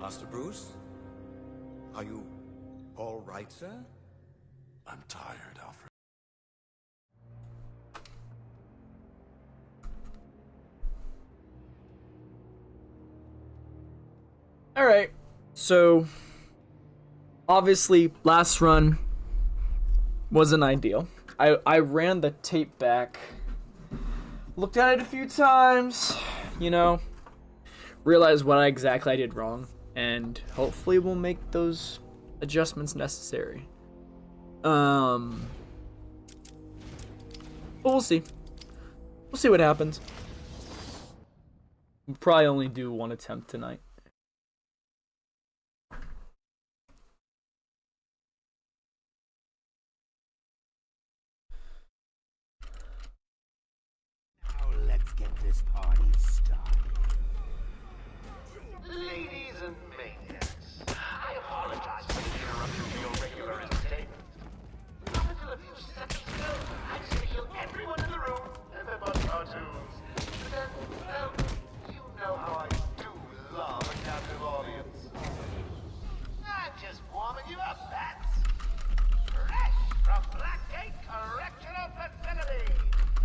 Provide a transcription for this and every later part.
Master Bruce? Are you all right, sir? I'm tired, Alfred. Alright, so obviously last run wasn't ideal. I ran the tape back, looked at it a few times, you know, realized what exactly I did wrong, and hopefully we'll make those adjustments necessary. But we'll see. We'll see what happens. We'll probably only do one attempt tonight. Now let's get this party started. Ladies and maniacs, I apologize for the interruption to your regular entertainment. Up until a few seconds ago, I used to kill everyone in the room and their bunch cartoons. But then, well, you know how I do love a captive audience. I'm just warming you up, bats. Fresh from Blackgate Correctional Facility,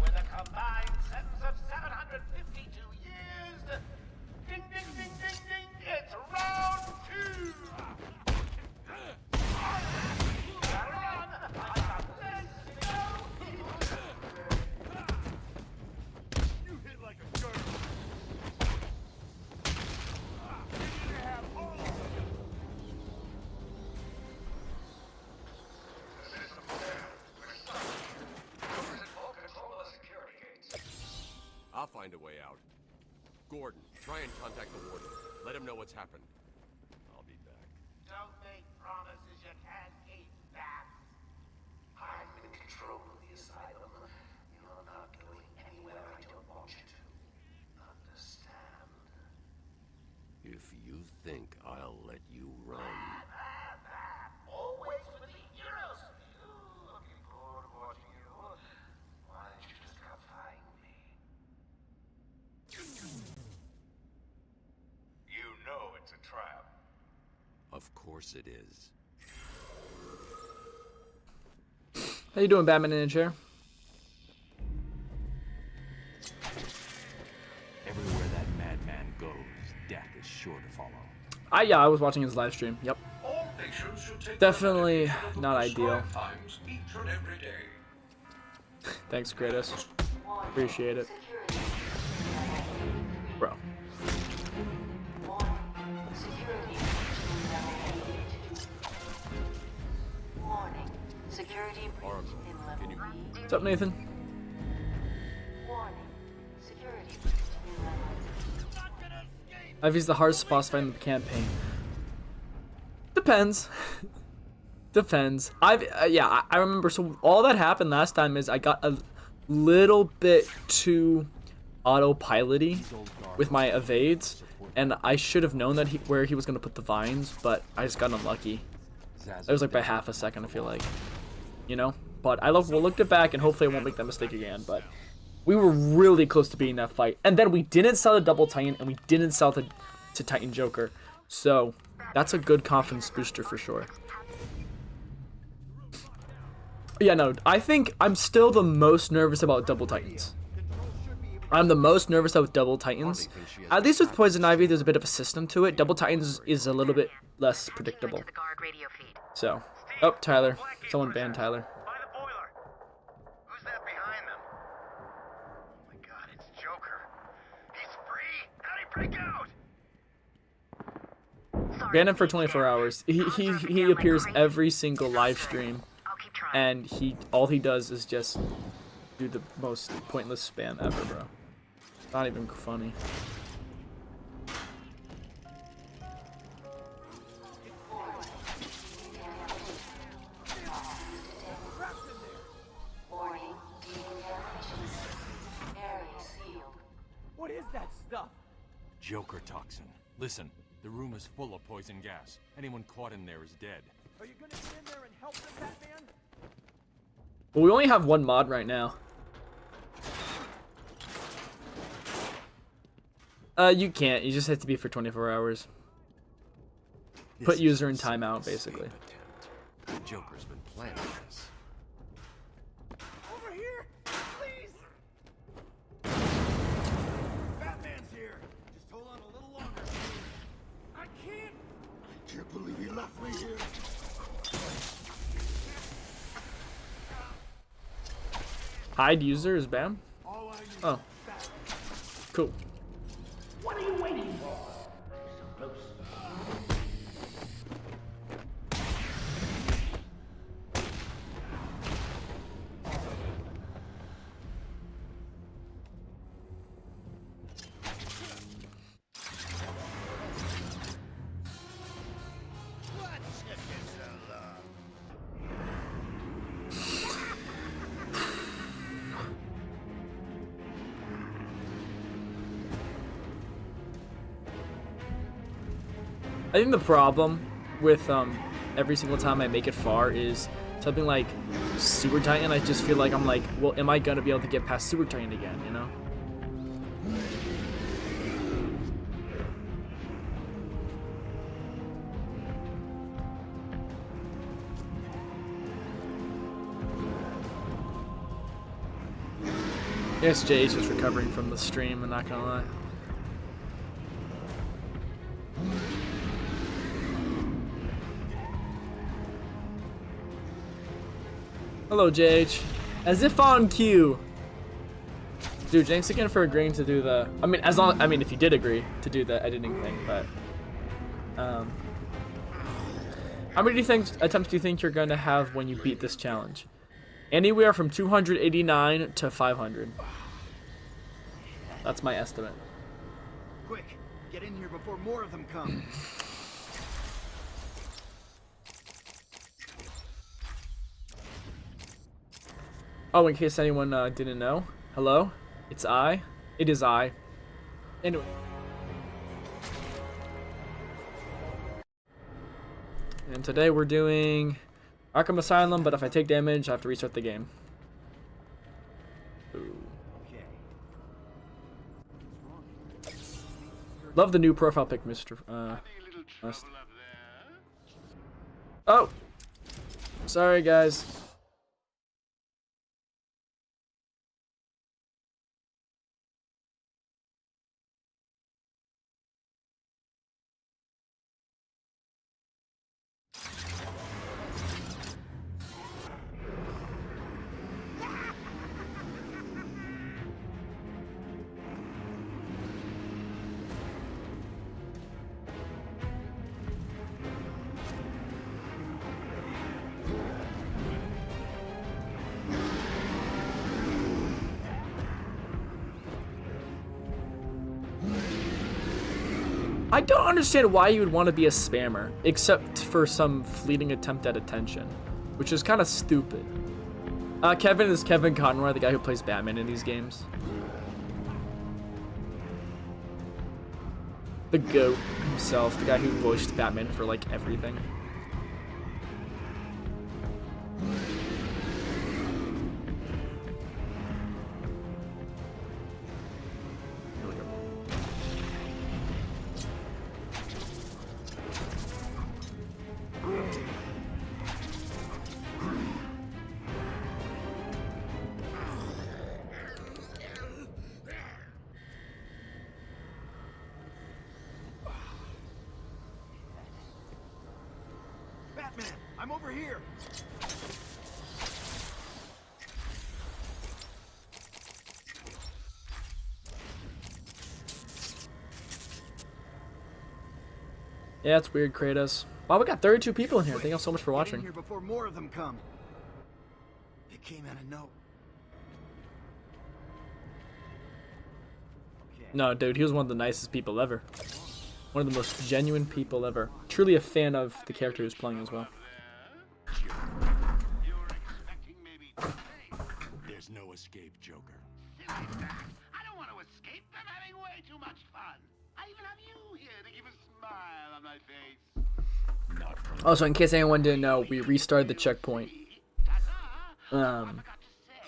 with a combined sentence of 752 years. Ding, ding, ding, ding, ding, it's round 2! Gotta run! I got this to go! You hit like a girl. You have all of them. I'll find a way out. Gordon, try and contact the warden. Let him know what's happened. I'll be back. Don't make promises you can't keep, bats. I'm in control of the asylum. You're not going anywhere I don't want you to. Understand? If you think I'll let you run... Always with the heroes. Looking forward to watching you. Why don't you just come find me? You know it's a trap. Of course it is. How you doing, Batman in a chair? Everywhere that madman goes, death is sure to follow. Yeah, I was watching his live stream. Yep. All nations should take Definitely advantage of not the ideal. prescribed times each and every day. Thanks, Kratos. Appreciate it. Bro. Warning. Security breach in Can you... level B. What's up, Nathan? Warning. Security breach in level Ivy's the hardest boss fight in the campaign. Depends. Depends. I remember. So all that happened last time is I got a little bit too autopilot-y with my evades, and I should have known that where he was gonna put the vines, but I just got unlucky. It was like by half a second, I feel like, you know. But we'll look it back, and hopefully I won't make that mistake again. But we were really close to beating that fight, and then we didn't sell the double Titan, and we didn't sell to Titan Joker, so that's a good confidence booster for sure. Yeah, no, I think I'm still the most nervous about double Titans. I'm the most nervous about double Titans. At least with Poison Ivy, there's a bit of a system to it. Double Titans is a little bit less predictable. So, oh, Tyler. Someone banned Tyler. By the boiler. Who's that behind them? Oh my god, it's Joker. He's free. How'd he break out? Ban him for 24 hours. He appears every single live stream, and all he does is just do the most pointless spam ever, bro. Not even funny. What is that stuff? Joker toxin. Listen, the room is full of poison gas. Anyone caught in there is dead. Are you gonna get in there and help them, Batman? Well, we only have one mod right now. You can't. You just have to be for 24 hours. Put user in timeout, basically. The Joker's been planning this. Over here, please. Batman's here. Just hold on a little longer. I can't believe he left me here. Hide user is Bam? Oh. Cool. What are you waiting for? So close. I think the problem with every single time I make it far is something like Super Titan. I just feel like I'm like, well, am I gonna be able to get past Super Titan again, you know? Yes, Jay's just recovering from the stream, I'm not gonna lie. Hello, JH. As if on cue. Dude, thanks again for agreeing to do the. I mean, if you did agree to do the editing thing, but. How many attempts do you think you're gonna have when you beat this challenge? Anywhere from 289 to 500. That's my estimate. Quick, get in here before more of them come. Oh, in case anyone didn't know, hello, it's I. It is I. Anyway. And today we're doing Arkham Asylum, but if I take damage, I have to restart the game. Ooh. Love the new profile pic, Mr. Must. Oh! Sorry, guys. I don't understand why you would want to be a spammer, except for some fleeting attempt at attention, which is kind of stupid. Kevin is Kevin Conroy, the guy who plays Batman in these games. The GOAT himself, the guy who voiced Batman for, like, everything. Batman, I'm over here. Yeah, it's weird, Kratos. Wow, we got 32 people in here. Thank you all so much for Get in watching. here before more of them come. It came out of no. No, dude, he was one of the nicest people ever. One of the most genuine people ever. Truly a fan of the character he was playing as well. There's no escape, Joker. I don't want to escape. I'm having way too much fun. I even have you here to keep a smile on my face. Not from Also, in case anyone didn't know, we restarted the checkpoint.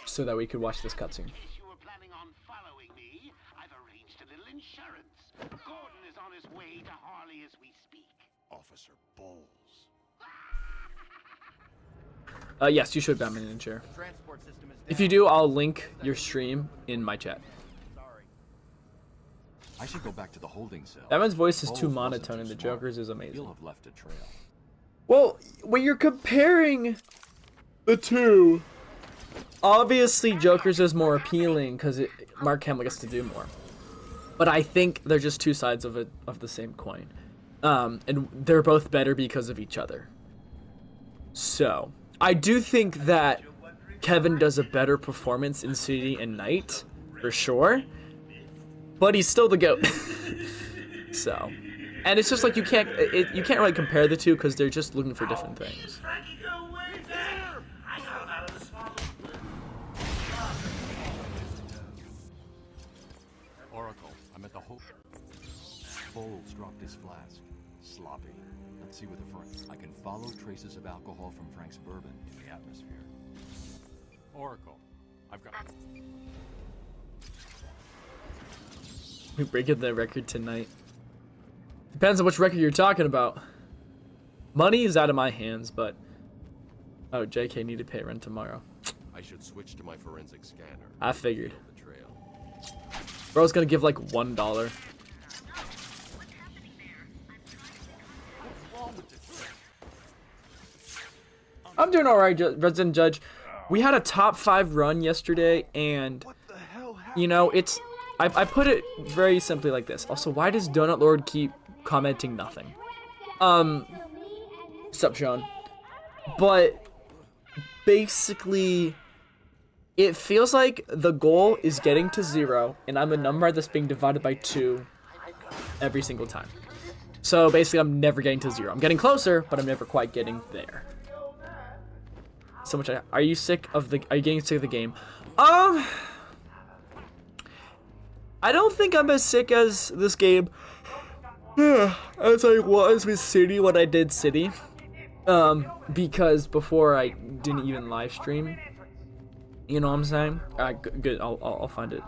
So that we could watch this cutscene. In case you were planning on following me, I've arranged a little insurance. Gordon is on his way to Harley as we speak. Officer Bowles. Yes, you should Batman in a chair. If you do, I'll link your stream in my chat. I should go back to the holding cell. Batman's voice is too Bowles wasn't monotone, and the too smart. Joker's is He'll amazing. have left a trail. Well, when you're comparing the two, obviously Joker's is more appealing because Mark Hamill gets to do more. But I think they're just two sides of the same coin, and they're both better because of each other. So I do think that Kevin does a better performance in City and Night, for sure. But he's still the GOAT. So, and it's just like you can't really compare the two because they're just looking for different things. Oracle, I'm at the whole. Bowles dropped his flask. Sloppy. Let's see what the front. I can follow traces of alcohol from Frank's bourbon in the atmosphere. Oracle, I've got. We're breaking the record tonight. Depends on which record you're talking about. Money is out of my hands, but... Oh, JK need to pay rent tomorrow. I should switch to my forensic scanner. I figured. The trail. Bro's gonna give like $1. I'm doing alright, Resident Judge. We had a top 5 run yesterday, and... You know, it's... I put it very simply like this. Also, why does Donut Lord keep commenting nothing? Sup, Sean? But basically, it feels like the goal is getting to 0, and I'm a number that's being divided by 2 every single time. So basically, I'm never getting to 0. I'm getting closer, but I'm never quite getting there. So much. Are you sick of the? Are you getting sick of the game? I don't think I'm as sick as this game as I was with City when I did City. Because before I didn't even live stream. You know what I'm saying? Good. I'll find it.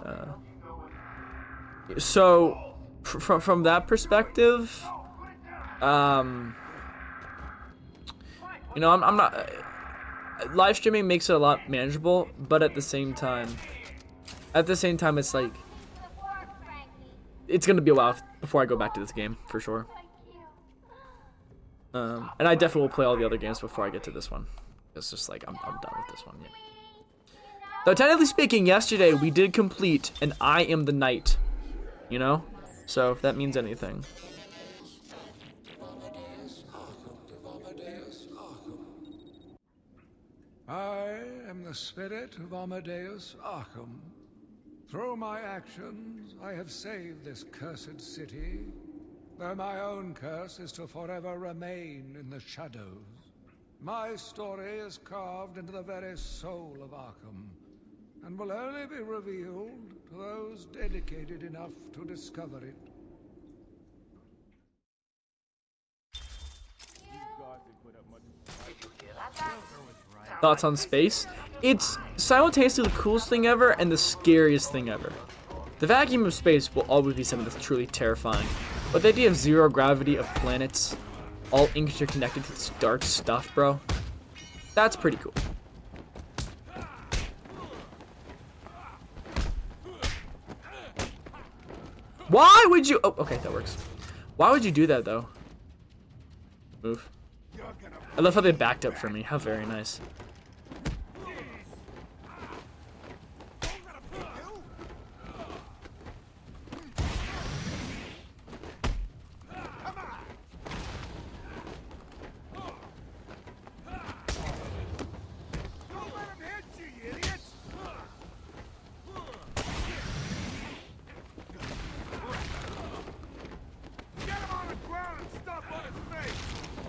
So from that perspective, you know, I'm not. Live streaming makes it a lot manageable, but at the same time, it's like. It's gonna be a while before I go back to this game, for sure. And I definitely will play all the other games before I get to this one. It's just like, I'm done with this one, yeah. Though technically speaking, yesterday we did complete an I Am the Knight, you know? So, if that means anything. I am the spirit of Amadeus Arkham. Through my actions, I have saved this cursed city, though my own curse is to forever remain in the shadows. My story is carved into the very soul of Arkham, and will only be revealed to those dedicated enough to discover it. Thoughts on space? It's simultaneously the coolest thing ever and the scariest thing ever. The vacuum of space will always be something that's truly terrifying, but the idea of zero gravity, of planets, all interconnected to this dark stuff, bro, that's pretty cool. Why would you... Oh, okay, that works. Why would you do that, though? Move. I love how they backed up for me. How very nice.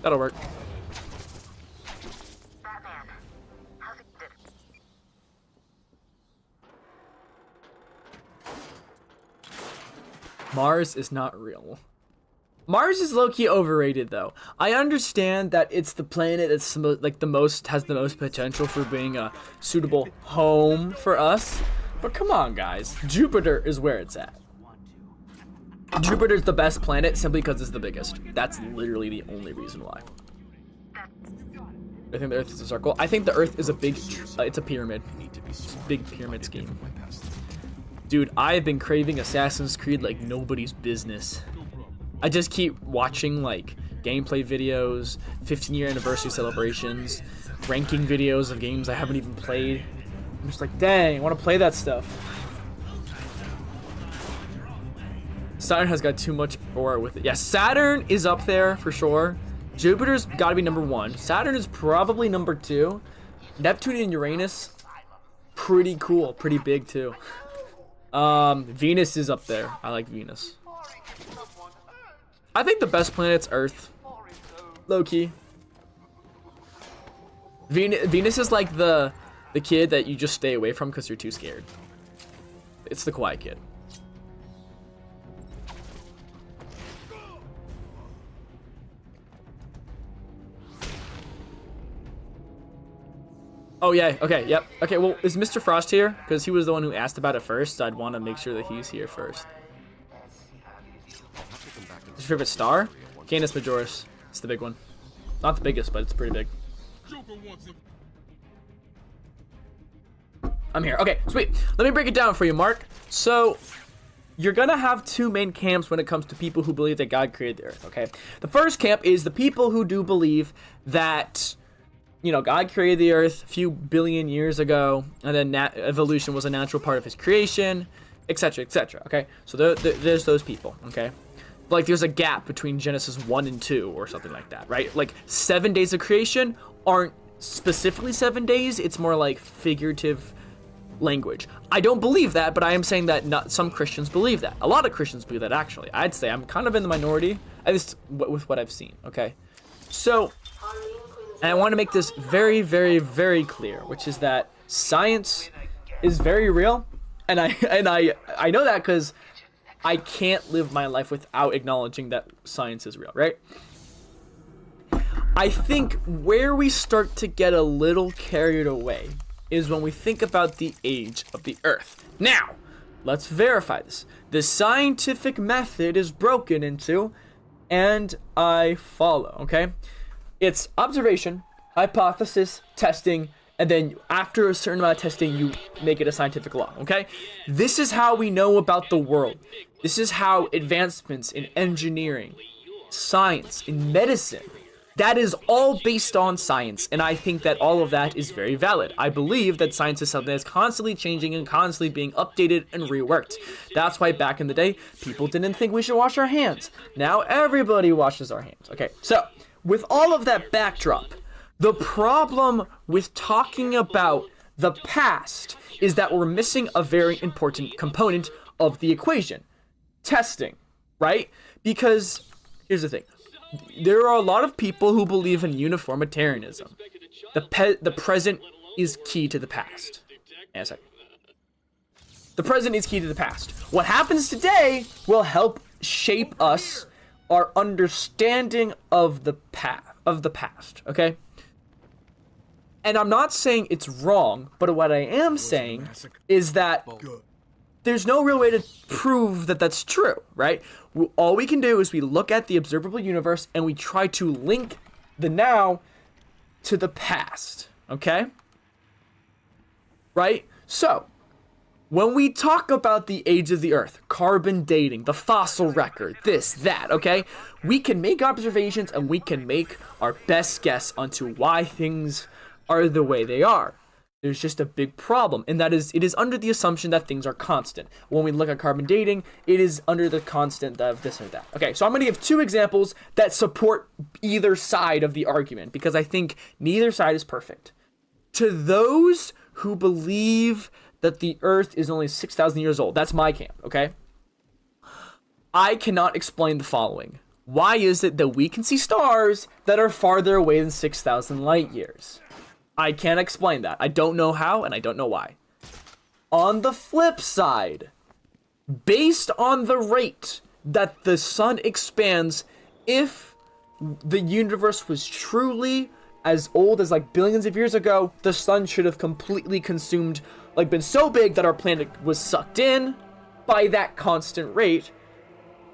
That'll work. Mars is not real. Mars is low-key overrated, though. I understand that it's the planet that's like has the most potential for being a suitable home for us, but come on, guys. Jupiter is where it's at. Jupiter's the best planet simply because it's the biggest. That's literally the only reason why. I think the Earth is a circle. I think the Earth is a big, it's a pyramid. Big pyramid scheme. Dude, I've been craving Assassin's Creed like nobody's business. I just keep watching like gameplay videos, 15-year anniversary celebrations, ranking videos of games I haven't even played. I'm just like, dang, I want to play that stuff. Saturn has got too much aura with it. Yeah, Saturn is up there for sure. Jupiter's got to be number 1. Saturn is probably number 2. Neptune and Uranus, pretty cool, pretty big too. Venus is up there. I like Venus. I think the best planet's Earth. Low-key. Venus is like the kid that you just stay away from because you're too scared. It's the quiet kid. Oh yeah, okay, yep. Okay, well, is Mr. Frost here? Because he was the one who asked about it first, so I'd want to make sure that he's here first. What's your favorite star? Canis Majoris. It's the big one. Not the biggest, but it's pretty big. I'm here. Okay, sweet. Let me break it down for you, Mark. So, you're going to have 2 main camps when it comes to people who believe that God created the Earth, okay? The first camp is the people who do believe that, you know, God created the Earth a few billion years ago, and then evolution was a natural part of his creation, etc., etc., okay? So there's those people, okay? Like, there's a gap between Genesis 1 and 2 or something like that, right? Like, 7 days of creation aren't specifically 7 days. It's more like figurative language. I don't believe that, but I am saying that not some Christians believe that. A lot of Christians believe that, actually. I'd say I'm kind of in the minority, at least with what I've seen, okay? So, and I want to make this very, very, very clear, which is that science is very real, and I know that because I can't live my life without acknowledging that science is real, right? I think where we start to get a little carried away is when we think about the age of the Earth. Now, let's verify this. The scientific method is broken into, and I follow, okay? It's observation, hypothesis, testing, and then after a certain amount of testing, you make it a scientific law, okay? This is how we know about the world. This is how advancements in engineering, science, in medicine, that is all based on science, and I think that all of that is very valid. I believe that science is something that's constantly changing and constantly being updated and reworked. That's why back in the day, people didn't think we should wash our hands. Now everybody washes our hands. Okay, so with all of that backdrop, the problem with talking about the past is that we're missing a very important component of the equation. Testing, right? Because here's the thing. There are a lot of people who believe in uniformitarianism. The present is key to the past. The present is key to the past. What happens today will help shape us, our understanding of the past, okay? And I'm not saying it's wrong, but what I am saying is that there's no real way to prove that that's true, right? All we can do is we look at the observable universe and we try to link the now to the past, okay? Right? So, when we talk about the age of the Earth, carbon dating, the fossil record, this, that, okay? We can make observations and we can make our best guess onto why things are the way they are. There's just a big problem, and that is, it is under the assumption that things are constant. When we look at carbon dating, it is under the constant of this or that. Okay, so I'm going to give 2 examples that support either side of the argument, because I think neither side is perfect. To those who believe that the Earth is only 6,000 years old, that's my camp, okay? I cannot explain the following. Why is it that we can see stars that are farther away than 6,000 light years? I can't explain that. I don't know how, and I don't know why. On the flip side, based on the rate that the sun expands, if the universe was truly as old as like billions of years ago, the sun should have completely consumed, like been so big that our planet was sucked in by that constant rate.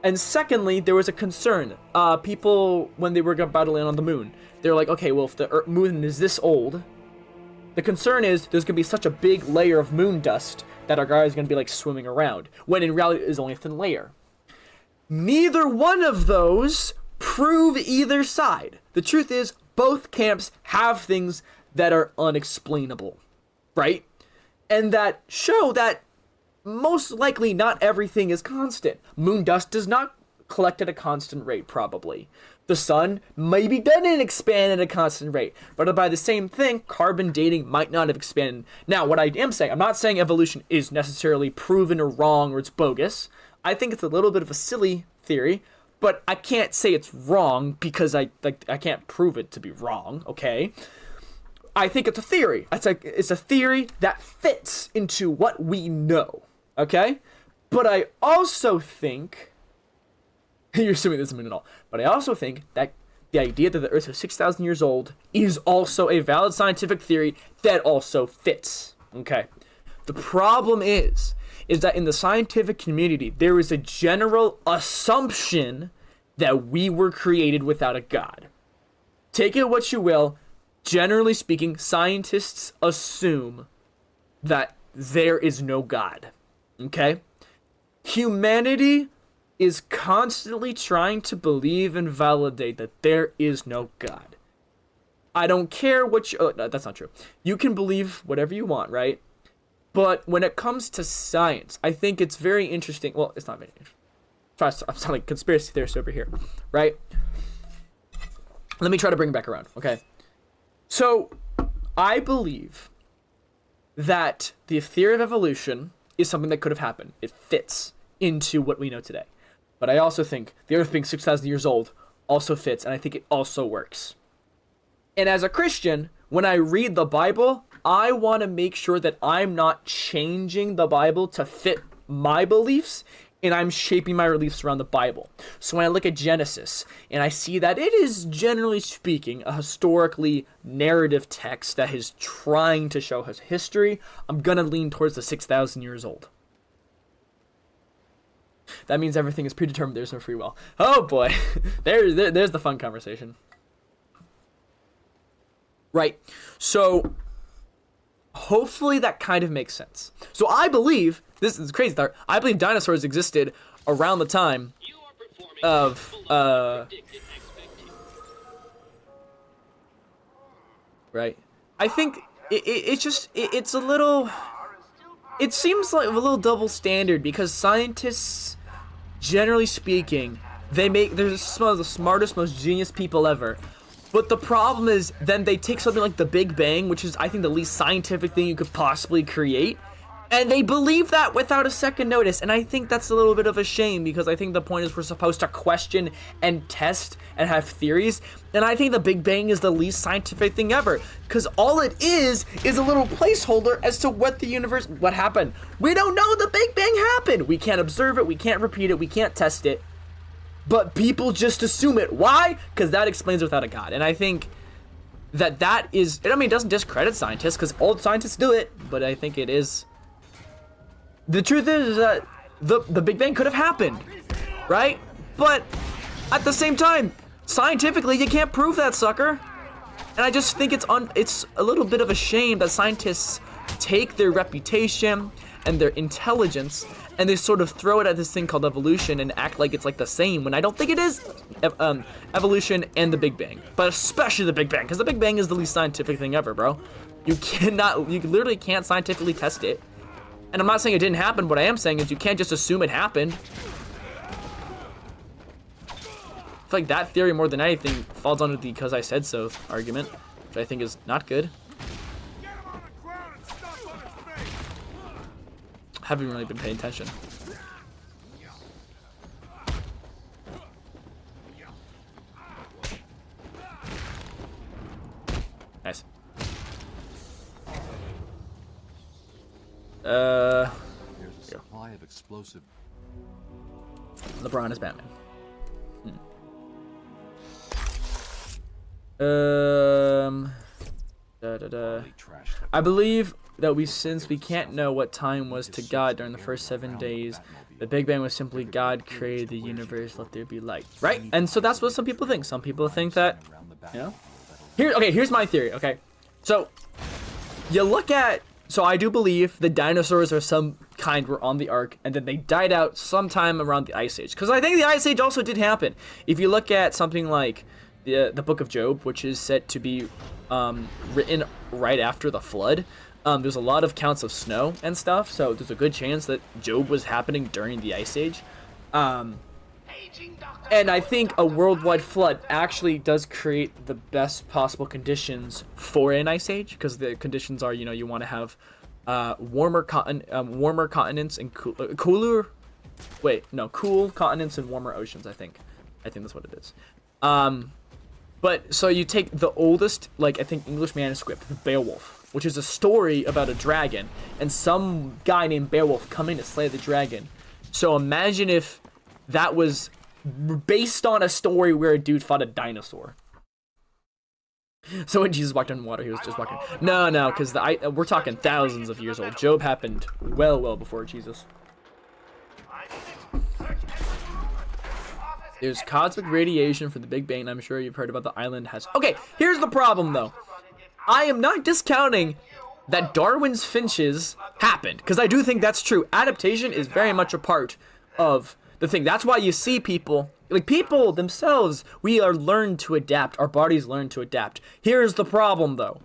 And secondly, there was a concern. People, when they were about to land on the moon, they're like, okay, well, if the moon is this old, the concern is there's going to be such a big layer of moon dust that our guy is going to be like swimming around, when in reality it is only a thin layer. Neither one of those prove either side. The truth is, both camps have things that are unexplainable, right? And that show that most likely not everything is constant. Moon dust does not collect at a constant rate, probably. The sun maybe doesn't expand at a constant rate, but by the same thing, carbon dating might not have expanded. Now, what I am saying, I'm not saying evolution is necessarily proven or wrong or it's bogus. I think it's a little bit of a silly theory, but I can't say it's wrong because I can't prove it to be wrong, okay? I think it's a theory. It's a theory that fits into what we know, okay? But I also think, you're assuming this isn't at all, but I also think that the idea that the Earth is 6,000 years old is also a valid scientific theory that also fits, okay? The problem is that in the scientific community, there is a general assumption that we were created without a god. Take it what you will. Generally speaking, scientists assume that there is no God, okay? Humanity is constantly trying to believe and validate that there is no God. I don't care what you... Oh, no, that's not true. You can believe whatever you want, right? But when it comes to science, I think it's very interesting. Well, it's not very interesting. I'm sounding like conspiracy theorist over here, right? Let me try to bring it back around, okay? So, I believe that the theory of evolution is something that could have happened. It fits into what we know today. But I also think the Earth being 6,000 years old also fits, and I think it also works. And as a Christian, when I read the Bible, I want to make sure that I'm not changing the Bible to fit my beliefs, and I'm shaping my beliefs around the Bible. So when I look at Genesis, and I see that it is, generally speaking, a historically narrative text that is trying to show us history, I'm going to lean towards the 6,000 years old. That means everything is predetermined, there's no free will. Oh boy, there's the fun conversation. Right, so hopefully that kind of makes sense. So I believe, this is crazy, I believe dinosaurs existed around the time of, right? I think it's a little, it seems like a little double standard because scientists, generally speaking, they're some of the smartest, most genius people ever. But the problem is, then they take something like the Big Bang, which is, I think, the least scientific thing you could possibly create, and they believe that without a second notice. And I think that's a little bit of a shame, because I think the point is we're supposed to question and test and have theories. And I think the Big Bang is the least scientific thing ever, because all it is a little placeholder as to what happened. We don't know the Big Bang happened. We can't observe it, we can't repeat it, we can't test it. But people just assume it. Why? Because that explains without a god. And I think that is... I mean, it doesn't discredit scientists, because old scientists do it. But I think it is... The truth is that the Big Bang could have happened. Right? But at the same time, scientifically, you can't prove that sucker. And I just think it's a little bit of a shame that scientists take their reputation and their intelligence and they sort of throw it at this thing called evolution and act like it's like the same, when I don't think it is. Evolution and the Big Bang, but especially the Big Bang, because the Big Bang is the least scientific thing ever, bro. You literally can't scientifically test it. And I'm not saying it didn't happen. What I am saying is you can't just assume it happened. I feel like that theory more than anything falls under the "because I said so" argument, which I think is not good. Haven't really been paying attention. Nice. There's a supply of explosive. LeBron is Batman. I believe that since we can't know what time was to God during the first 7 days, The Big Bang was simply God created the universe, let there be light, right? And so that's what some people think. Some people think that, you know. Here's my theory. Okay, so you look at. So I do believe the dinosaurs or some kind were on the Ark, and then they died out sometime around the Ice Age. Because I think the Ice Age also did happen. If you look at something like the Book of Job, which is said to be written right after the flood, there's a lot of counts of snow and stuff. So there's a good chance that Job was happening during the Ice Age. And I think a worldwide flood actually does create the best possible conditions for an ice age, because the conditions are, you know, you want to have warmer continents and cool continents and warmer oceans. I think that's what it is. But so you take the oldest, like, I think English manuscript, the Beowulf, which is a story about a dragon and some guy named Beowulf coming to slay the dragon. So imagine if that was based on a story where a dude fought a dinosaur. So when Jesus walked on water, he was just walking. No, because we're talking thousands of years old. Job happened well before Jesus. There's cosmic radiation for the Big Bang. I'm sure you've heard about the island has. Okay, here's the problem though. I am not discounting that Darwin's finches happened, because I do think that's true. Adaptation is very much a part of the thing. That's why you see people, like people themselves, we are learned to adapt. Our bodies learn to adapt. Here's the problem though,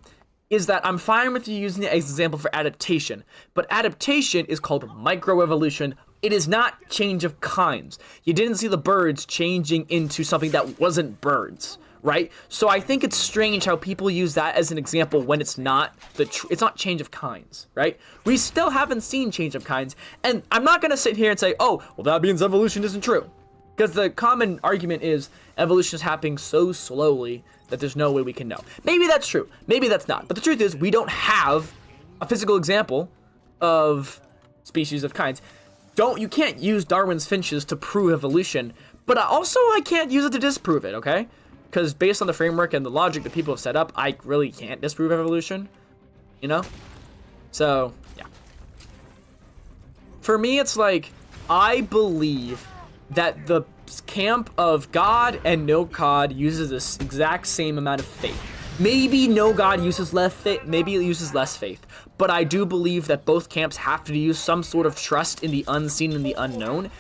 is that I'm fine with you using it as an example for adaptation, but adaptation is called microevolution. It is not change of kinds. You didn't see the birds changing into something that wasn't birds, right? So I think it's strange how people use that as an example when it's not it's not change of kinds, right? We still haven't seen change of kinds, and I'm not gonna sit here and say, oh, well, that means evolution isn't true, because the common argument is evolution is happening so slowly that there's no way we can know. Maybe that's true, maybe that's not, but the truth is we don't have a physical example of species of kinds. You can't use Darwin's finches to prove evolution, but I can't use it to disprove it, okay? Because based on the framework and the logic that people have set up, I really can't disprove evolution, you know? So, yeah. For me, it's like, I believe that the camp of God and no God uses this exact same amount of faith. Maybe no God uses less faith, maybe it uses less faith. But I do believe that both camps have to use some sort of trust in the unseen and the unknown.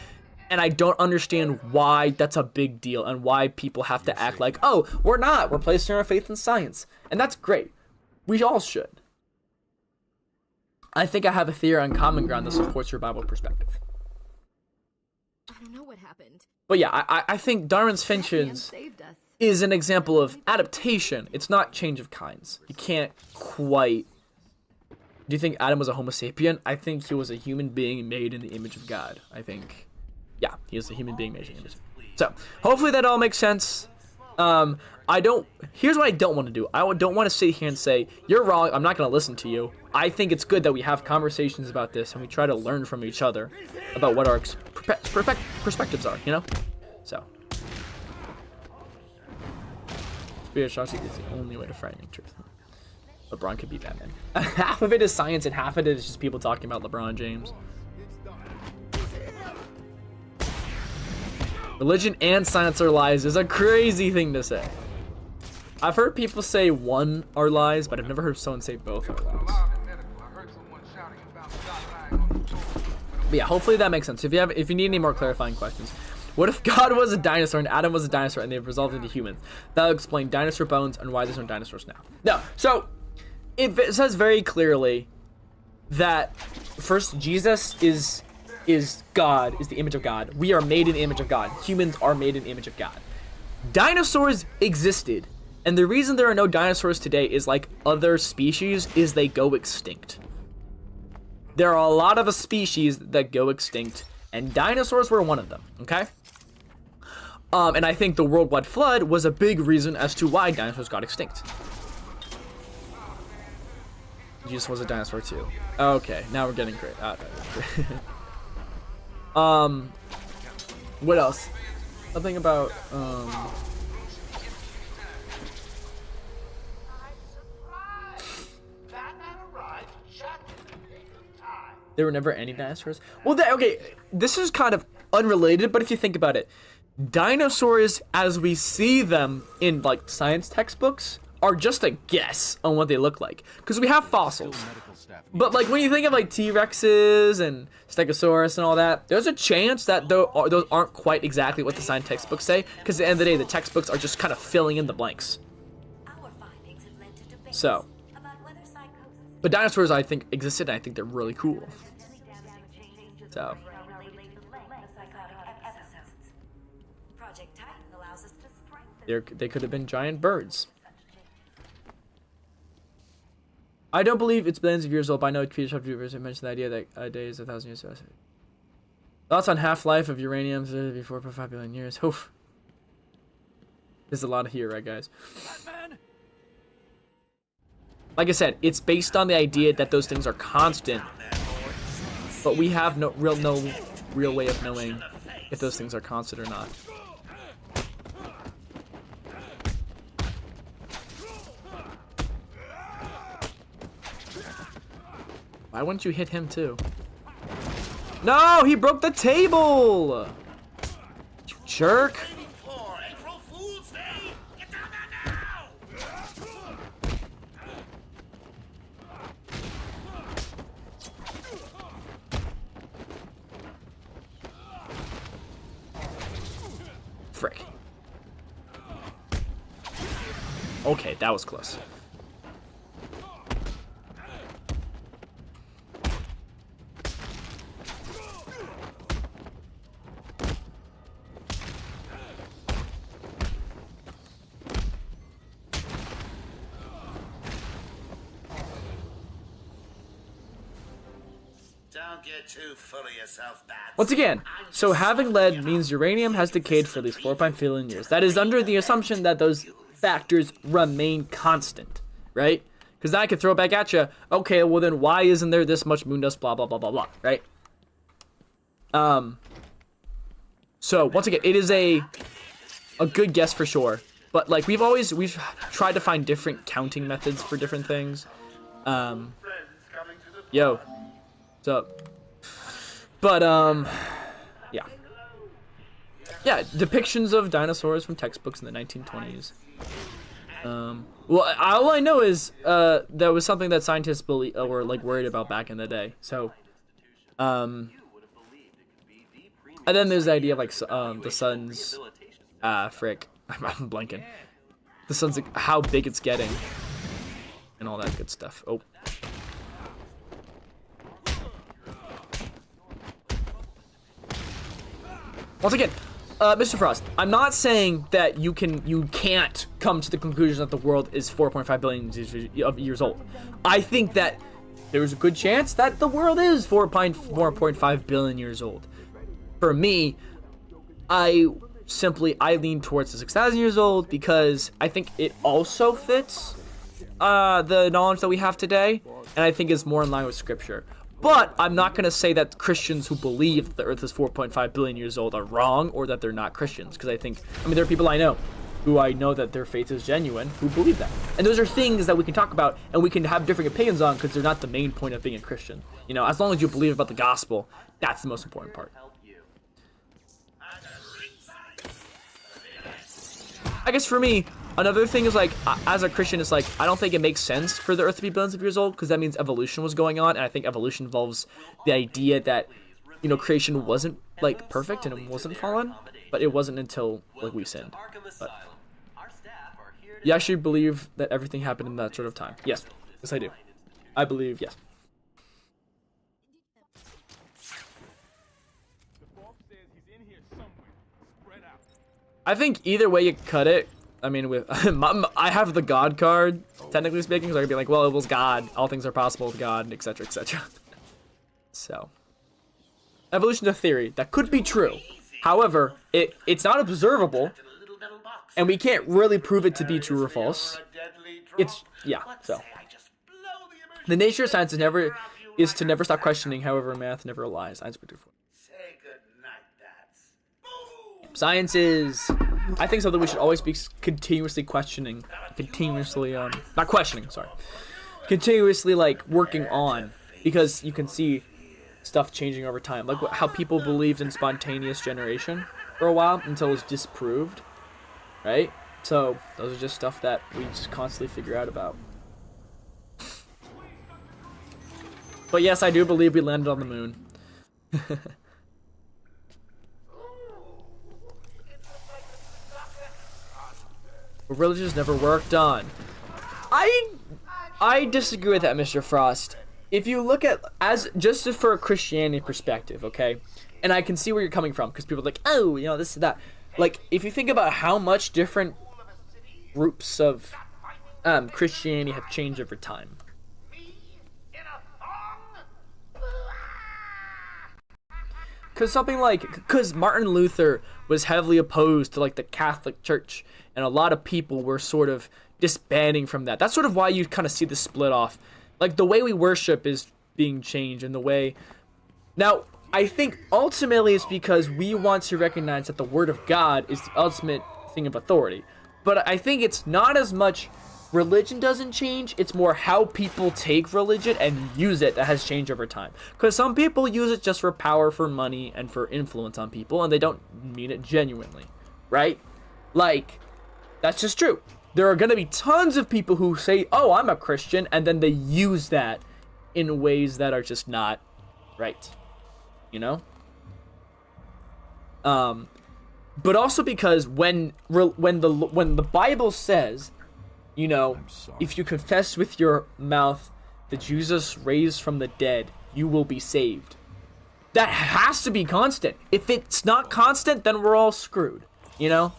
And I don't understand why that's a big deal and why people have to act like, oh, we're placing our faith in science. And that's great. We all should. I think I have a theory on common ground that supports your Bible perspective. I don't know what happened. But yeah, I think Darwin's finches is an example of adaptation. It's not change of kinds. You can't quite... Do you think Adam was a Homo sapien? I think he was a human being made in the image of God. I think... Yeah, he is a human being made in the image. So, hopefully that all makes sense. Here's what I don't want to do. I don't want to sit here and say, you're wrong, I'm not going to listen to you. I think it's good that we have conversations about this and we try to learn from each other about what our perspectives are, you know? So. Spirituality is the only way to find truth. LeBron could be Batman. Half of it is science and half of it is just people talking about LeBron James. Religion and science are lies is a crazy thing to say. I've heard people say one are lies, but I've never heard someone say both are lies. But yeah, hopefully that makes sense. If you need any more clarifying questions. What if God was a dinosaur and Adam was a dinosaur and they've evolved into humans? That'll explain dinosaur bones and why there's no dinosaurs now. No, so it says very clearly that first Jesus is God, is the image of God. We are made in the image of God. Humans are made in the image of God. Dinosaurs existed, and the reason there are no dinosaurs today is like other species is they go extinct. There are a lot of species that go extinct, and dinosaurs were one of them, okay? And I think the worldwide flood was a big reason as to why dinosaurs got extinct. Jesus was a dinosaur too. Okay, now we're getting great. What else? Something about There were never any dinosaurs. Well, okay, this is kind of unrelated, but if you think about it, dinosaurs as we see them in like science textbooks are just a guess on what they look like, because we have fossils. But like when you think of like T-Rexes and Stegosaurus and all that, there's a chance that those aren't quite exactly what the science textbooks say, because at the end of the day, the textbooks are just kind of filling in the blanks. So, but dinosaurs I think existed, and I think they're really cool. So. They could have been giant birds. I don't believe it's billions of years old, but I know Peter Shop viewers have mentioned the idea that a day is 1,000 years. Thoughts on half-life of uranium before 4.5 billion years. Oof. There's a lot of here, right, guys? Like I said, it's based on the idea that those things are constant, but we have no real way of knowing if those things are constant or not. Why wouldn't you hit him too? No, he broke the table! You jerk! Frick. Okay, that was close. Don't get too full of yourself, Bats. Once again, so having lead means uranium has decayed for at least 4.5 billion years. That is under the assumption that those factors remain constant, right? Because then I could throw it back at you. Okay, well then why isn't there this much moon dust, blah, blah, blah, blah, blah, right? So, once again, it is a good guess for sure. But, like, we've tried to find different counting methods for different things. Yo. What's up? But, yeah. Yeah, depictions of dinosaurs from textbooks in the 1920s. Well, all I know is, that was something that scientists were, like, worried about back in the day. So, and then there's the idea of, like, the sun's, frick. I'm blanking. The sun's, like, how big it's getting. And all that good stuff. Oh. Once again, Mr. Frost, I'm not saying that you can't come to the conclusion that the world is 4.5 billion years old. I think that there's a good chance that the world is 4.5 billion years old. For me, I lean towards the 6,000 years old because I think it also fits the knowledge that we have today, and I think it's more in line with scripture. But I'm not going to say that Christians who believe the Earth is 4.5 billion years old are wrong, or that they're not Christians, because there are people I know who I know that their faith is genuine who believe that. And those are things that we can talk about and we can have different opinions on because they're not the main point of being a Christian. You know, as long as you believe about the gospel, that's the most important part. I guess for me, another thing is, like, as a Christian, it's like, I don't think it makes sense for the Earth to be billions of years old, because that means evolution was going on, and I think evolution involves the idea that, you know, creation wasn't, like, perfect, and it wasn't fallen, but it wasn't until, like, we sinned. But you actually believe that everything happened in that sort of time? Yes. Yes, I do. I believe, yes. I think either way you cut it, I mean, with I have the God card, technically speaking, so I could be like, well, it was God. All things are possible with God, etc., etc. So, evolution's a theory that could be true. However, it's not observable, and we can't really prove it to be true or false. So. The nature of science is to never stop questioning, however, math never lies. Science is, I think, something we should always be continuously questioning, continuously, like, working on, because you can see stuff changing over time, like how people believed in spontaneous generation for a while until it was disproved, right? So those are just stuff that we just constantly figure out about. But yes, I do believe we landed on the moon. Religions never worked on. I disagree with that, Mr. Frost. If you look at, as just for a Christianity perspective, okay, and I can see where you're coming from, because people are like, oh, you know, this and that. Like, if you think about how much different groups of Christianity have changed over time. Because Martin Luther was heavily opposed to, like, the Catholic Church, and a lot of people were sort of disbanding from that. That's sort of why you kind of see the split off. Like, the way we worship is being changed, and the way... Now, I think ultimately it's because we want to recognize that the Word of God is the ultimate thing of authority. But I think it's not as much religion doesn't change, it's more how people take religion and use it that has changed over time. Because some people use it just for power, for money, and for influence on people, and they don't mean it genuinely, right? Like, that's just true. There are going to be tons of people who say, oh, I'm a Christian, and then they use that in ways that are just not right, you know? But also because when the Bible says, you know, if you confess with your mouth that Jesus raised from the dead, you will be saved. That has to be constant. If it's not constant, then we're all screwed, you know?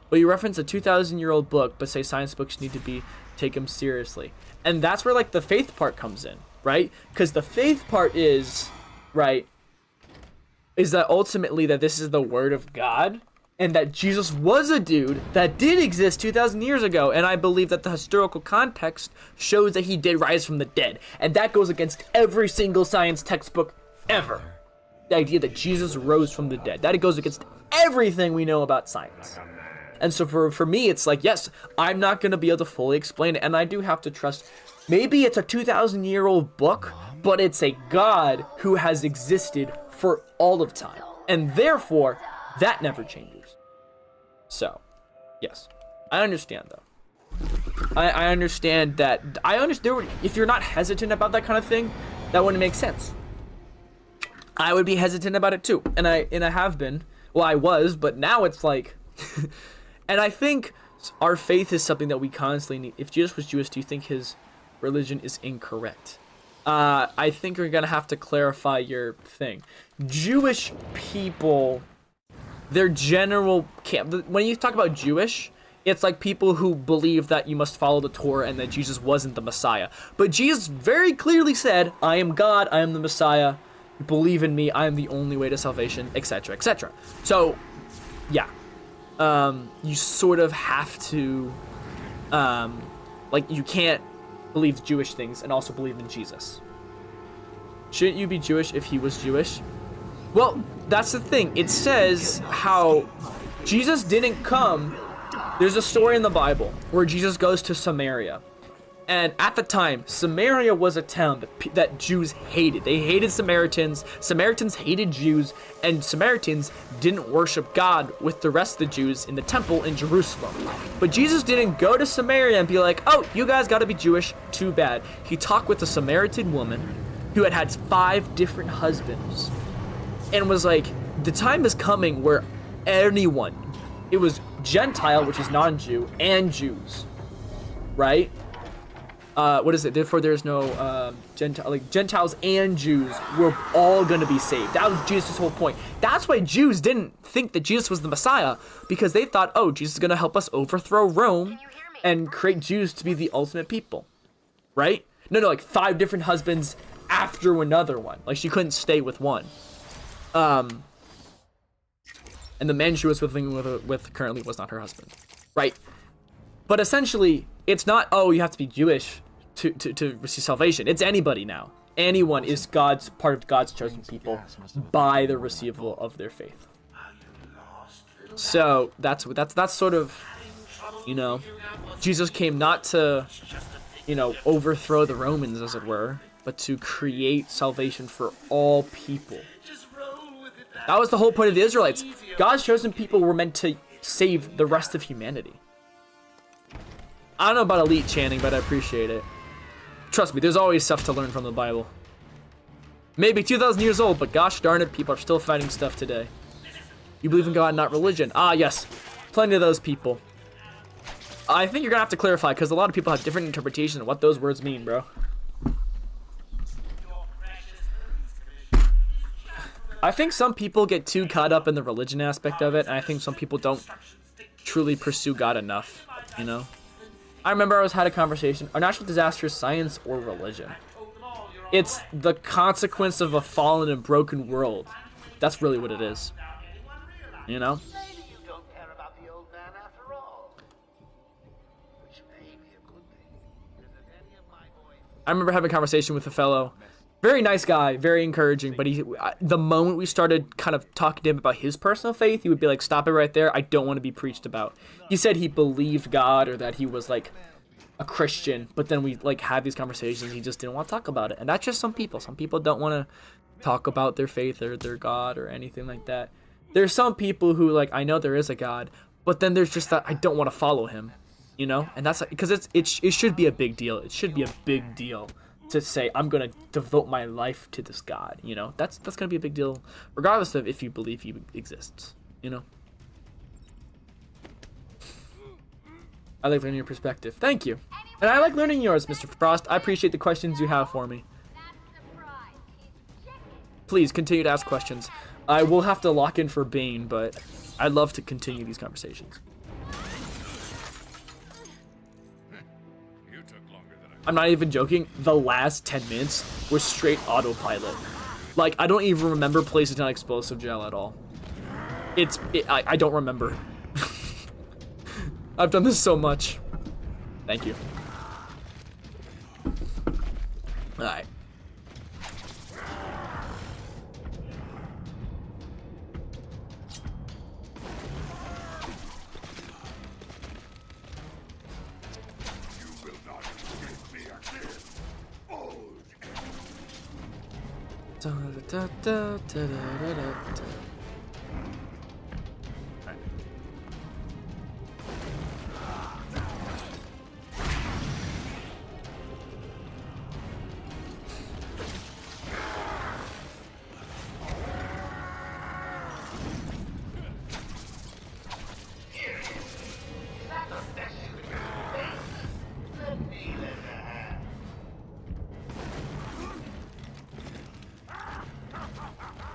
But you reference a 2,000-year-old book, but say science books need to be taken seriously. And that's where, like, the faith part comes in, right? Because the faith part is, right, is that ultimately that this is the Word of God, and that Jesus was a dude that did exist 2,000 years ago, and I believe that the historical context shows that he did rise from the dead. And that goes against every single science textbook ever. The idea that Jesus rose from the dead. That goes against everything we know about science. And so for me, it's like, yes, I'm not going to be able to fully explain it, and I do have to trust. Maybe it's a 2,000-year-old book, but it's a God who has existed for all of time. And therefore, that never changes. So, yes. I understand, though. I understand that. If you're not hesitant about that kind of thing, that wouldn't make sense. I would be hesitant about it, too. And I have been. Well, I was, but now it's like... And I think our faith is something that we constantly need. If Jesus was Jewish, do you think his religion is incorrect? I think we're going to have to clarify your thing. Jewish people, their general camp, when you talk about Jewish, it's like people who believe that you must follow the Torah and that Jesus wasn't the Messiah. But Jesus very clearly said, I am God, I am the Messiah. You believe in me, I am the only way to salvation, etc., etc. So, yeah. You sort of have to, like, you can't believe Jewish things and also believe in Jesus. Shouldn't you be Jewish if he was Jewish? Well, that's the thing. It says how Jesus didn't come. There's a story in the Bible where Jesus goes to Samaria. And at the time, Samaria was a town that Jews hated. They hated Samaritans. Samaritans hated Jews. And Samaritans didn't worship God with the rest of the Jews in the temple in Jerusalem. But Jesus didn't go to Samaria and be like, oh, you guys got to be Jewish. Too bad. He talked with a Samaritan woman who had had 5 different husbands. And was like, the time is coming where anyone, it was Gentile, which is non-Jew, and Jews, right? What is it? Therefore, there's no Gentiles and Jews were all going to be saved. That was Jesus' whole point. That's why Jews didn't think that Jesus was the Messiah, because they thought, oh, Jesus is going to help us overthrow Rome and create Jews to be the ultimate people, right? No, like 5 different husbands after another one. Like, she couldn't stay with one. And the man she was living with currently was not her husband, right? But essentially, it's not, oh, you have to be Jewish to receive salvation. It's anybody now. Anyone is part of God's chosen people by the receival of their faith. So that's sort of, you know, Jesus came not to, you know, overthrow the Romans, as it were. but to create salvation for all people. That was the whole point of the Israelites. God's chosen people were meant to save the rest of humanity. I don't know about elite chanting, but I appreciate it. Trust me, there's always stuff to learn from the Bible. Maybe 2,000 years old, but gosh darn it, people are still fighting stuff today. You believe in God, not religion. Ah, yes. Plenty of those people. I think you're gonna have to clarify, because a lot of people have different interpretations of what those words mean, bro. I think some people get too caught up in the religion aspect of it, and I think some people don't truly pursue God enough, you know? I remember I had a conversation, are natural disasters science or religion? It's the consequence of a fallen and broken world. That's really what it is. You know? Maybe you don't care about the old man after all. Which may be a good thing. Because if any of my boys... I remember having a conversation with a fellow, very nice guy, very encouraging, but the moment we started kind of talking to him about his personal faith, he would be like, stop it right there, I don't want to be preached about. He said he believed God or that he was like a Christian, but then we like had these conversations, he just didn't want to talk about it. And that's just some people. Some people don't want to talk about their faith or their God or anything like that. There's some people who like, I know there is a God, but then there's just that I don't want to follow him, you know? And that's because it should be a big deal. It should be a big deal to say, I'm going to devote my life to this God, you know? That's going to be a big deal, regardless of if you believe he exists, you know? I like learning your perspective. Thank you. And I like learning yours, Mr. Frost. I appreciate the questions you have for me. Please continue to ask questions. I will have to lock in for Bane, but I'd love to continue these conversations. I'm not even joking. The last 10 minutes was straight autopilot. Like, I don't even remember placing down explosive gel at all. I don't remember. I've done this so much. Thank you. Alright. Da, da, da, da, da, da, da.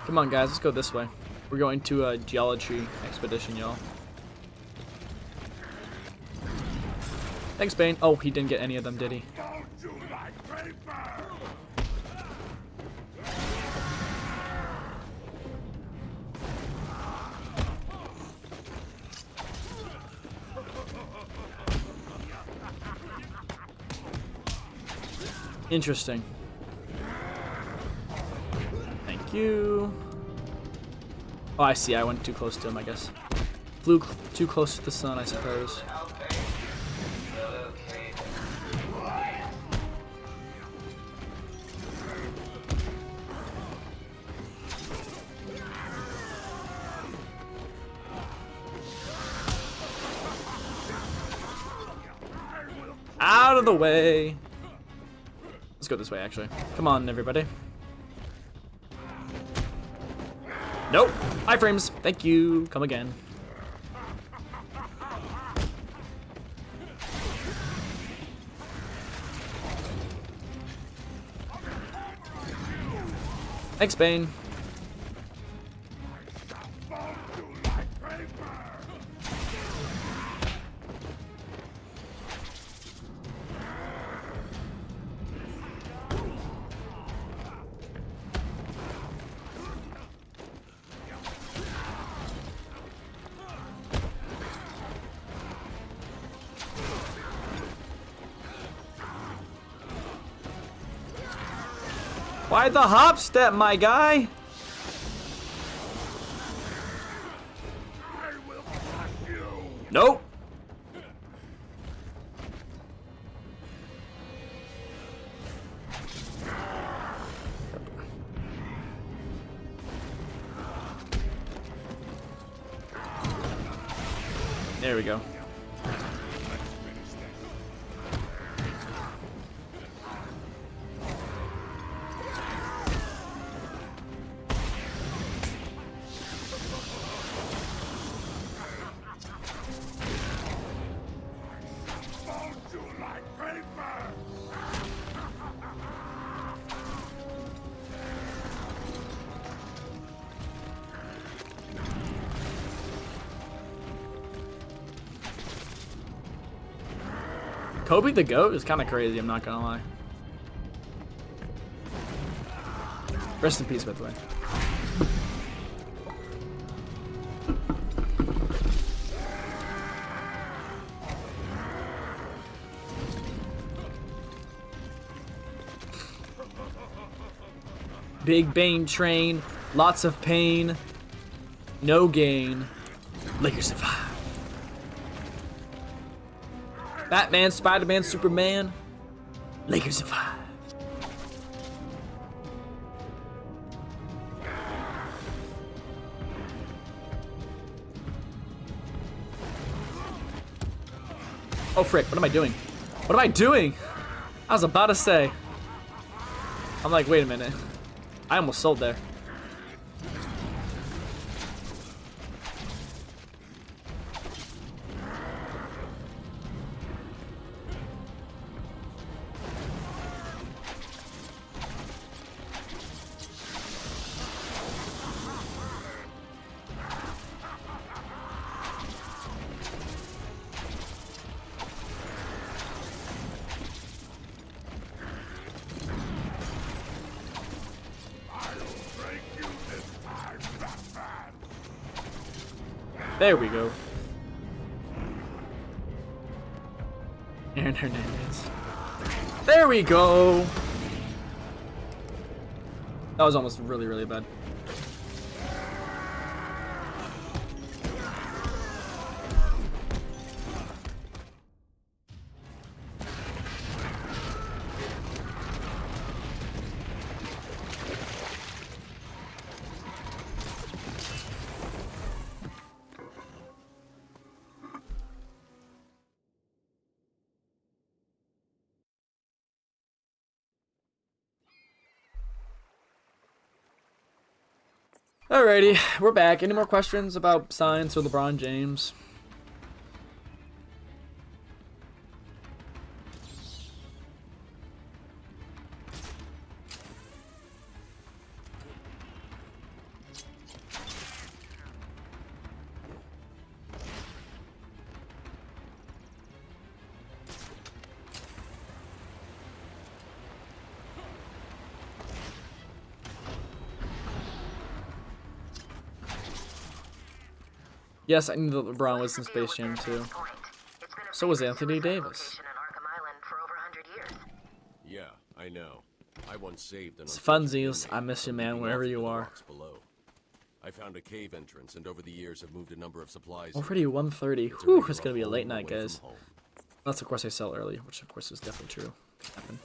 Come on, guys, let's go this way. We're going to a geology expedition, y'all. Thanks, Bane. Oh, he didn't get any of them, did he? Interesting. Thank you. Oh, I see. I went too close to him, I guess. Flew too close to the sun, I suppose. Out of the way. Let's go this way, actually. Come on, everybody. Nope. Iframes. Thank you. Come again. Thanks, Bane. Why the hop step, my guy? Nope. There we go. Kobe the Goat is kind of crazy, I'm not gonna lie. Rest in peace, by the way. Big Bane train, lots of pain, no gain. Lakers survive. Batman, Spider-Man, Superman, Lakers survive. Oh frick, what am I doing? What am I doing? I was about to say. I'm like, wait a minute. I almost sold there. There we go. Aaron Hernandez. There we go. That was almost really, really bad. Alrighty, we're back. Any more questions about science or LeBron James? Yes, I knew that LeBron was in Space Jam too. So was Anthony Davis. Yeah, I know. I once saved an Funsies, I miss you, man, wherever you are. Below. I found a cave entrance, and over the years have moved a number of supplies. Already 1:30. Whew, it's gonna be a late night, guys. Unless, of course, I sell early, which, of course, is definitely true. Could happen.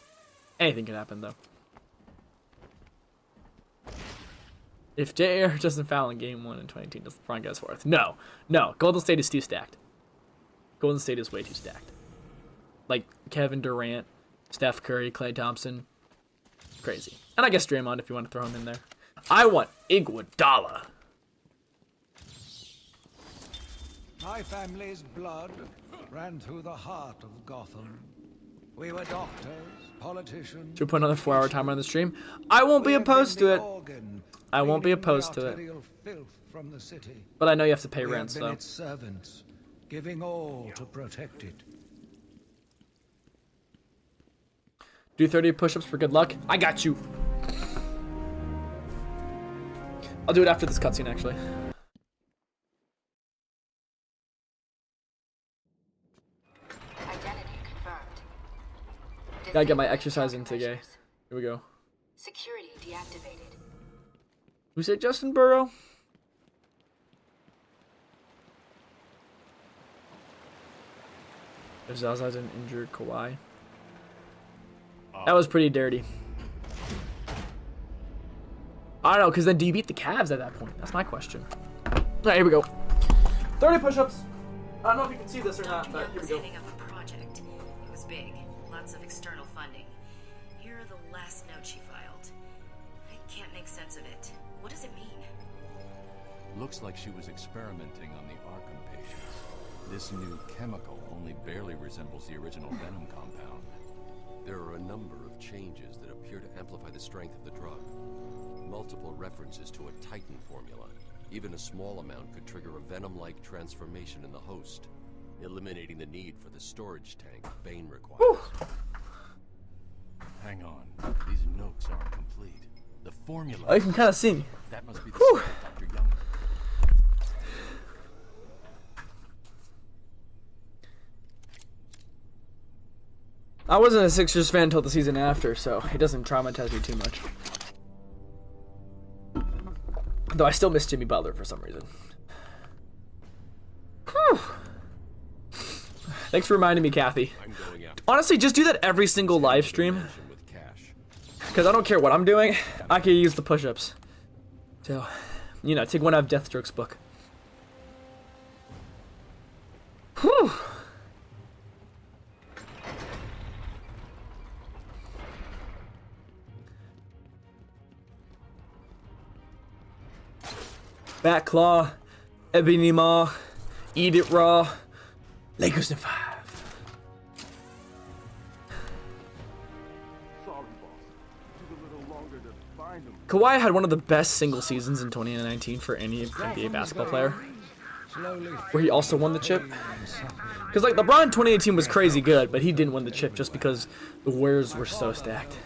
Anything could happen, though. If JR doesn't foul in Game 1 in 2018, does LeBron get fourth? No. No. Golden State is too stacked. Golden State is way too stacked. Like, Kevin Durant, Steph Curry, Klay Thompson. Crazy. And I guess Draymond, if you want to throw him in there. I want Iguodala. My family's blood ran through the heart of Gotham. We were doctors, politicians. Should we put another 4-hour timer on the stream? I won't be opposed to it. I won't be opposed to it. But I know you have to pay rent, so. Its servants, giving all to protect it. Do 30 push-ups for good luck? I got you. I'll do it after this cutscene, actually. Identity confirmed. Gotta get my exercise in today. Here we go. Security deactivated. Who said Justin Burrow? If Zaza's an injured Kawhi. That was pretty dirty. I don't know, because then do you beat the Cavs at that point? That's my question. Alright, here we go. 30 push-ups. I don't know if you can see this or not, Dr. but Young here we was go. heading up a project. It was big, lots of external funding. Here are the last notes she filed. I can't make sense of it. What does it mean? Looks like she was experimenting on the Arkham patients. This new chemical only barely resembles the original venom compound. There are a number of changes that appear to amplify the strength of the drug. Multiple references to a Titan formula. Even a small amount could trigger a venom-like transformation in the host, eliminating the need for the storage tank Bane requires. Whew. Hang on. These notes aren't complete. The formula... Oh, you can kind of see me. That must be the Whew. stuff Dr. Young... I wasn't a Sixers fan until the season after, so it doesn't traumatize me too much. Though I still miss Jimmy Butler for some reason. Whew. Thanks for reminding me, Kathy. Honestly, just do that every single live stream. Because I don't care what I'm doing, I can use the push-ups. So, you know, take one out of Deathstroke's book. Whew. Bat Claw, Ebony Maw, Eat It Raw, Lakers in 5. Kawhi had one of the best single seasons in 2019 for any NBA basketball player, where he also won the chip. Because like LeBron 2018 was crazy good, but he didn't win the chip just because the Warriors were so stacked.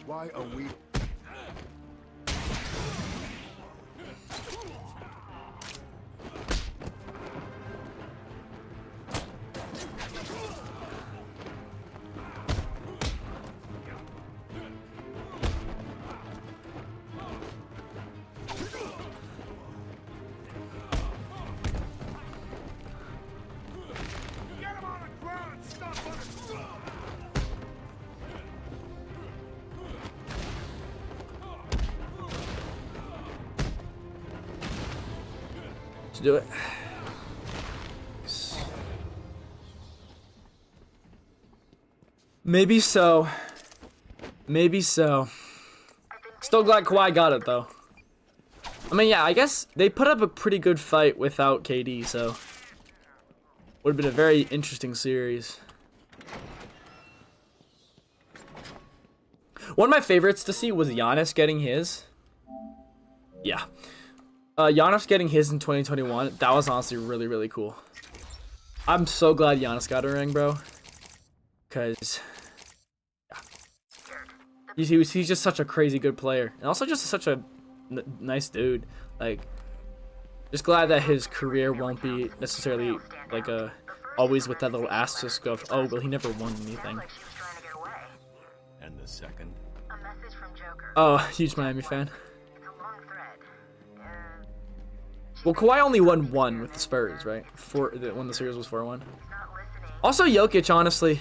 Why are we... Let's do it. Maybe so. Maybe so. Still glad Kawhi got it though. I mean, yeah, I guess they put up a pretty good fight without KD, so would have been a very interesting series. One of my favorites to see was Giannis getting his. Yeah. Giannis getting his in 2021. That was honestly really, really cool. I'm so glad Giannis got a ring, bro. Because, yeah. He's just such a crazy good player. And also just such a nice dude. Like, just glad that his career won't be necessarily, like, always with that little asterisk of, oh, well, he never won anything. And the second? Oh, huge Miami fan. Well, Kawhi only won one with the Spurs, right? When the series was 4-1. Also, Jokic, honestly.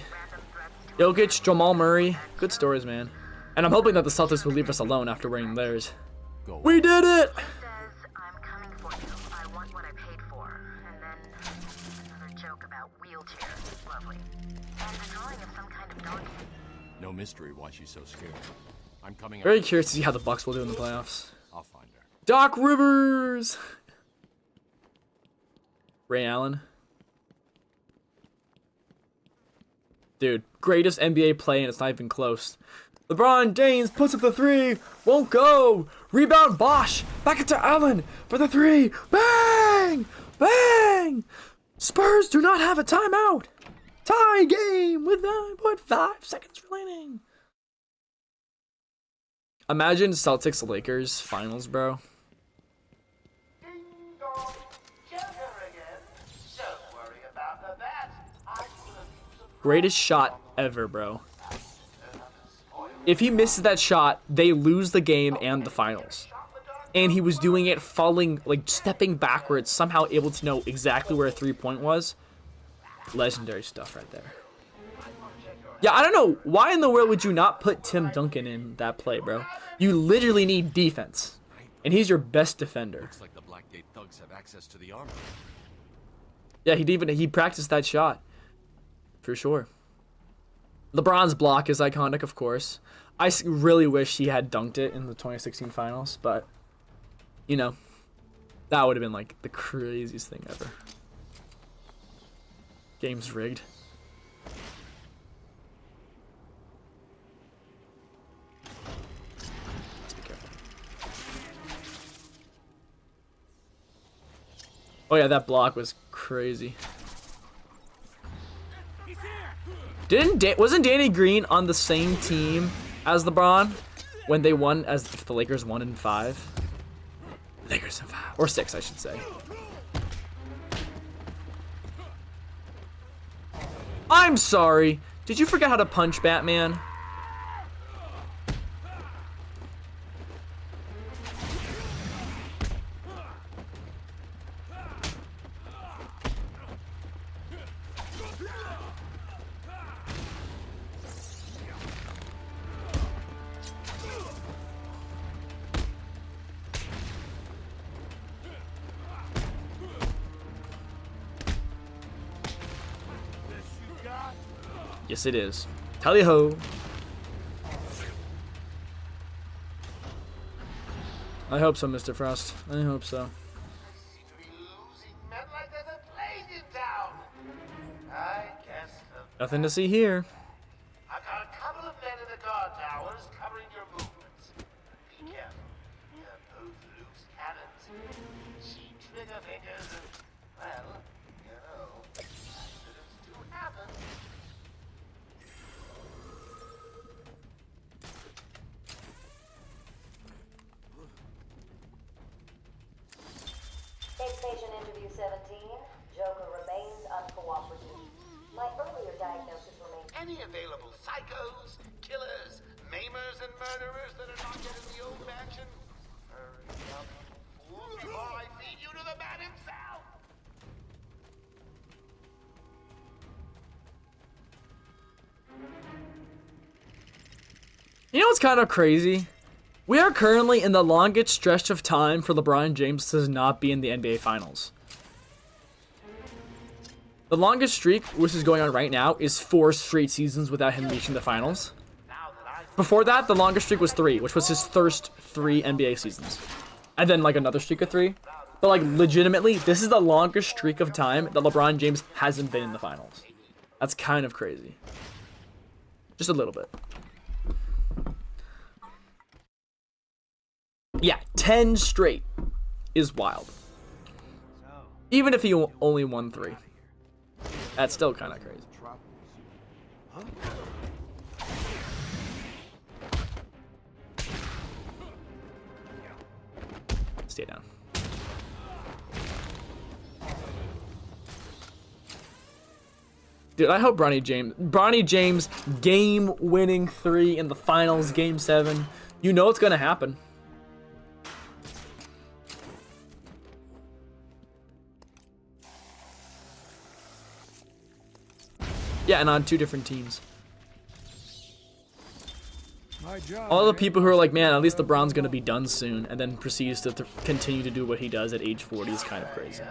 Jokic, Jamal Murray. Good stories, man. And I'm hoping that the Celtics will leave us alone after winning theirs. We did it! No mystery why she's so scared. I'm coming. Very curious to see how the Bucks will do in the playoffs. I'll find her. Doc Rivers! Ray Allen. Dude, greatest NBA play and it's not even close. LeBron James puts up the three. Won't go. Rebound Bosch. Back into Allen for the three. Bang! Bang! Spurs do not have a timeout. Tie game with 9.5 seconds remaining. Imagine Celtics Lakers finals, bro. Greatest shot ever, bro. If he misses that shot, they lose the game and the finals. And he was doing it falling, like stepping backwards, somehow able to know exactly where a 3-point was. Legendary stuff right there. Yeah, I don't know. Why in the world would you not put Tim Duncan in that play, bro? You literally need defense. and he's your best defender. Looks like the Blackgate thugs have access to the armor. Yeah, he practiced that shot for sure. LeBron's block is iconic, of course. I really wish he had dunked it in the 2016 finals, but you know, that would have been like the craziest thing ever. Game's rigged. Let's be careful. Oh yeah, that block was crazy. Wasn't Danny Green on the same team as LeBron when they won, as if the Lakers won in 5? Lakers in 5 or 6, I should say. I'm sorry. Did you forget how to punch, Batman? Yes, it is. Tally ho. I hope so, Mr. Frost. I hope so. Seem to be losing men like there's a plague in town. I guess Nothing to see here. I've got a couple of men in the guard towers covering your movements. Be careful. They're both loose cannons. Cheap trigger fingers and, well, you know, accidents do happen. Space Station Interview 17. Joker remains uncooperative. My earlier diagnosis remains... Any available psychos, killers, maimers, and murderers that are not yet in the old mansion? Hurry up, fool, before I feed you to the man himself! You know what's kind of crazy? We are currently in the longest stretch of time for LeBron James to not be in the NBA Finals. The longest streak, which is going on right now, is 4 straight seasons without him reaching the finals. Before that, the longest streak was 3, which was his first 3 NBA seasons. And then like another streak of 3. But like legitimately, this is the longest streak of time that LeBron James hasn't been in the finals. That's kind of crazy. Just a little bit. Yeah, 10 straight is wild. Even if he only won 3. That's still kind of crazy. Stay down. Dude, I hope Bronny James game-winning 3 in the finals, game 7. You know it's gonna happen. Yeah, and on 2 different teams. All the people who are like, man, at least LeBron's gonna be done soon, and then proceeds to continue to do what he does at age 40 is kind of crazy.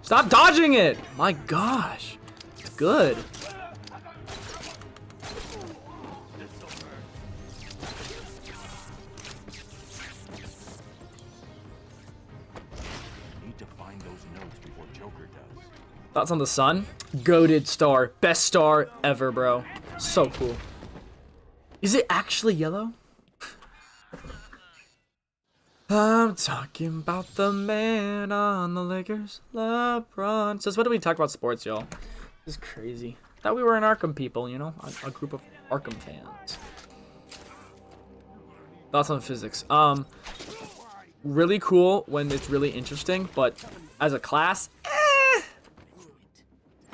Stop dodging it! My gosh. It's good. Need to find those notes before Joker does. Thoughts on the sun? Goated star. Best star ever, bro. So cool. Is it actually yellow? I'm talking about the man on the Lakers, LeBron. Says, what do we talk about sports, y'all? This is crazy. Thought we were an Arkham people, you know? A group of Arkham fans. Thoughts on physics. Really cool when it's really interesting, but as a class,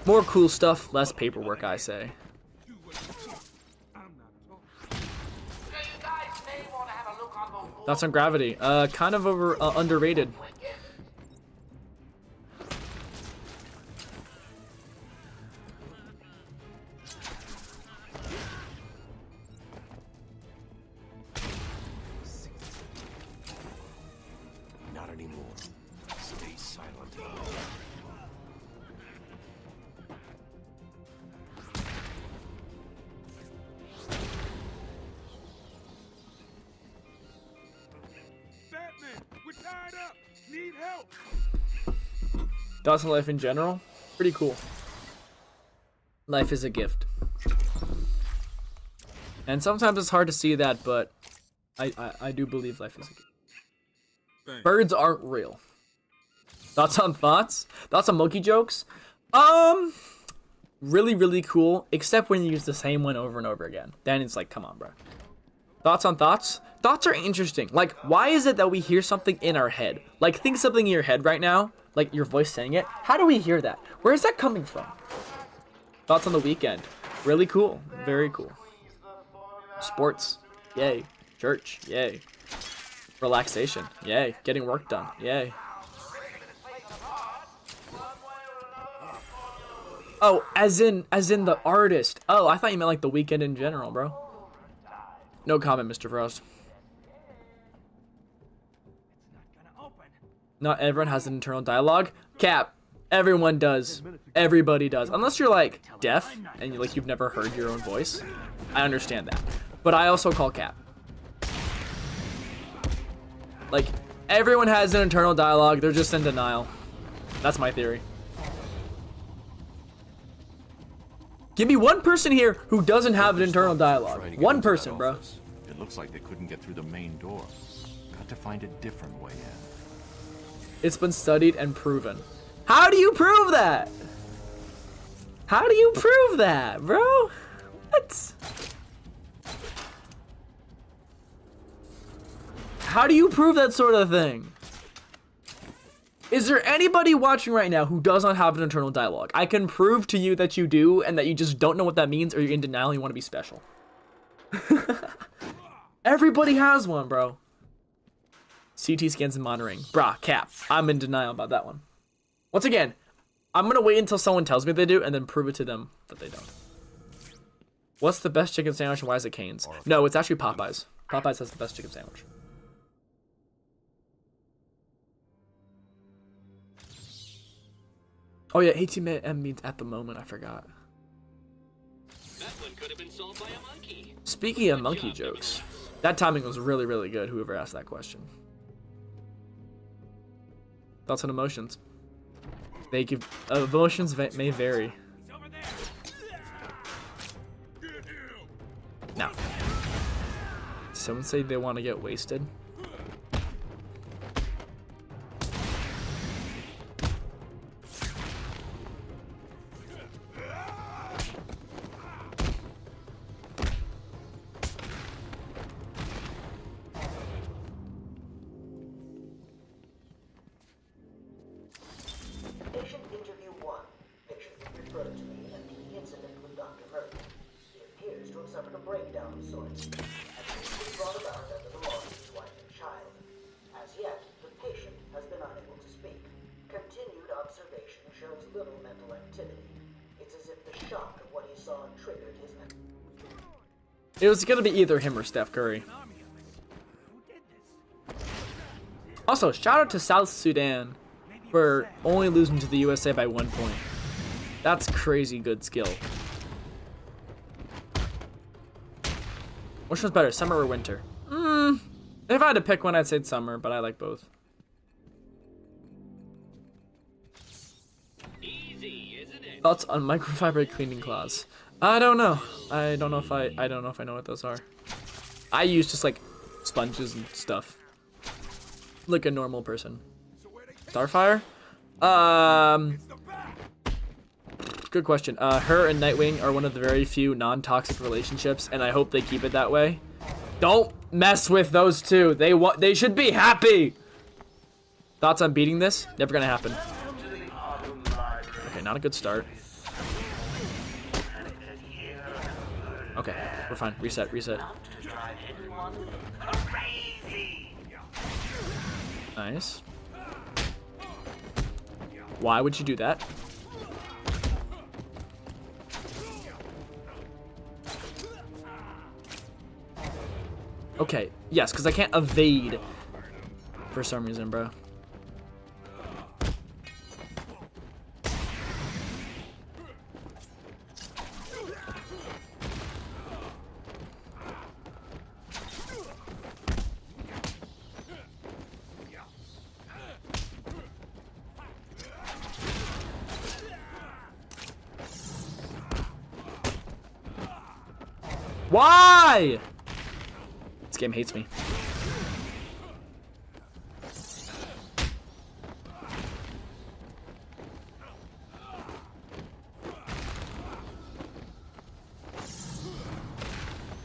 more cool stuff, less paperwork, I say. Thoughts on Gravity? Kind of underrated. Not anymore. Stay silent. Batman, we're tied up. Need help. Thoughts on life in general? Pretty cool. Life is a gift. And sometimes it's hard to see that, but I do believe life is a gift. Thanks. Birds aren't real. Thoughts on thoughts? Thoughts on monkey jokes? Really, really cool, except when you use the same one over and over again. Then it's like, come on, bro. Thoughts on thoughts? Thoughts are interesting. Like, why is it that we hear something in our head? Like, think something in your head right now, like your voice saying it. How do we hear that? Where is that coming from? Thoughts on the weekend? Really cool. Very cool. Sports. Yay. Church. Yay. Relaxation. Yay. Getting work done. Yay. Oh, as in the artist. Oh, I thought you meant like the weekend in general, bro. No comment, Mr. Frost. Not everyone has an internal dialogue. Cap. Everyone does. Everybody does. Unless you're like deaf and you've never heard your own voice. I understand that. But I also call cap. Like, everyone has an internal dialogue. They're just in denial. That's my theory. Give me one person here who doesn't have an internal dialogue. One person, bro. It looks like they couldn't get through the main door. Got to find a different way in. It's been studied and proven. How do you prove that? How do you prove that, bro? What? How do you prove that sort of thing? Is there anybody watching right now who does not have an internal dialogue? I can prove to you that you do and that you just don't know what that means, or you're in denial and you want to be special. Everybody has one, bro. CT scans and monitoring. Brah, cap. I'm in denial about that one. Once again, I'm going to wait until someone tells me they do and then prove it to them that they don't. What's the best chicken sandwich and why is it Cane's? No, it's actually Popeyes. Popeyes has the best chicken sandwich. Oh yeah, ATM means at the moment, I forgot. That one could have been solved by a monkey. Speaking of monkey jokes, that timing was really, really good, whoever asked that question. Thoughts on emotions? They give emotions may vary. Now, someone say they want to get wasted. Patient interview 1. Patient referred to me at the incident with Dr. Murphy. He appears to have suffered a breakdown of sorts, and this was brought about under the loss of his wife and child. As yet, the patient has been unable to speak. Continued observation shows little mental activity. It's as if the shock of what he saw triggered his mental... It was gonna be either him or Steph Curry. Also, shout out to South Sudan. for only losing to the USA by 1 point. That's crazy good skill. Which one's better, summer or winter? If I had to pick one, I'd say summer, but I like both. Easy, isn't it? Thoughts on microfiber cleaning cloths? I don't know. I don't know if I know what those are. I use just like sponges and stuff. Like a normal person. Starfire? Good question. Her and Nightwing are one of the very few non-toxic relationships, and I hope they keep it that way. Don't mess with those two. They should be happy. Thoughts on beating this? Never gonna happen. Okay, not a good start. Okay, we're fine. Reset. Nice. Why would you do that? Okay, yes, because I can't evade for some reason, bro. Why? This game hates me.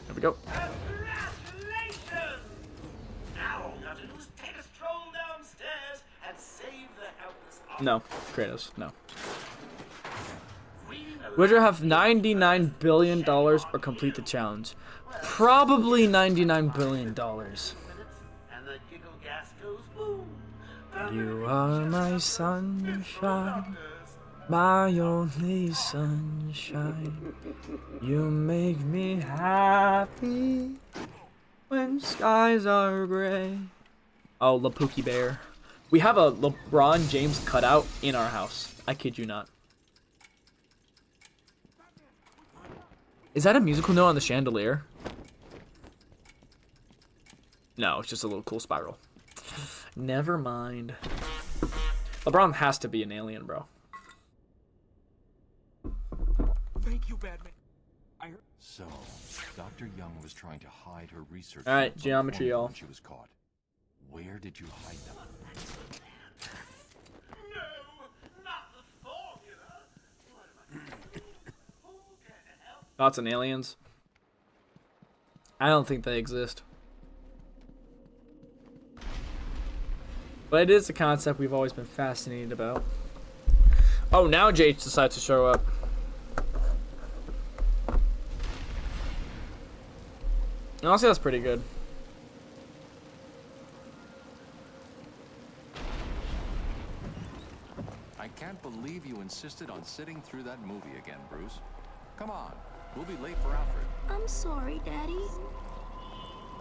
There we go. Congratulations! Now all you have to do is take a stroll downstairs and save the helpless ark. No, Kratos, no. Would you have $99 billion or complete the challenge? Probably $99 billion. And the giggle gas goes boom. You are my sunshine, my only sunshine. You make me happy when skies are gray. Oh, La Pookie Bear. We have a LeBron James cutout in our house. I kid you not. Is that a musical note on the chandelier? No, it's just a little cool spiral. Never mind. LeBron has to be an alien, bro. Thank you, Batman. I heard. So, Dr. Young was trying to hide her research. All right, results geometry, y'all. when she was caught. Where did you hide them? No, not the formula. What am I doing? Who can help? Thoughts on aliens? I don't think they exist. But it is a concept we've always been fascinated about. Oh, now Jake decides to show up. Honestly, that's pretty good. I can't believe you insisted on sitting through that movie again, Bruce. Come on, we'll be late for Alfred. I'm sorry, Daddy.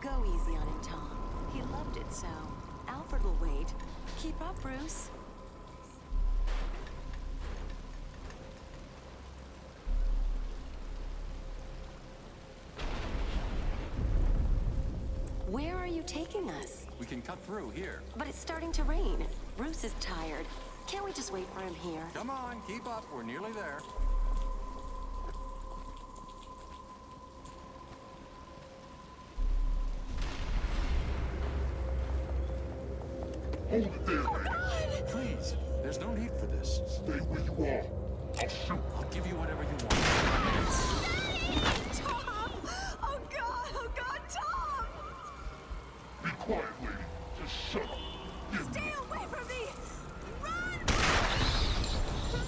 Go easy on him, Tom. He loved it so. Alfred will wait. Keep up, Bruce. Where are you taking us? We can cut through here. But it's starting to rain. Bruce is tired. Can't we just wait for him here? Come on, keep up. We're nearly there. Hold it there, man. Please, there's no need for this. Stay where you are. I'll shoot. I'll give you whatever you want. Tom! Oh God, Tom! Be quiet, lady. Just shut up. Stay away from me! Run!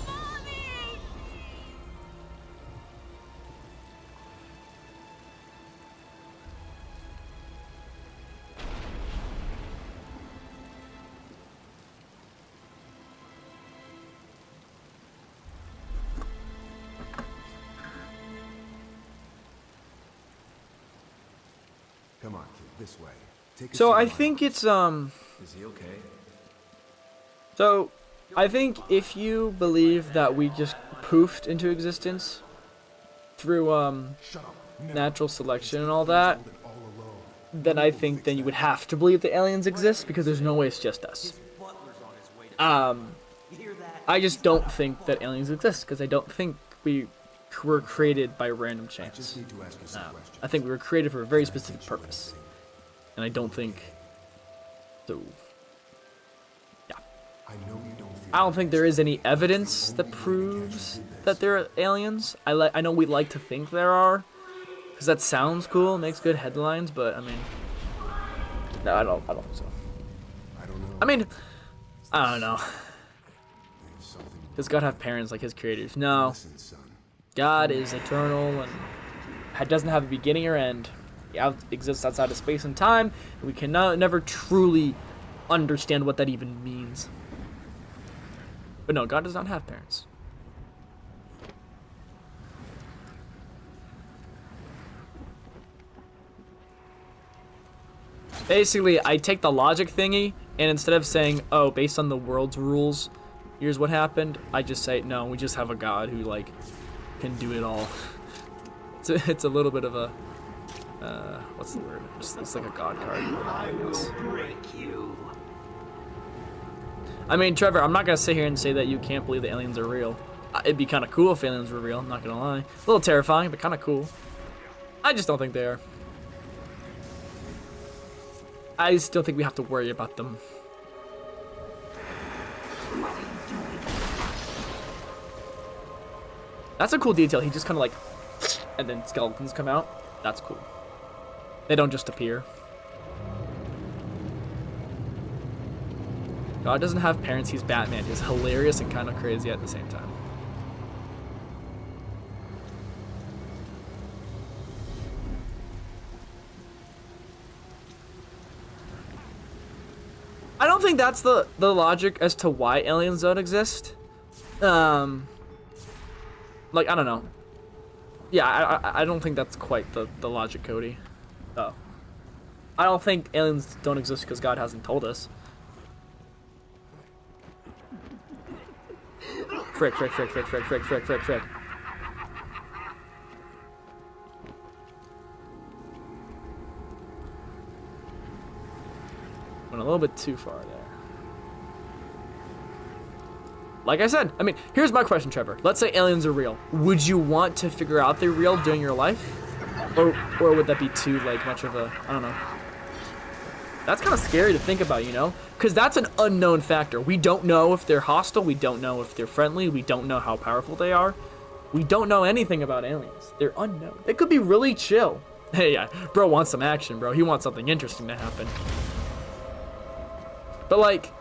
Mommy! Come on, kid, this way. Take a So seat, I Miles. think it's Is he okay? So I think if you believe that we just poofed into existence through natural selection and all that, then I think then you would have to believe that aliens exist because there's no way it's just us. I just don't think that aliens exist because I don't think we were created by random chance. I think we were created for a very specific purpose, and I don't think so. Yeah, I don't think there is any evidence that proves that there are aliens. I know we like to think there are, because that sounds cool, makes good headlines, but I mean, no, I don't think so. I mean, I don't know. Does God have parents like his creators? No. God is eternal and doesn't have a beginning or end. He exists outside of space and time, and we cannot never truly understand what that even means. But no, God does not have parents. Basically, I take the logic thingy, and instead of saying, oh, based on the world's rules, here's what happened, I just say, no, we just have a God who, like, can do it all. It's a little bit of a, what's the word? It's like a God card. I guess. I mean, Trevor, I'm not going to sit here and say that you can't believe that aliens are real. It'd be kind of cool if aliens were real, I'm not going to lie. A little terrifying, but kind of cool. I just don't think they are. I still think we have to worry about them. That's a cool detail. He just kind of like, and then skeletons come out. That's cool. They don't just appear. God doesn't have parents. He's Batman. He's hilarious and kind of crazy at the same time. I don't think that's the logic as to why aliens don't exist. Like, I don't know. Yeah, I don't think that's quite the logic, Cody. Oh. I don't think aliens don't exist because God hasn't told us. Frick. Went a little bit too far there. Like I said, I mean, here's my question, Trevor. Let's say aliens are real. Would you want to figure out they're real during your life? Or would that be too, like, much of a, I don't know. That's kind of scary to think about, you know? Because that's an unknown factor. We don't know if they're hostile. We don't know if they're friendly. We don't know how powerful they are. We don't know anything about aliens. They're unknown. They could be really chill. Hey, yeah, bro wants some action, bro. He wants something interesting to happen. But, like,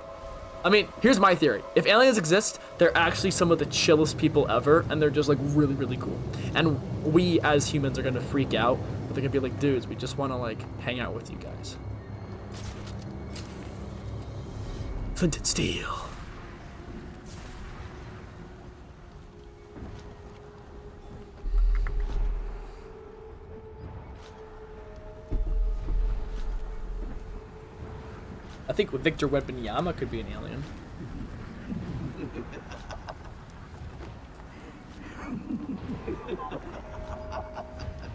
I mean, here's my theory. If aliens exist, they're actually some of the chillest people ever, and they're just, like, really, really cool. And we, as humans, are gonna freak out, but they're gonna be like, dudes, we just wanna, like, hang out with you guys. Flint and steel. I think Victor Wembanyama could be an alien.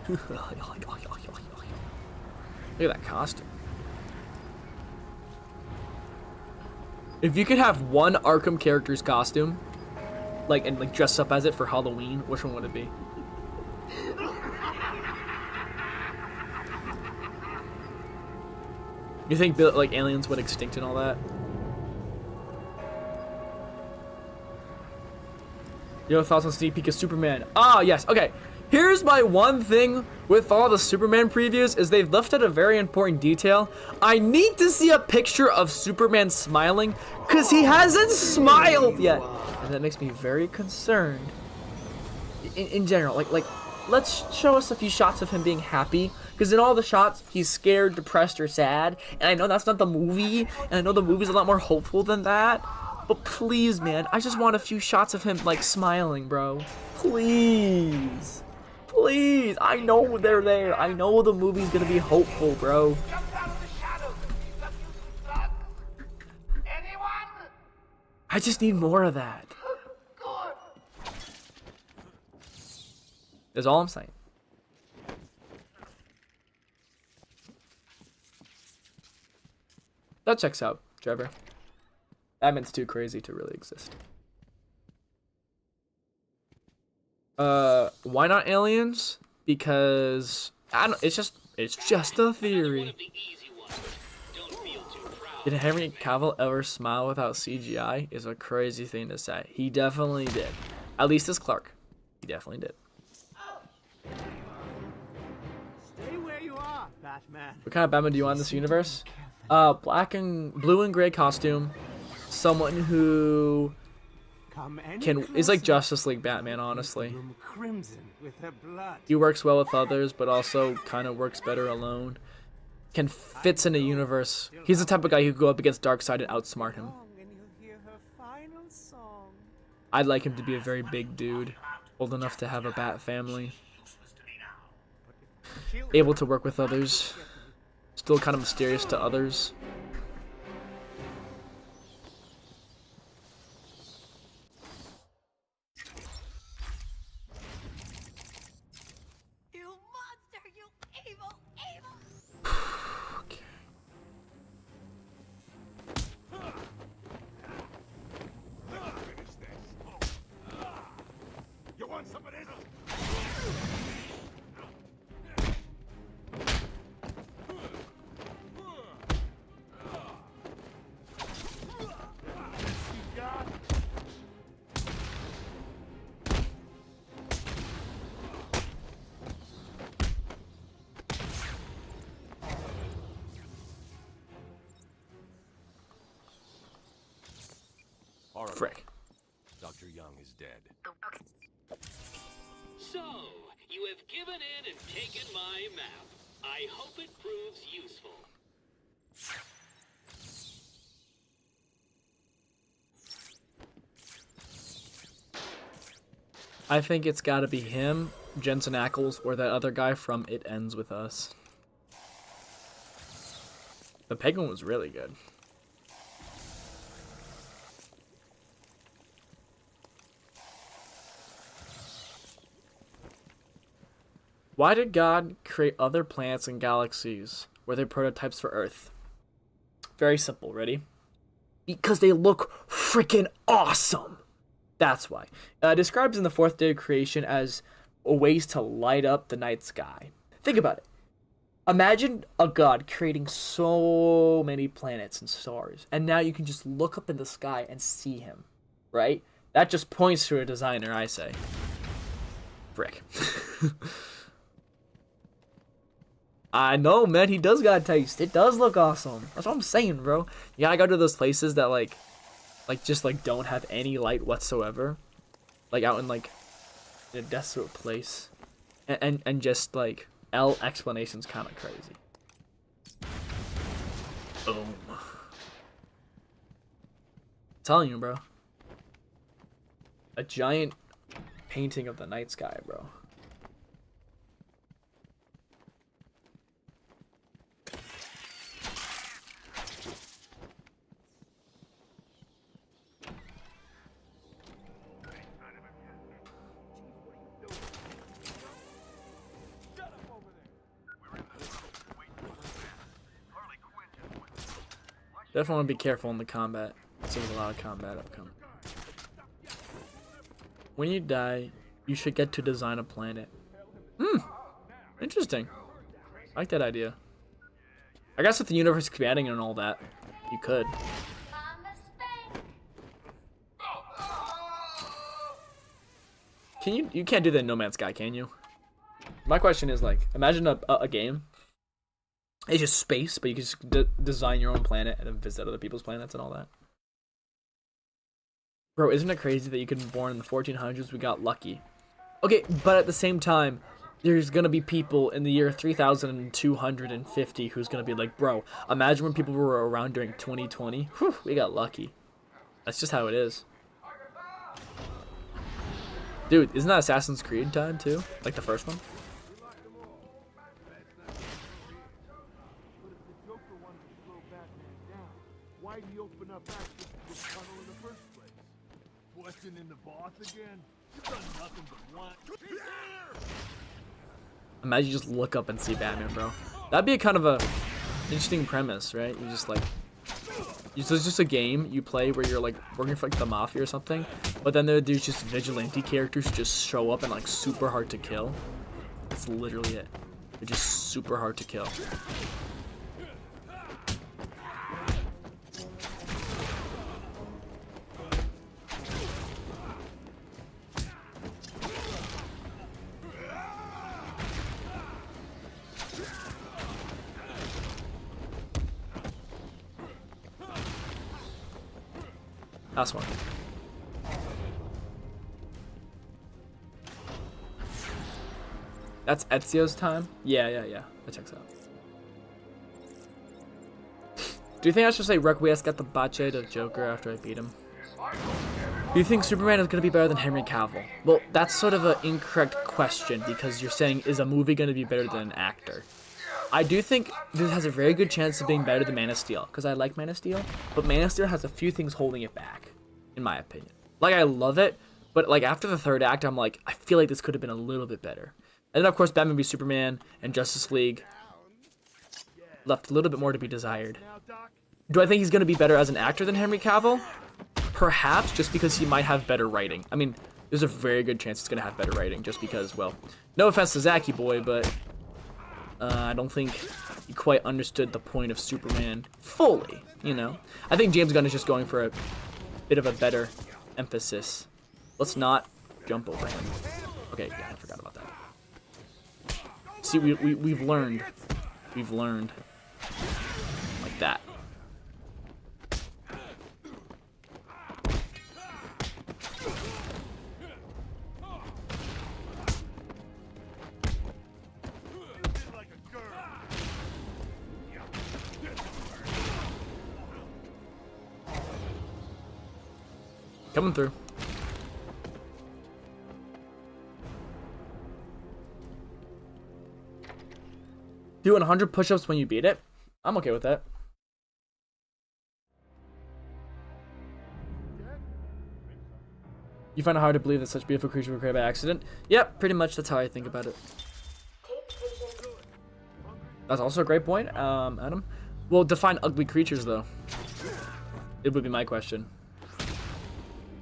Look at that costume. If you could have one Arkham character's costume, like, and like dress up as it for Halloween, which one would it be? You think like aliens went extinct and all that? Yo, thoughts on sneak peek of Superman? Ah, yes. Okay. Here's my one thing with all the Superman previews is they've left out a very important detail. I need to see a picture of Superman smiling because he hasn't smiled yet. And that makes me very concerned in general. Like, let's show us a few shots of him being happy. Because in all the shots, he's scared, depressed, or sad. And I know that's not the movie. And I know the movie's a lot more hopeful than that. But please, man, I just want a few shots of him, like, smiling, bro. Please. Please. I know they're there. I know the movie's gonna be hopeful, bro. I just need more of that. That's all I'm saying. That checks out, Trevor. Batman's too crazy to really exist. Why not aliens? Because I don't, it's just a theory. Did Henry Cavill ever smile without CGI? Is a crazy thing to say. He definitely did. At least as Clark. He definitely did. Stay where you are, Batman. What kind of Batman do you want in this universe? Blue and gray costume. Someone who is like Justice League Batman, honestly. He works well with others, but also kind of works better alone. Fits in a universe. He's the type of guy who could go up against Darkseid and outsmart him. I'd like him to be a very big dude, old enough to have a bat family, able to work with others, still kind of mysterious to others. Frick. Dr. Young is dead. So, you have given in and taken my map. I hope it proves useful. I think it's gotta be him, Jensen Ackles, or that other guy from It Ends With Us. The Penguin was really good. Why did God create other planets and galaxies? Were they prototypes for Earth? Very simple, ready? Because they look freaking awesome! That's why. Describes in the fourth day of creation as ways to light up the night sky. Think about it. Imagine a God creating so many planets and stars, and now you can just look up in the sky and see him, right? That just points to a designer, I say. Frick. I know, man, he does got taste. It does look awesome. That's what I'm saying, bro. You gotta go to those places that like just don't have any light whatsoever. Like out in like in a desolate place. And just like L explanation's kinda crazy. Boom. I'm telling you, bro. A giant painting of the night sky, bro. Definitely want to be careful in the combat. There's a lot of combat upcoming. When you die, you should get to design a planet. Interesting. I like that idea. I guess with the universe expanding and all that, you could. Can you can't do that in No Man's Sky, can you? My question is like, imagine a game. It's just space, but you can just design your own planet and then visit other people's planets and all that. Bro, isn't it crazy that you could be born in the 1400s? We got lucky. Okay, but at the same time, there's gonna be people in the year 3250 who's gonna be like, bro, imagine when people were around during 2020. Whew, we got lucky. That's just how it is. Dude, isn't that Assassin's Creed time too? Like the first one? Why did he open up access to this tunnel in the first place? Questioning the boss again? You've done nothing but want. Imagine you just look up and see Batman, bro. That'd be a kind of a interesting premise, right? You just like, it's just a game you play where you're like working for like the mafia or something, but then there's just vigilante characters who just show up and like super hard to kill. That's literally it. They're just super hard to kill. Last one. That's Ezio's time? Yeah. That checks out. Do you think I should say Requiescat the Bache to Joker after I beat him? Do you think Superman is going to be better than Henry Cavill? Well, that's sort of an incorrect question because you're saying, is a movie going to be better than an actor? I do think this has a very good chance of being better than Man of Steel, because I like Man of Steel, but Man of Steel has a few things holding it back, in my opinion. Like, I love it, but like after the third act, I'm like, I feel like this could have been a little bit better. And then of course Batman v Superman and Justice League left a little bit more to be desired. Do I think he's going to be better as an actor than Henry Cavill? Perhaps, just because he might have better writing. I mean, there's a very good chance he's going to have better writing, just because, well, no offense to Zachy Boy, but I don't think he quite understood the point of Superman fully, you know? I think James Gunn is just going for a bit of a better emphasis. Let's not jump over him. Okay, yeah, I forgot about that. See, we've learned. We've learned. Like that. Coming through. Doing 100 push-ups when you beat it? I'm okay with that. You find it hard to believe that such beautiful creatures were created by accident? Yep, pretty much that's how I think about it. That's also a great point, Adam. Well, define ugly creatures, though. It would be my question.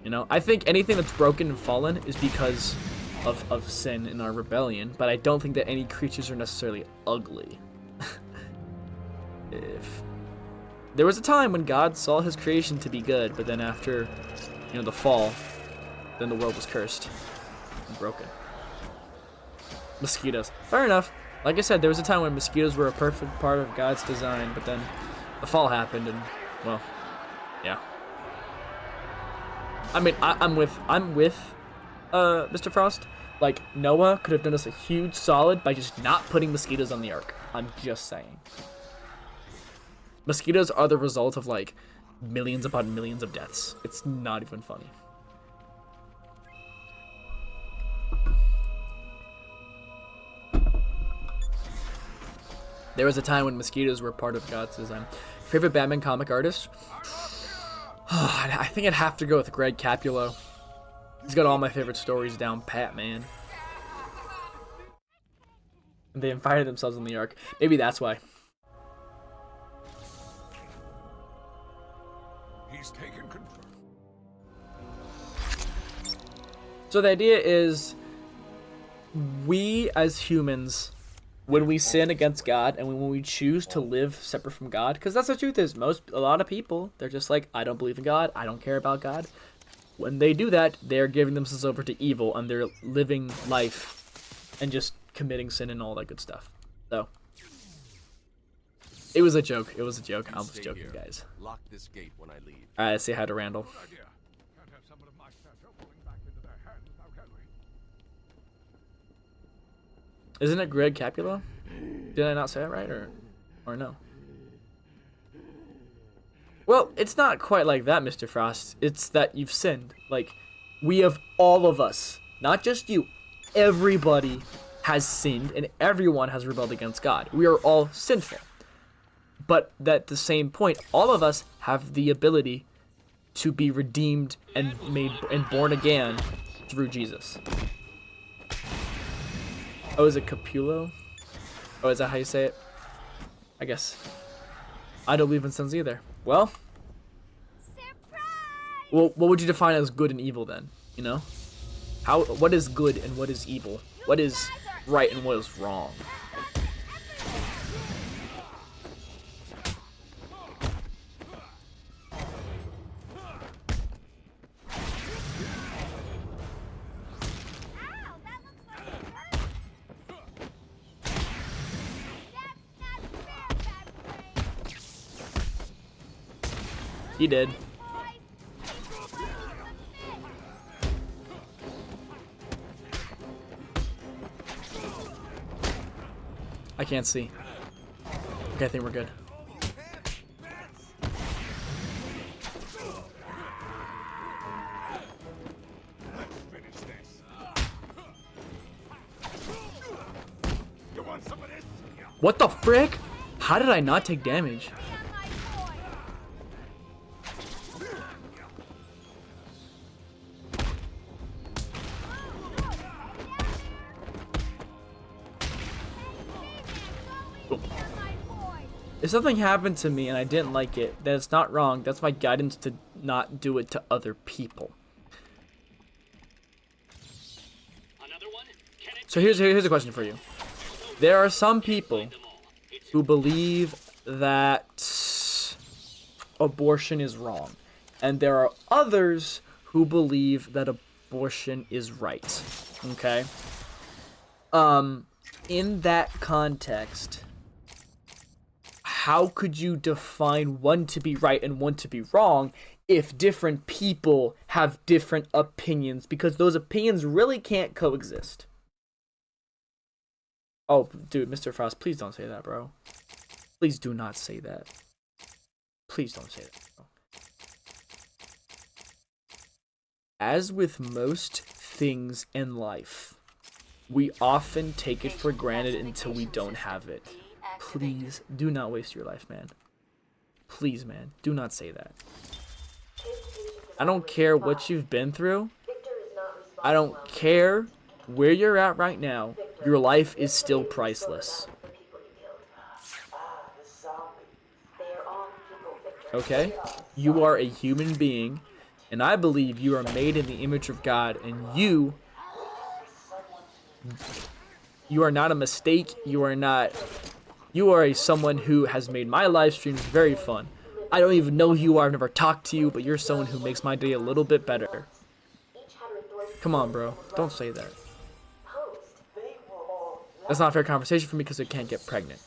You know, I think anything that's broken and fallen is because of sin and our rebellion, but I don't think that any creatures are necessarily ugly. If there was a time when God saw his creation to be good, but then after, you know, the fall, then the world was cursed and broken. Mosquitoes. Fair enough. Like I said, there was a time when mosquitoes were a perfect part of God's design, but then the fall happened and, well, yeah. I mean, I'm with Mr. Frost. Like, Noah could have done us a huge solid by just not putting mosquitoes on the ark. I'm just saying. Mosquitoes are the result of, like, millions upon millions of deaths. It's not even funny. There was a time when mosquitoes were part of God's design. Favorite Batman comic artist? I think I'd have to go with Greg Capullo. He's got all my favorite stories down pat, man. And they invited themselves on the ark. Maybe that's why. He's taken control. So the idea is, we as humans, when we sin against God and when we choose to live separate from God, because that's the truth is, a lot of people, they're just like, I don't believe in God, I don't care about God. When they do that, they're giving themselves over to evil and they're living life and just committing sin and all that good stuff. So, it was a joke. It was a joke. I was joking, guys. Lock this gate when I leave. Alright, let's say hi to Randall. Isn't it Greg Capullo? Did I not say it right, or no? Well, it's not quite like that, Mr. Frost. It's that you've sinned. Like, we have, all of us, not just you, everybody has sinned, and everyone has rebelled against God. We are all sinful. But at the same point, all of us have the ability to be redeemed and made and born again through Jesus. Oh, is it Capulo? Oh, is that how you say it? I guess. I don't believe in sins either. Well, what would you define as good and evil then? You know? What is good and what is evil? What is right and what is wrong? He did. I can't see. Okay, I think we're good. What the frick? How did I not take damage? If something happened to me and I didn't like it, then it's not wrong. That's my guidance to not do it to other people. So here's a question for you. There are some people who believe that abortion is wrong, and there are others who believe that abortion is right. Okay? In that context, how could you define one to be right and one to be wrong if different people have different opinions? Because those opinions really can't coexist. Oh, dude, Mr. Frost, please don't say that, bro. Please do not say that. Please don't say that, bro. As with most things in life, we often take it for granted until we don't have it. Please do not waste your life, man. Please, man, do not say that. I don't care what you've been through. I don't care where you're at right now. Your life is still priceless. Okay? You are a human being, and I believe you are made in the image of God, and you are not a mistake. You are someone who has made my live streams very fun. I don't even know who you are. I've never talked to you, but you're someone who makes my day a little bit better. Come on, bro. Don't say that. That's not a fair conversation for me because I can't get pregnant.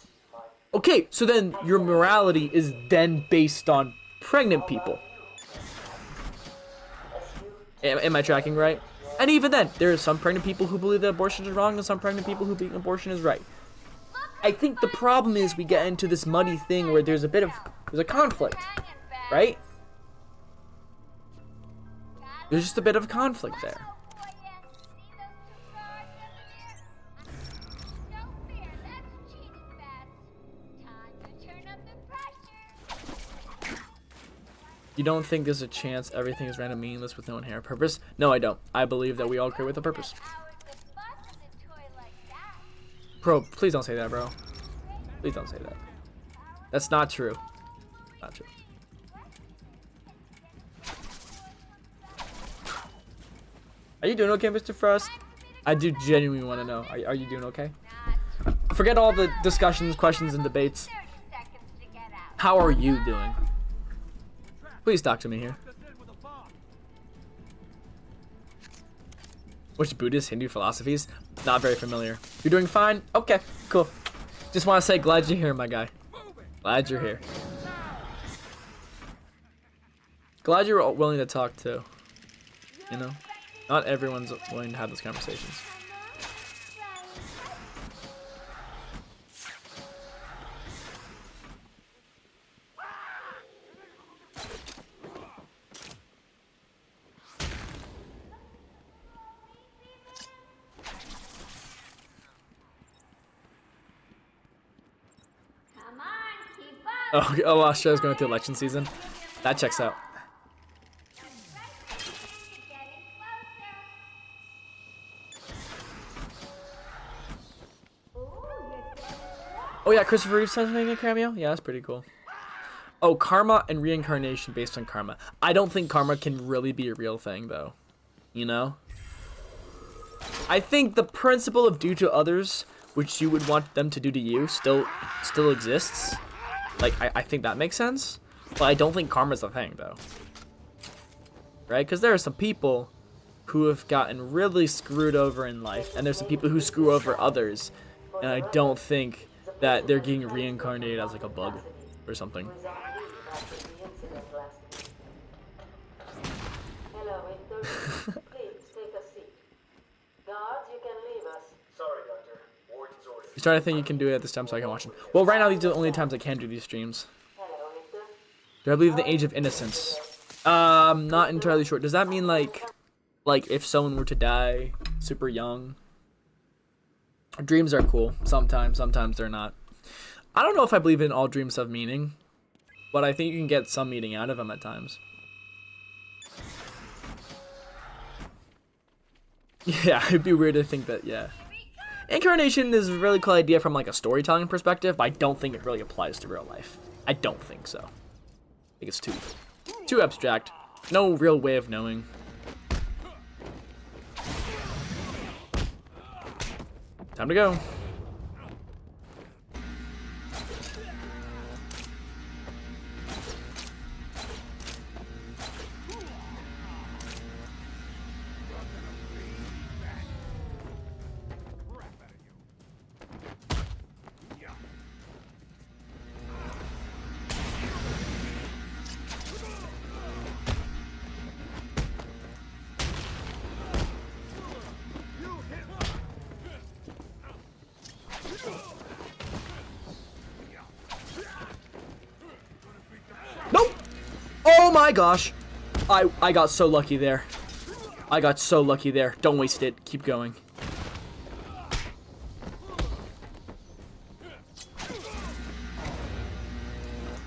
Okay, so then your morality is then based on pregnant people. Am I tracking right? And even then, there are some pregnant people who believe that abortion is wrong and some pregnant people who believe abortion is right. I think the problem is we get into this muddy thing where there's a conflict, right? There's just a bit of conflict there. You don't think there's a chance everything is random, meaningless, with no inherent purpose? No, I don't. I believe that we all create with a purpose. Bro, please don't say that, bro. Please don't say that. That's not true. Not true. Are you doing okay, Mr. Frost? I do genuinely want to know. Are you doing okay? Forget all the discussions, questions, and debates. How are you doing? Please talk to me here. Which Buddhist, Hindu philosophies? Not very familiar. You're doing fine? Okay, cool. Just want to say, glad you're here, my guy. Glad you're here. Glad you're willing to talk too. You know? Not everyone's willing to have those conversations. Oh, Australia's going through election season. That checks out. Oh yeah, Christopher Reeve's son's making a cameo? Yeah, that's pretty cool. Oh, karma and reincarnation based on karma. I don't think karma can really be a real thing, though. You know? I think the principle of do to others, which you would want them to do to you, still exists. Like, I think that makes sense. But I don't think karma's a thing, though. Right? Because there are some people who have gotten really screwed over in life, and there's some people who screw over others, and I don't think that they're getting reincarnated as like a bug or something. Hello, Victor. Please take a seat. Guards, you can leave us. Sorry, Doctor. Warden's orders. He's trying to think you can do it at this time so I can watch him. Well, right now these are the only times I can do these streams. Hello, Victor. Do I believe in the age of innocence? Not entirely sure. Does that mean like if someone were to die super young? Dreams are cool. Sometimes they're not. I don't know if I believe in all dreams have meaning, but I think you can get some meaning out of them at times. Yeah, it'd be weird to think that, yeah. Incarnation is a really cool idea from like a storytelling perspective, but I don't think it really applies to real life. I don't think so. I think it's too abstract. No real way of knowing. Time to go. Nope! Oh my gosh! I got so lucky there. I got so lucky there. Don't waste it. Keep going.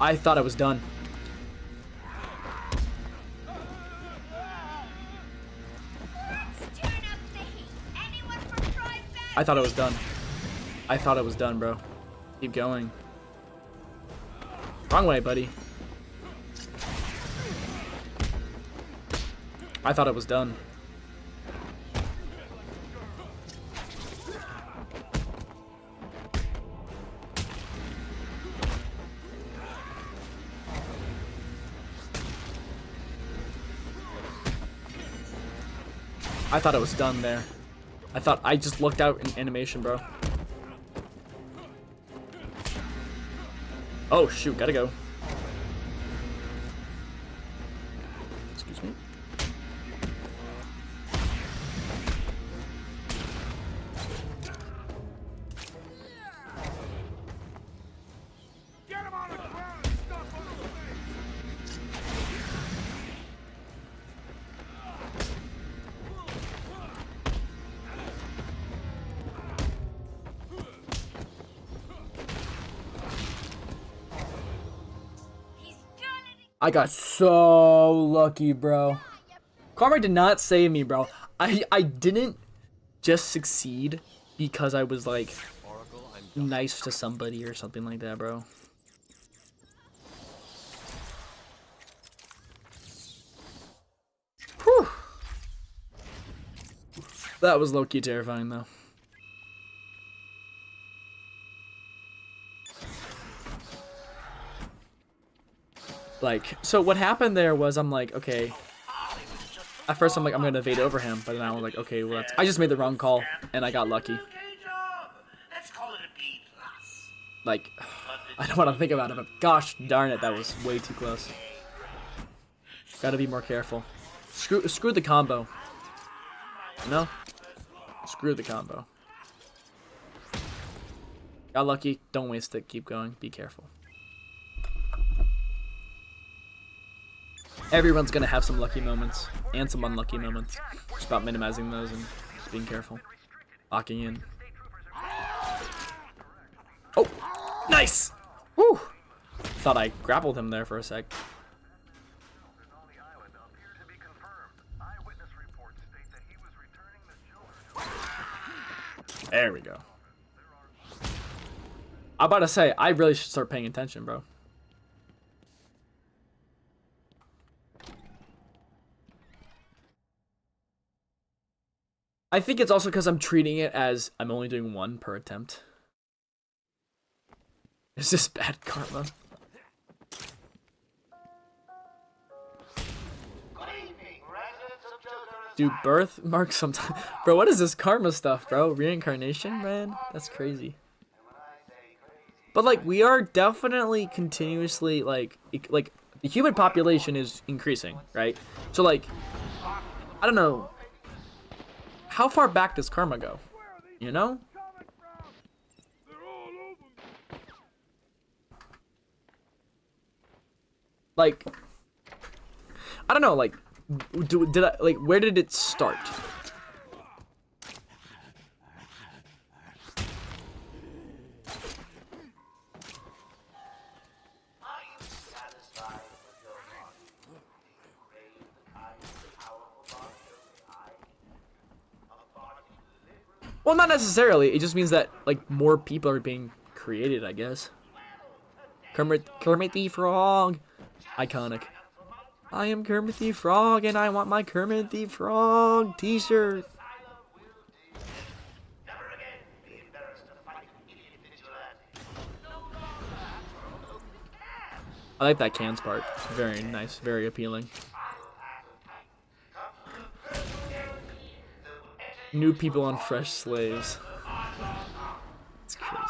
I thought I was done. I thought I was done. I thought I was done, bro. Keep going. Wrong way, buddy. I thought it was done. I thought it was done there. I thought I just looked out in animation, bro. Oh shoot, gotta go. Excuse me. I got so lucky, bro. Karma did not save me, bro. I didn't just succeed because I was like nice to somebody or something like that, bro. Whew. That was low-key terrifying, though. Like, so what happened there was I'm like, okay. At first I'm like, I'm gonna evade over him, but then I was like, okay, well, that's, I just made the wrong call, and I got lucky. Like, I don't want to think about it, but gosh darn it, that was way too close. Gotta be more careful. Screw the combo. No? Screw the combo. Got lucky, don't waste it, keep going, be careful. Everyone's gonna have some lucky moments and some unlucky moments. Just about minimizing those and just being careful. Locking in. Oh! Nice! Woo! Thought I grappled him there for a sec. There we go. I'm about to say, I really should start paying attention, bro. I think it's also because I'm treating it as I'm only doing one per attempt. It's just bad karma. Do birthmark sometime. Bro, what is this karma stuff, bro? Reincarnation, man? That's crazy. But, like, we are definitely continuously, like, the human population is increasing, right? So, like, I don't know. How far back does karma go? You know? Like, I don't know, like, did I, like, where did it start? Well, not necessarily. It just means that, like, more people are being created, I guess. Kermit the Frog. Iconic. I am Kermit the Frog, and I want my Kermit the Frog t-shirt. I like that cans part. Very nice, very appealing. New people on fresh slaves. It's crazy.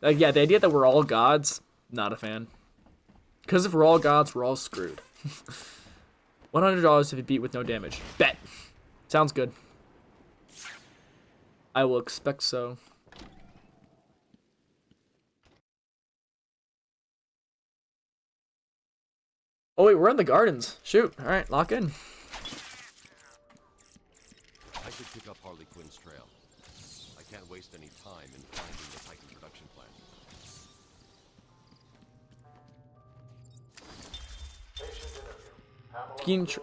Yeah, the idea that we're all gods, not a fan. Because if we're all gods, we're all screwed. $100 if you beat with no damage. Bet. Sounds good. I will expect so. Oh wait, we're in the gardens. Shoot. Alright, lock in. I should pick up Harley Quinn's trail. I can't waste any time in finding the Titan production plant.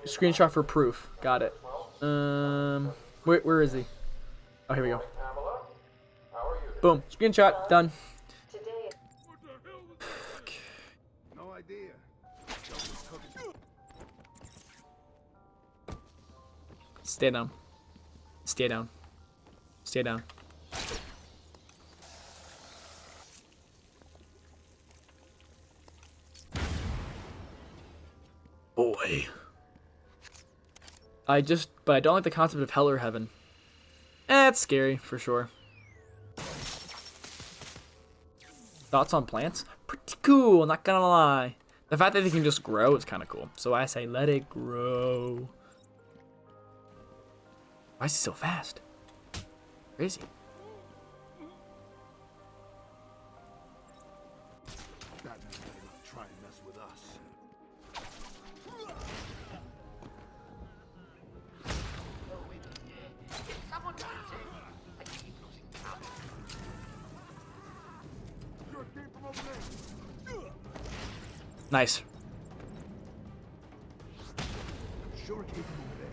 Screenshot for proof. Got it. Where is he? Oh, here we go. Boom. Screenshot. Done. No idea. Stay down. Stay down. Stay down. Boy. But I don't like the concept of hell or heaven. It's scary, for sure. Thoughts on plants? Pretty cool, not gonna lie. The fact that they can just grow is kind of cool. So I say, let it grow. Why is he so fast? Crazy. Batman better not try and mess with us. Nice. Sure it came from over there.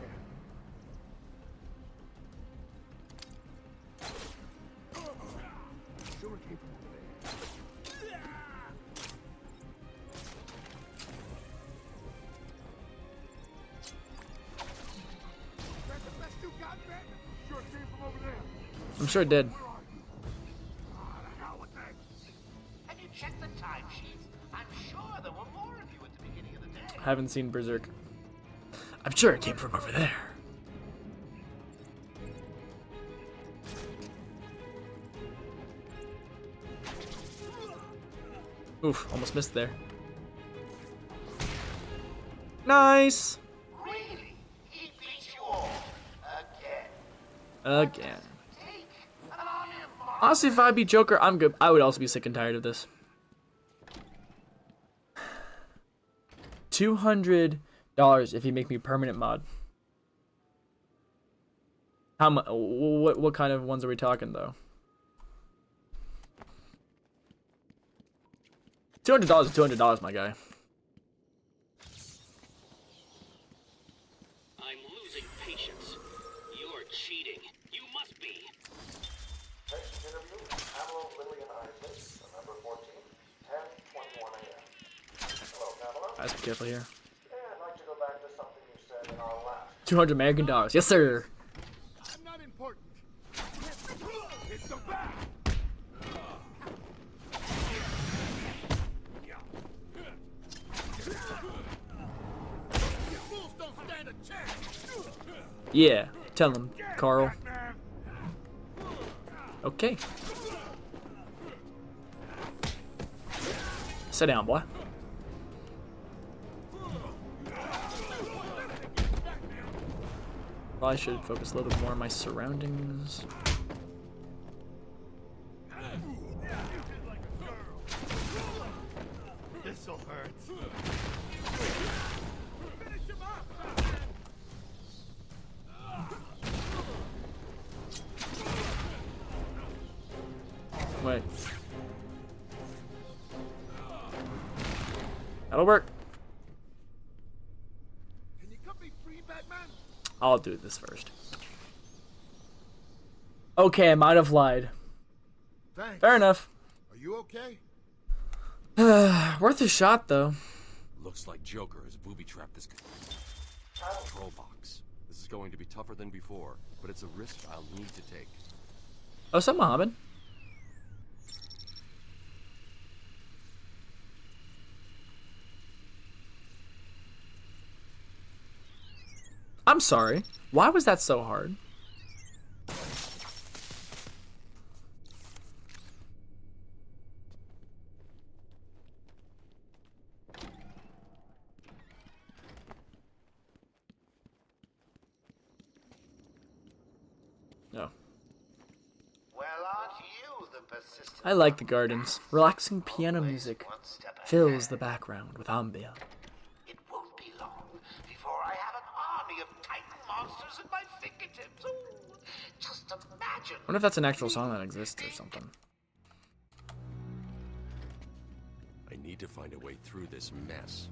Sure it came from over there. That's the best you got, man? Sure it came from over there. I'm sure it did. Have you checked the timesheets? I'm sure there were more of you at the beginning of the day. I haven't seen Berserk. I'm sure it came from over there. Oof, almost missed there. Nice! Really? He beat you all. Again. Honestly, if I beat Joker, I'm good. I would also be sick and tired of this. $200 if you make me permanent mod. How much? What kind of ones are we talking though? $200 is $200, my guy. I'm losing patience. You're cheating. You must be. Next interview, Pamela Lillian Isaac, November 14th, 10:21 a.m. Hello, Pamela. Guys, be careful here. Yeah, I'd like to go back to something you said in our last. $200 American. Yes, sir. I'm not important. It's the back. You fools don't stand a chance. Yeah, tell him, Carl. Okay. Sit down, boy. Probably should focus a little bit more on my surroundings. This'll hurt. Wait. That'll work. Can you cut me free, Batman? I'll do this first. Okay, I might have lied. Thanks. Fair enough. Are you okay? Worth a shot, though. Looks like Joker has booby-trapped this control box. This is going to be tougher than before, but it's a risk I'll need to take. Oh, what's up, Mohammed? I'm sorry. Why was that so hard? No. Well, aren't you the persistent? I like the gardens. Relaxing piano music fills the background with ambient. It won't be long before I have an army of Titan monsters at my fingertips. Ooh, just imagine. I wonder if that's an actual song that exists or something. I need to find a way through this mess.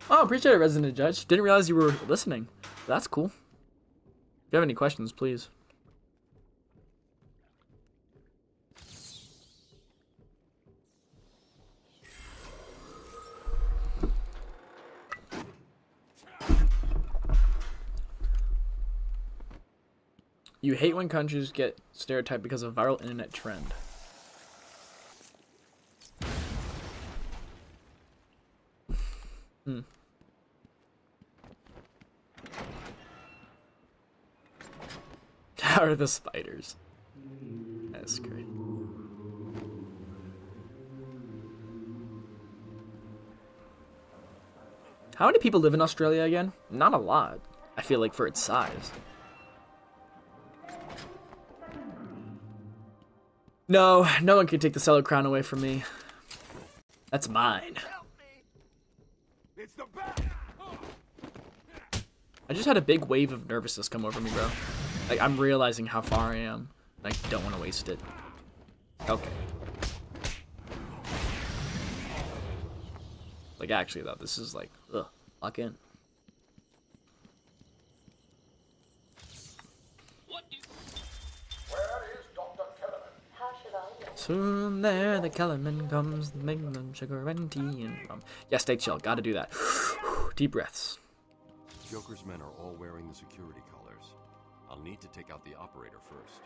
Oh, appreciate it, Resident Judge. Didn't realize you were listening. That's cool. If you have any questions, please. You hate when countries get stereotyped because of viral internet trend. How are the spiders? That's great. How many people live in Australia again? Not a lot. I feel like for its size. No, no one can take the Cellar Crown away from me. That's mine. It's the back. I just had a big wave of nervousness come over me, bro. Like, I'm realizing how far I am. And I don't want to waste it. Okay. Like, actually, though, this is like, ugh, lock in. Soon there, the Kellerman comes, make them sugar and tea and rum. Yeah, stay chill. Gotta do that. Deep breaths. Joker's men are all wearing the security collars. I'll need to take out the operator first.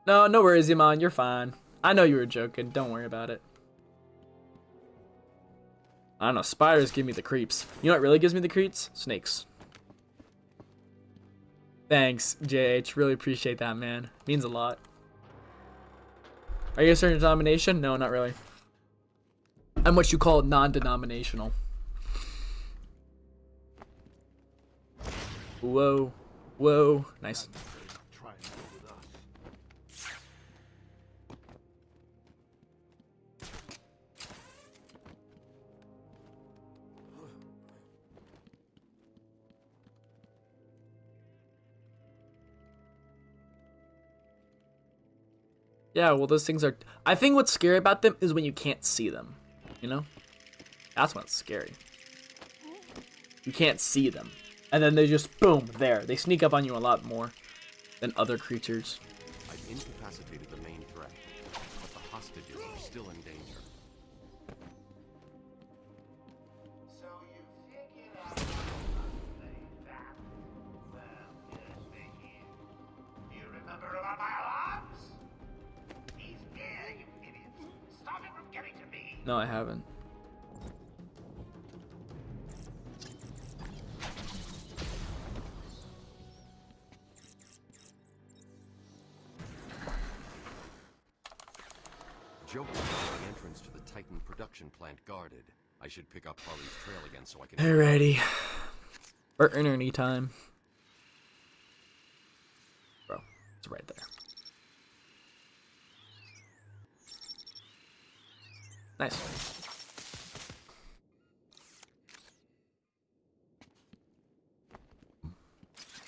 No, no worries, Iman. You're fine. I know you were joking. Don't worry about it. I don't know. Spiders give me the creeps. You know what really gives me the creeps? Snakes. Thanks, JH. Really appreciate that, man. Means a lot. Are you a certain denomination? No, not really. I'm what you call non-denominational. Whoa. Whoa. Nice. Yeah, well, those things are... I think what's scary about them is when you can't see them, you know? That's when it's scary. You can't see them. And then they just, boom, there. They sneak up on you a lot more than other creatures. I've incapacitated the main threat, but the hostages are still in danger. So you figured out something that, well, good for you. You remember about my alarms? He's here, you idiots. Stop him from getting to me. No, I haven't. Joker has the entrance to the Titan production plant guarded. I should pick up Harley's trail again so I can... Alrighty. Burton time. Bro, it's right there. Nice.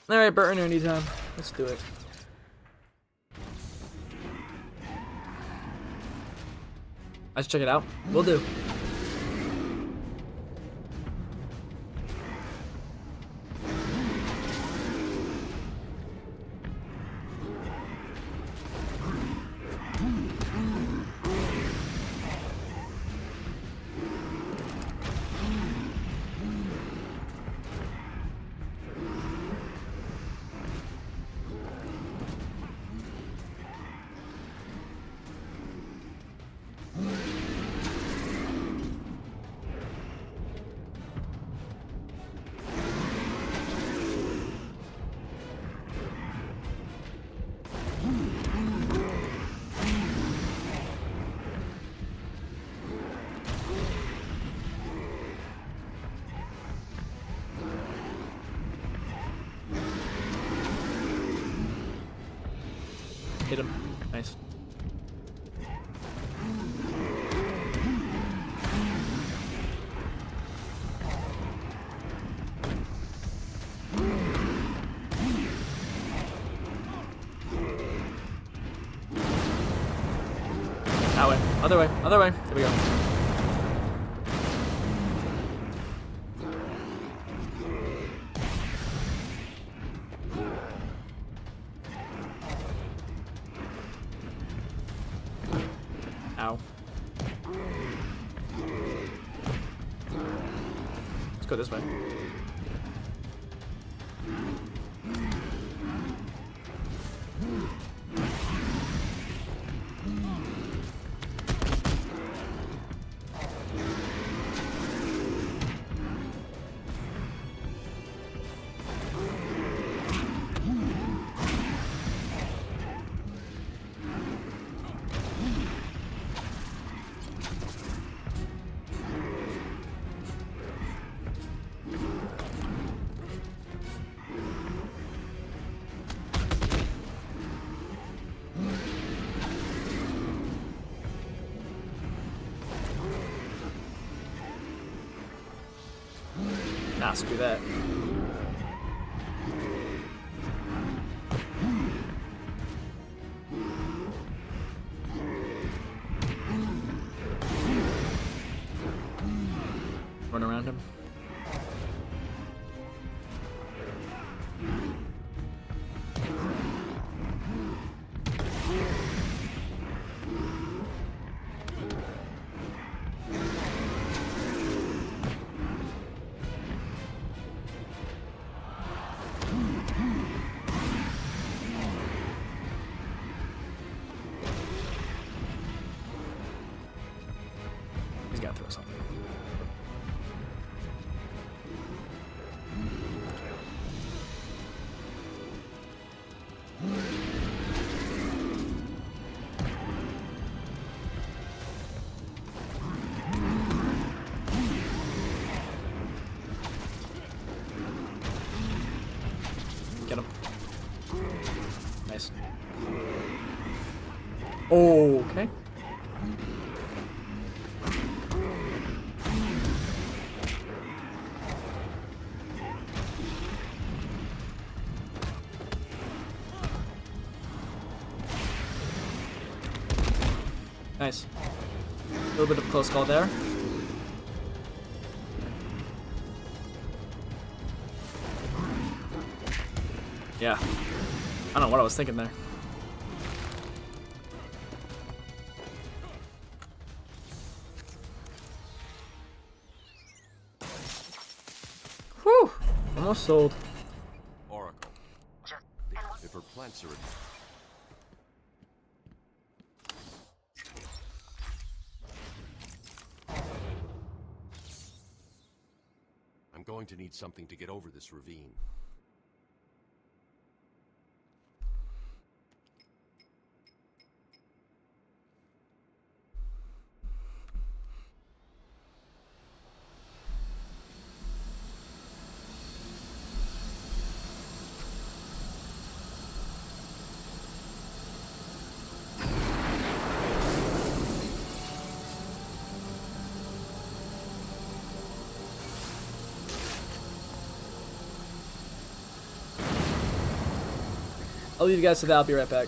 Alright, Burton time. Let's do it. Let's check it out. Will do. Hit him. Nice. That way. Other way. Other way. There we go. Ow. Let's go this way. Nah, screw that. Run around him. He's got to throw something. Get him. Nice. Okay. Nice. A little bit of a close call there. Yeah. I don't know what I was thinking there. Whew! Almost sold. Oracle. If her plants are... I'm going to need something to get over this ravine. I'll leave you guys to that. I'll be right back.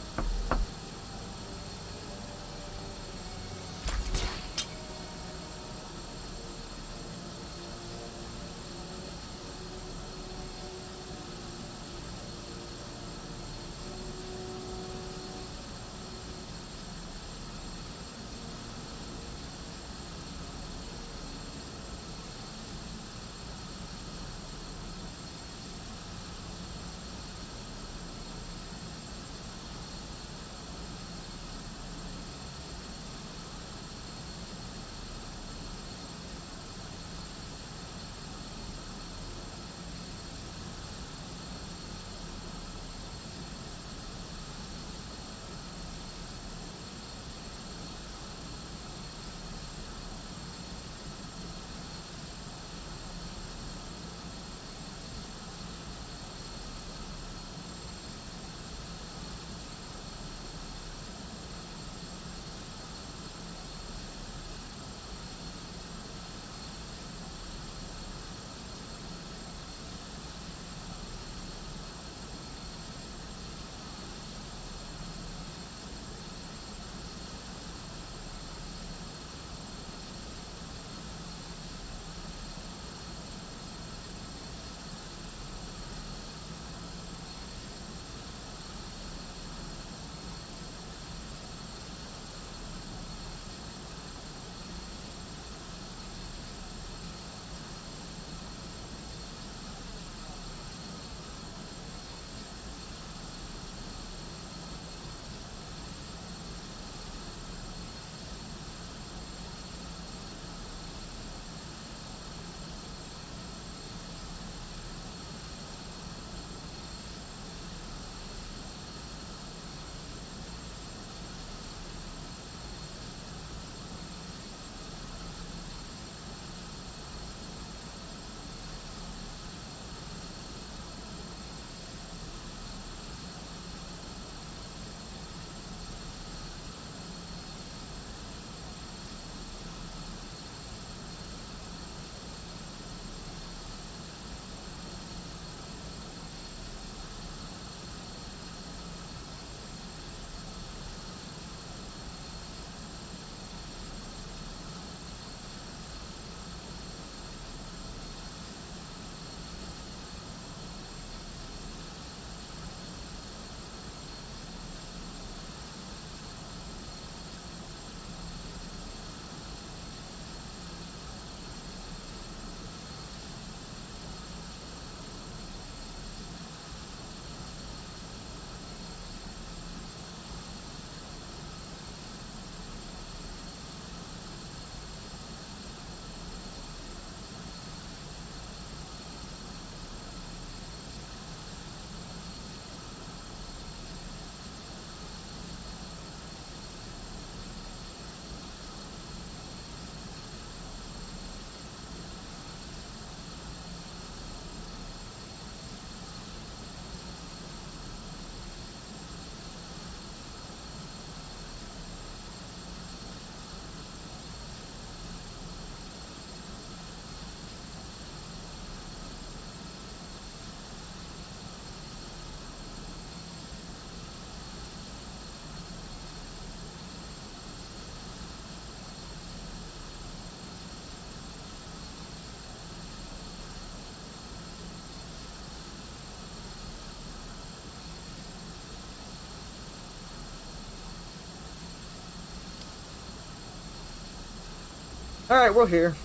Alright, we're here.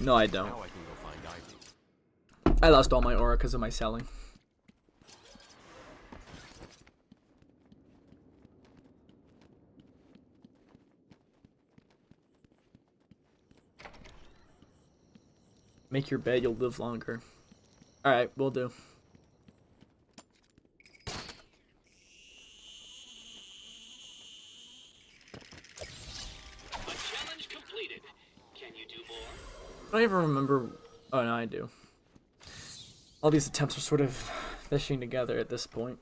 No, I don't. Now I can go find Ivy. I lost all my aura because of my selling. Make your bed, you'll live longer. Alright, we'll do. A challenge completed. Can you do more? I don't even remember. Oh, no, I do. All these attempts are sort of fishing together at this point.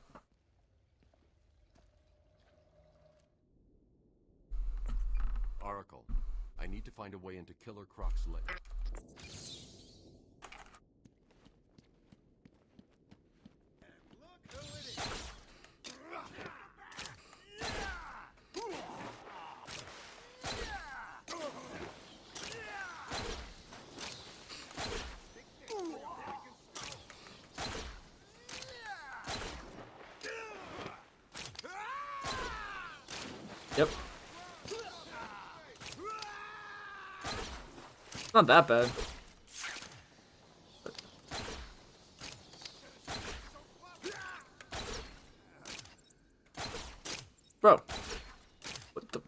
Oracle, I need to find a way into Killer Croc's lake. Yep. Not that bad. Bro. What the?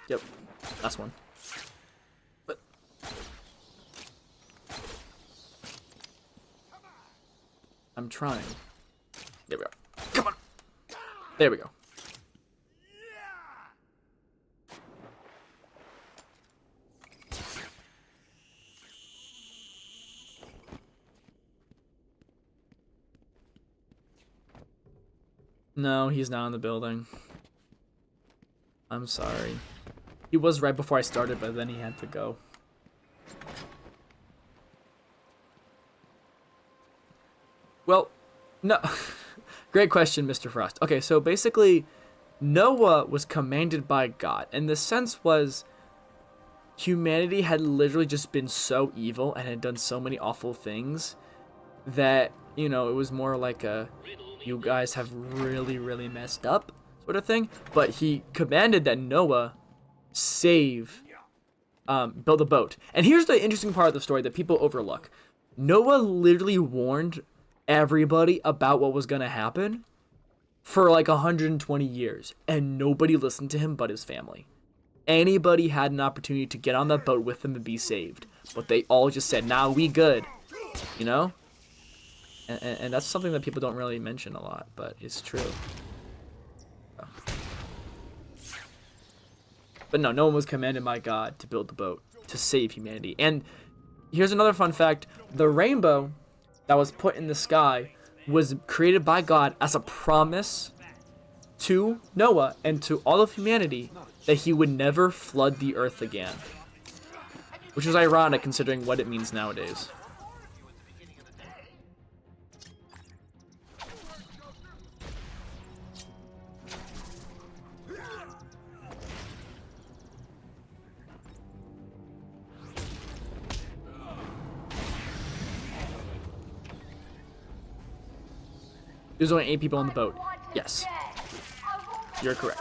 Yep. Last one. But I'm trying. There we go. Come on. There we go. No, he's not in the building. I'm sorry. He was right before I started, but then he had to go. Well, no. Great question, Mr. Frost. Okay, so basically, Noah was commanded by God, and the sense was humanity had literally just been so evil and had done so many awful things that, you know, it was more like a, you guys have really, really messed up sort of thing. But he commanded that Noah build a boat. And here's the interesting part of the story that people overlook. Noah literally warned everybody about what was going to happen for like 120 years, and nobody listened to him but his family. Anybody had an opportunity to get on that boat with him and be saved, but they all just said, nah, we good, you know? And that's something that people don't really mention a lot, but it's true. But no one was commanded by God to build the boat to save humanity. And here's another fun fact. The rainbow that was put in the sky was created by God as a promise to Noah and to all of humanity that he would never flood the earth again. Which is ironic considering what it means nowadays. There's only 8 people on the boat. Yes. You're correct.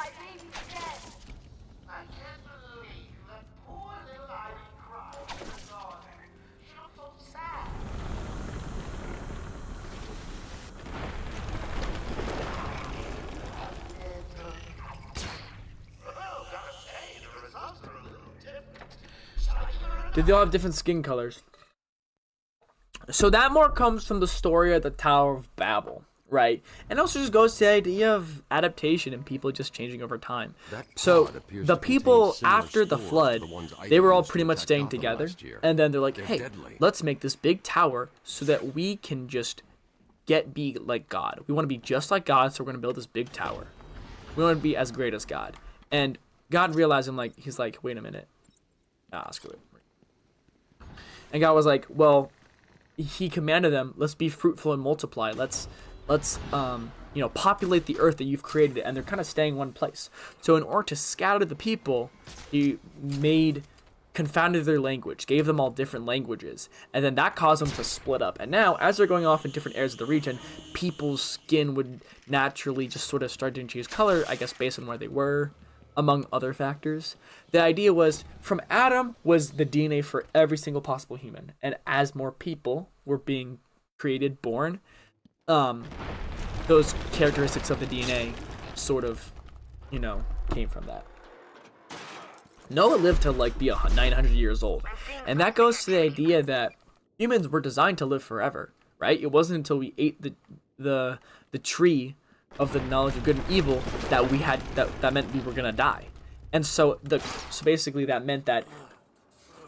Did they all have different skin colors? So that more comes from the story of the Tower of Babel. Right, and also just goes to the idea of adaptation and people just changing over time. So the people after the flood, they were all pretty much staying together, and then they're like, hey, let's make this big tower so that we can just be like God. We want to be just like God, so we're gonna build this big tower. We want to be as great as God. And God realized he's like, wait a minute, screw it. And God was like, well, he commanded them, let's be fruitful and multiply. Let's populate the earth that you've created, and they're kind of staying in one place. So in order to scatter the people, he confounded their language, gave them all different languages, and then that caused them to split up. And now, as they're going off in different areas of the region, people's skin would naturally just sort of start to change color, I guess based on where they were, among other factors. The idea was, from Adam was the DNA for every single possible human, and as more people were being created, born, those characteristics of the DNA sort of, came from that. Noah lived to be 900 years old, and that goes to the idea that humans were designed to live forever, right? It wasn't until we ate the tree of the knowledge of good and evil that we had that meant we were gonna die. And so basically that meant that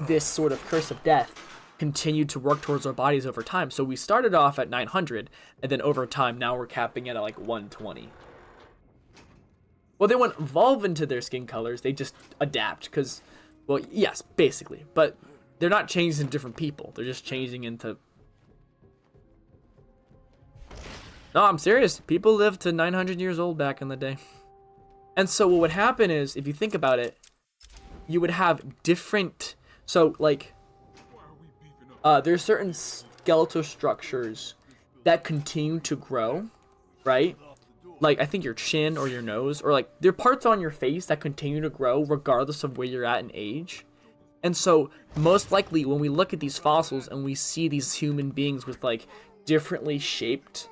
this sort of curse of death continued to work towards our bodies over time. So we started off at 900, and then over time now we're capping it at 120. Well, they won't evolve into their skin colors, they just adapt, because, well, yes, basically, but they're not changing into different people, they're just changing into... No, I'm serious, people lived to 900 years old back in the day. And so what would happen is, if you think about it, you would have different... So, there's certain skeletal structures that continue to grow, right? I think your chin or your nose, or there are parts on your face that continue to grow regardless of where you're at in age. And so most likely when we look at these fossils and we see these human beings with differently shaped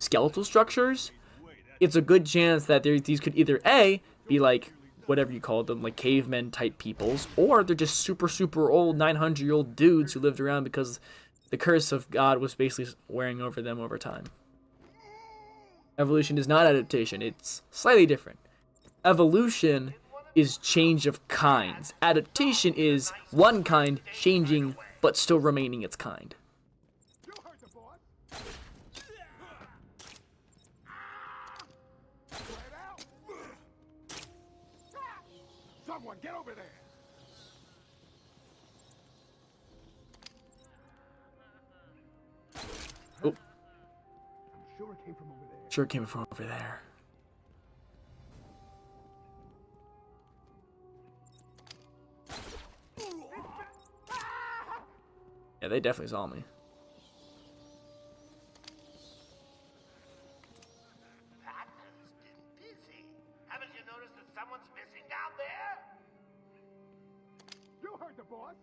skeletal structures, it's a good chance that these could either A, be whatever you call them, cavemen type peoples, or they're just super old 900-year-old dudes who lived around because the curse of God was basically wearing over them over time. Evolution is not adaptation, it's slightly different. Evolution is change of kinds. Adaptation is one kind changing but still remaining its kind. Someone get over there! Oh. I'm sure it came from over there. Sure it came from over there. Yeah, they definitely saw me. Haven't you noticed that someone's missing down there? You heard the boss.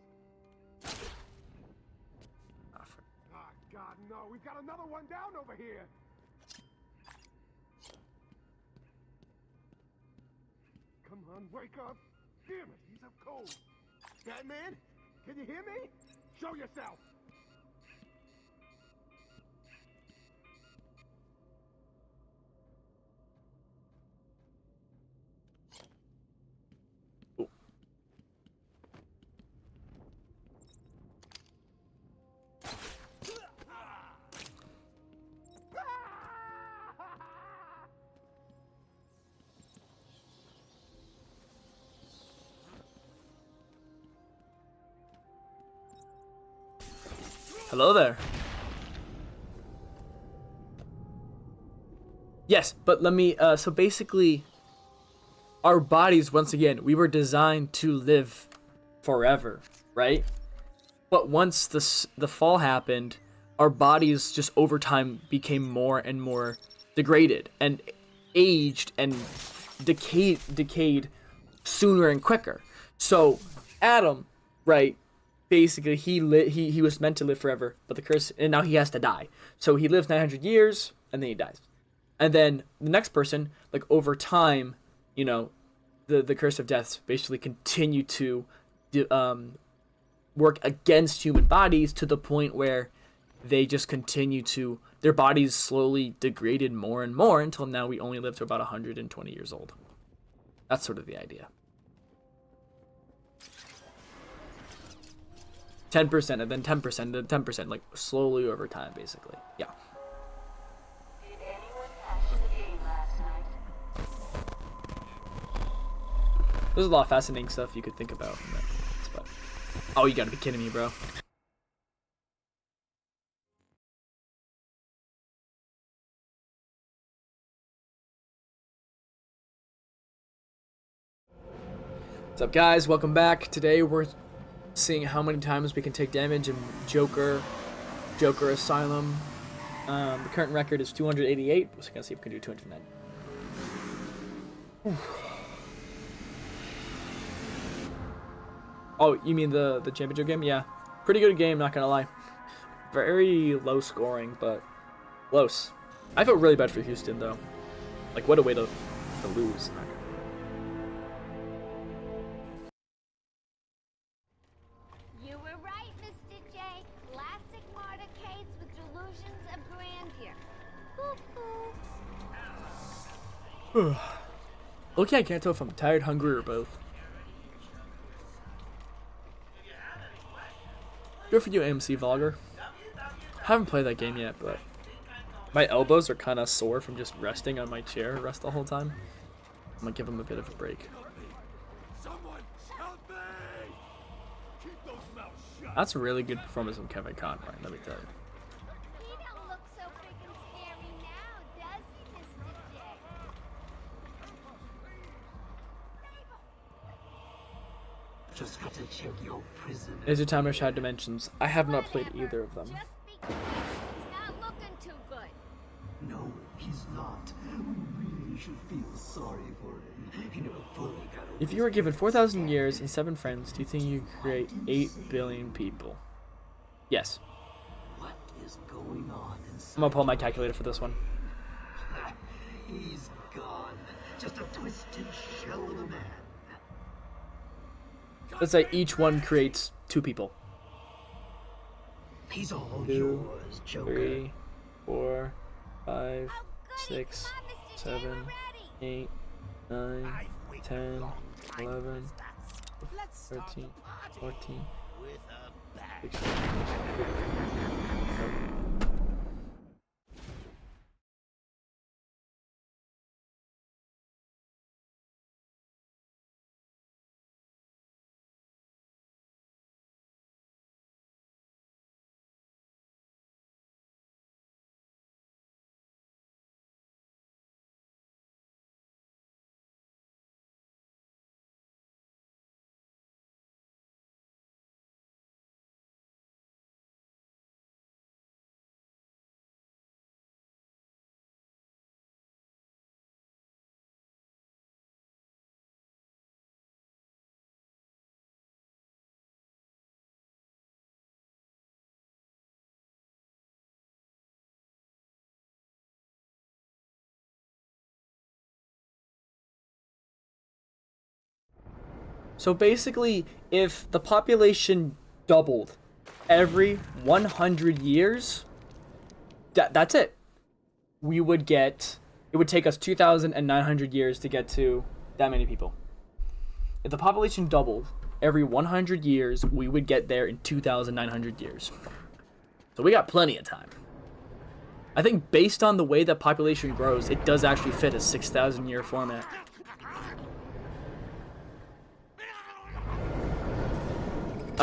Ah, God, no. We've got another one down over here. Come on, wake up. Damn it, he's up cold. Batman, can you hear me? Show yourself. Hello there. Yes, but let me, so basically, our bodies, once again, we were designed to live forever, right? But once the fall happened, our bodies just over time became more and more degraded and aged and decayed sooner and quicker. So Adam, right, basically he was meant to live forever, but the curse, and now he has to die. So he lives 900 years and then he dies. And then the next person, over time, the curse of death basically continue to work against human bodies to the point where they just continue to, their bodies slowly degraded more and more until now we only live to about 120 years old. That's sort of the idea. 10% and then 10% and then 10%, slowly over time, basically. Yeah. There's a lot of fascinating stuff you could think about in that, but oh, you gotta be kidding me, bro. What's up, guys? Welcome back. Today we're seeing how many times we can take damage in Joker Asylum. The current record is 288. We're gonna see if we can do 209. Oh, you mean the championship game? Yeah, pretty good game. Not gonna lie. Very low scoring, but close. I felt really bad for Houston though. Like, what a way to lose. You were right, Mr. J. Classic motorcades with delusions of grandeur. Hoo-hoo. Okay, I can't tell if I'm tired, hungry, or both. Good for you, AMC Vlogger. I haven't played that game yet, but my elbows are kind of sore from just resting on my chair the whole time. I'm gonna give them a bit of a break. That's a really good performance from Kevin Conroy, let me tell you. He don't look so freaking scary now, does he, Mr. J? Just got to check your prison. Is your timer Shattered Dimensions? I have not played either of them. He's not looking too good. No, he's not. We really should feel sorry for him. He never fully got over. If you were given 4,000 years and 7 friends, do you think you could create 8 billion people? Yes. What is going on inside? I'm gonna pull my calculator for this one. He's gone. Just a twisted shell of a man. Let's say each one creates 2 people. He's all 2, yours, Joker. 3, 4, 5, 6, 7, 8, 9, 10, 11, 13, 14, 16, 17. So basically, if the population doubled every 100 years, that's it. It would take us 2,900 years to get to that many people. If the population doubled every 100 years, we would get there in 2,900 years. So we got plenty of time. I think based on the way that population grows, it does actually fit a 6,000 year format.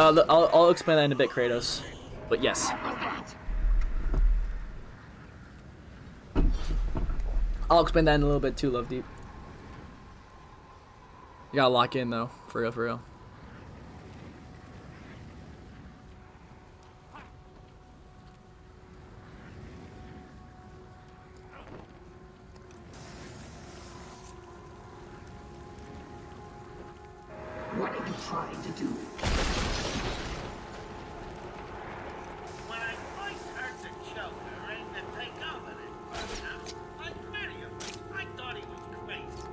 I'll explain that in a bit, Kratos. But yes. I'll explain that in a little bit too, Love Deep. You gotta lock in though, for real, for real. What are you trying to do? When I first heard the Joker aimed to take over this house, I met him. I thought he was crazy.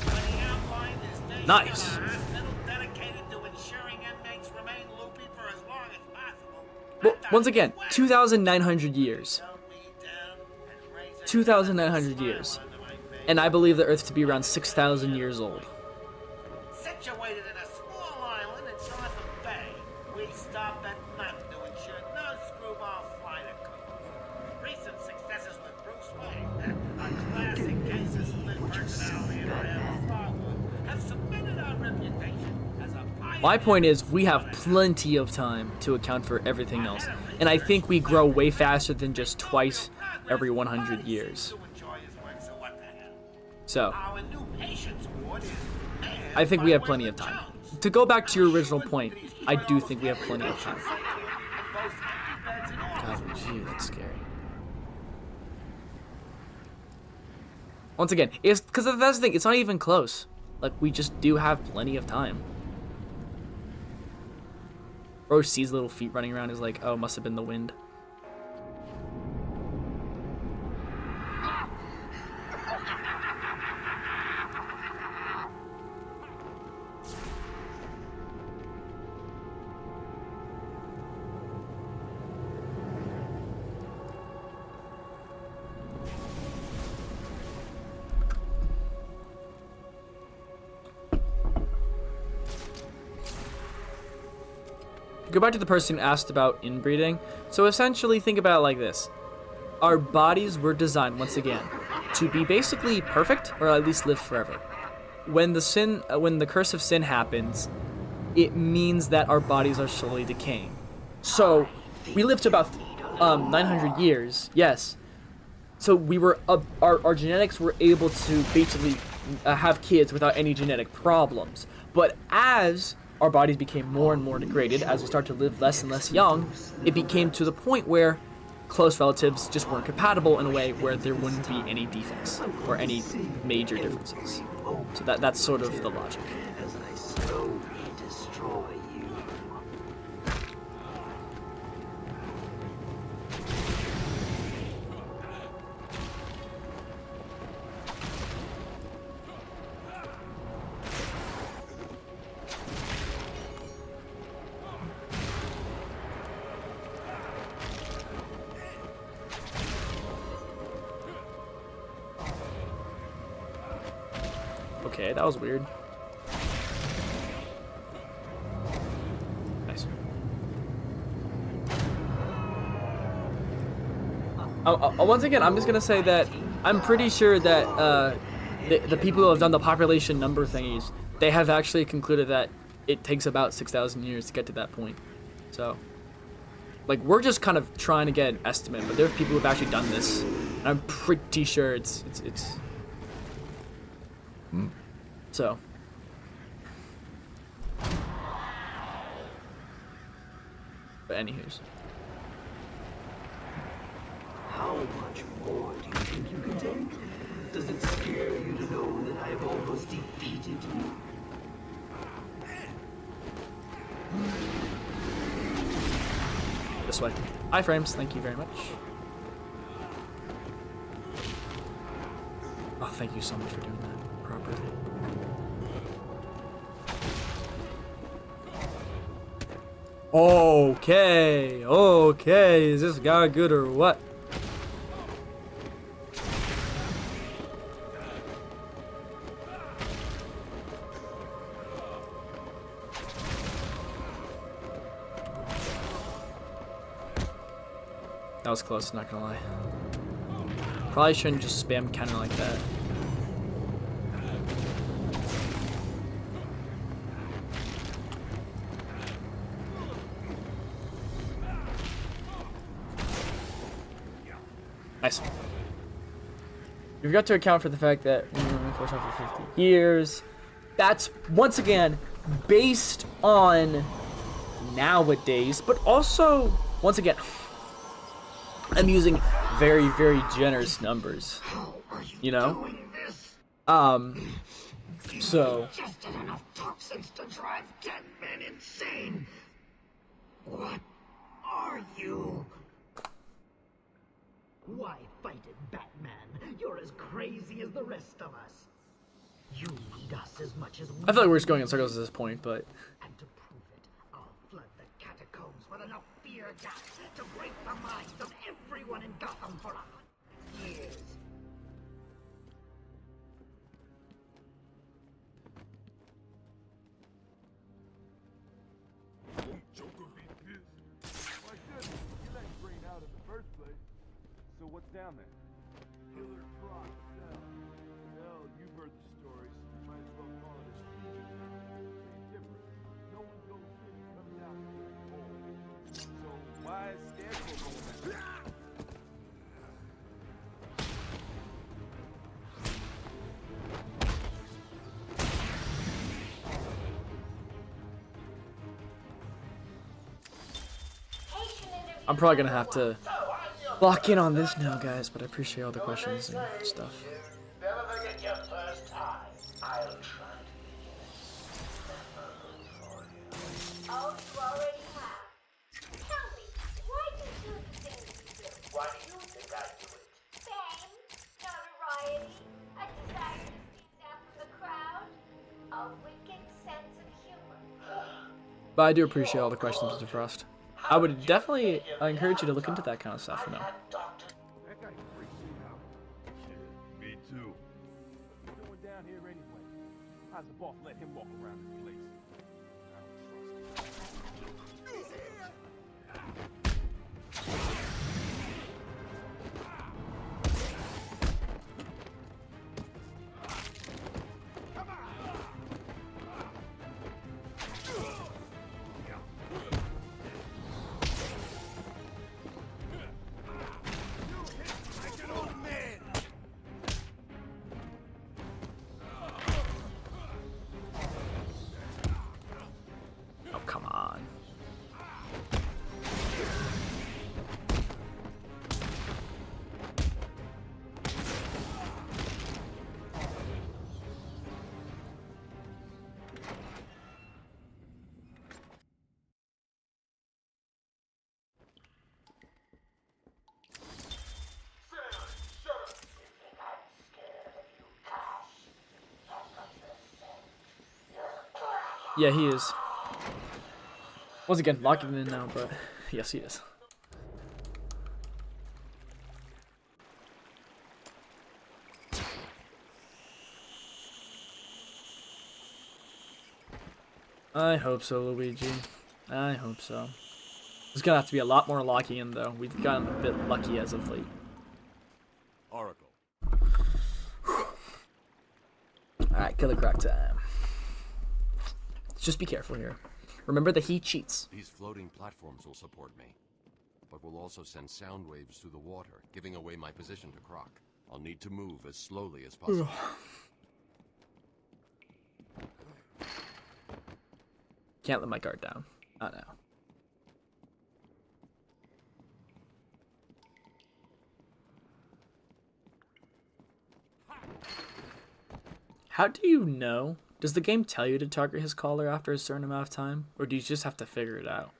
When he outlined his days Nice. in a hospital dedicated to ensuring inmates remain loopy for as long as possible. Well, once again, 2,900 years. 2,900 years. And I believe the Earth to be around 6,000 years old. Situated in a small island in Norfolk Bay, we stopped at nothing to ensure no screwball flight occurs. Recent successes with Bruce Wayne, a classic case of split personality and have cemented our reputation as a pioneer. My point is, we have plenty of time to account for everything else. And I think we grow way faster than just twice every 100 years. So, Our new patients ward is mad I think we have plenty of time. To go back to your original point, I do think we have plenty of time. God, gee, that's scary. Once again, it's because that's the thing. It's not even close. Like, we just do have plenty of time. Bro sees little feet running around. Is like, oh, must have been the wind. Go back to the person who asked about inbreeding. So essentially, think about it like this. Our bodies were designed, once again, to be basically perfect, or at least live forever. When the curse of sin happens, it means that our bodies are slowly decaying. So, we lived to about 900 years, yes. So we were, our genetics were able to basically have kids without any genetic problems. But as our bodies became more and more degraded, as we started to live less and less young, it became to the point where close relatives just weren't compatible in a way where there wouldn't be any defects or any major differences. So that's sort of the logic. As I slowly destroy you. Okay, that was weird. Nice. Once again, I'm just gonna say that I'm pretty sure that the people who have done the population number thingies, they have actually concluded that it takes about 6,000 years to get to that point. So, like, we're just kind of trying to get an estimate, but there's people who've actually done this, and I'm pretty sure it's. So. But anywho's. How much more do you think you can take? Does it scare you to know that I've almost defeated you? This way. Iframes, thank you very much. Oh, thank you so much for doing that properly. Okay, is this guy good or what? That was close, not gonna lie. Probably shouldn't just spam counter like that. Nice. You forgot to account for the fact that we were in Force for 50 years. That's, once again, based on nowadays, but also, once again, I'm using very, very generous numbers. You know? So. Ingested enough toxins to drive 10 men insane. What are you? Why fight it, Batman? You're as crazy as the rest of us. You need us as much as we. I feel like we're just going in circles at this point, but. And to prove it, I'll flood the catacombs with enough fear gas to break the minds of everyone in Gotham for 100 years. Joker be pissed. Why shouldn't he? You let Bane out in the first place. So what's down there? Killer Croc, hell, you've heard the stories. Might as well call it a street. Same difference. No one goes in and comes out cold. So why is Scarecrow going back? I'm probably gonna have to lock in on this now, guys, but I appreciate all the questions and stuff. Never forget your first time. I'll try Oh, you already have. Tell me, why did you do the things you do? Why do you think I do it? Fame, notoriety, a desire to stand out from the crowd, a wicked sense of humor. But I do appreciate all the questions, Mr. Frost. I would definitely encourage you to look into that kind of stuff, you know. That guy freaks me out. Me too. What's going down here anyway? How's the boss let him walk around this place? Oh, come on. Yeah, he is. Once again, locking in now, but yes, he is. I hope so, Luigi. I hope so. There's gonna have to be a lot more locking in, though. We've gotten a bit lucky as of late. Oracle. Alright, killer croc time. Just be careful here. Remember that he cheats. These floating platforms will support me, but will also send sound waves through the water, giving away my position to Croc. I'll need to move as slowly as possible. Can't let my guard down. Not now. How do you know? Does the game tell you to target his collar after a certain amount of time? Or do you just have to figure it out?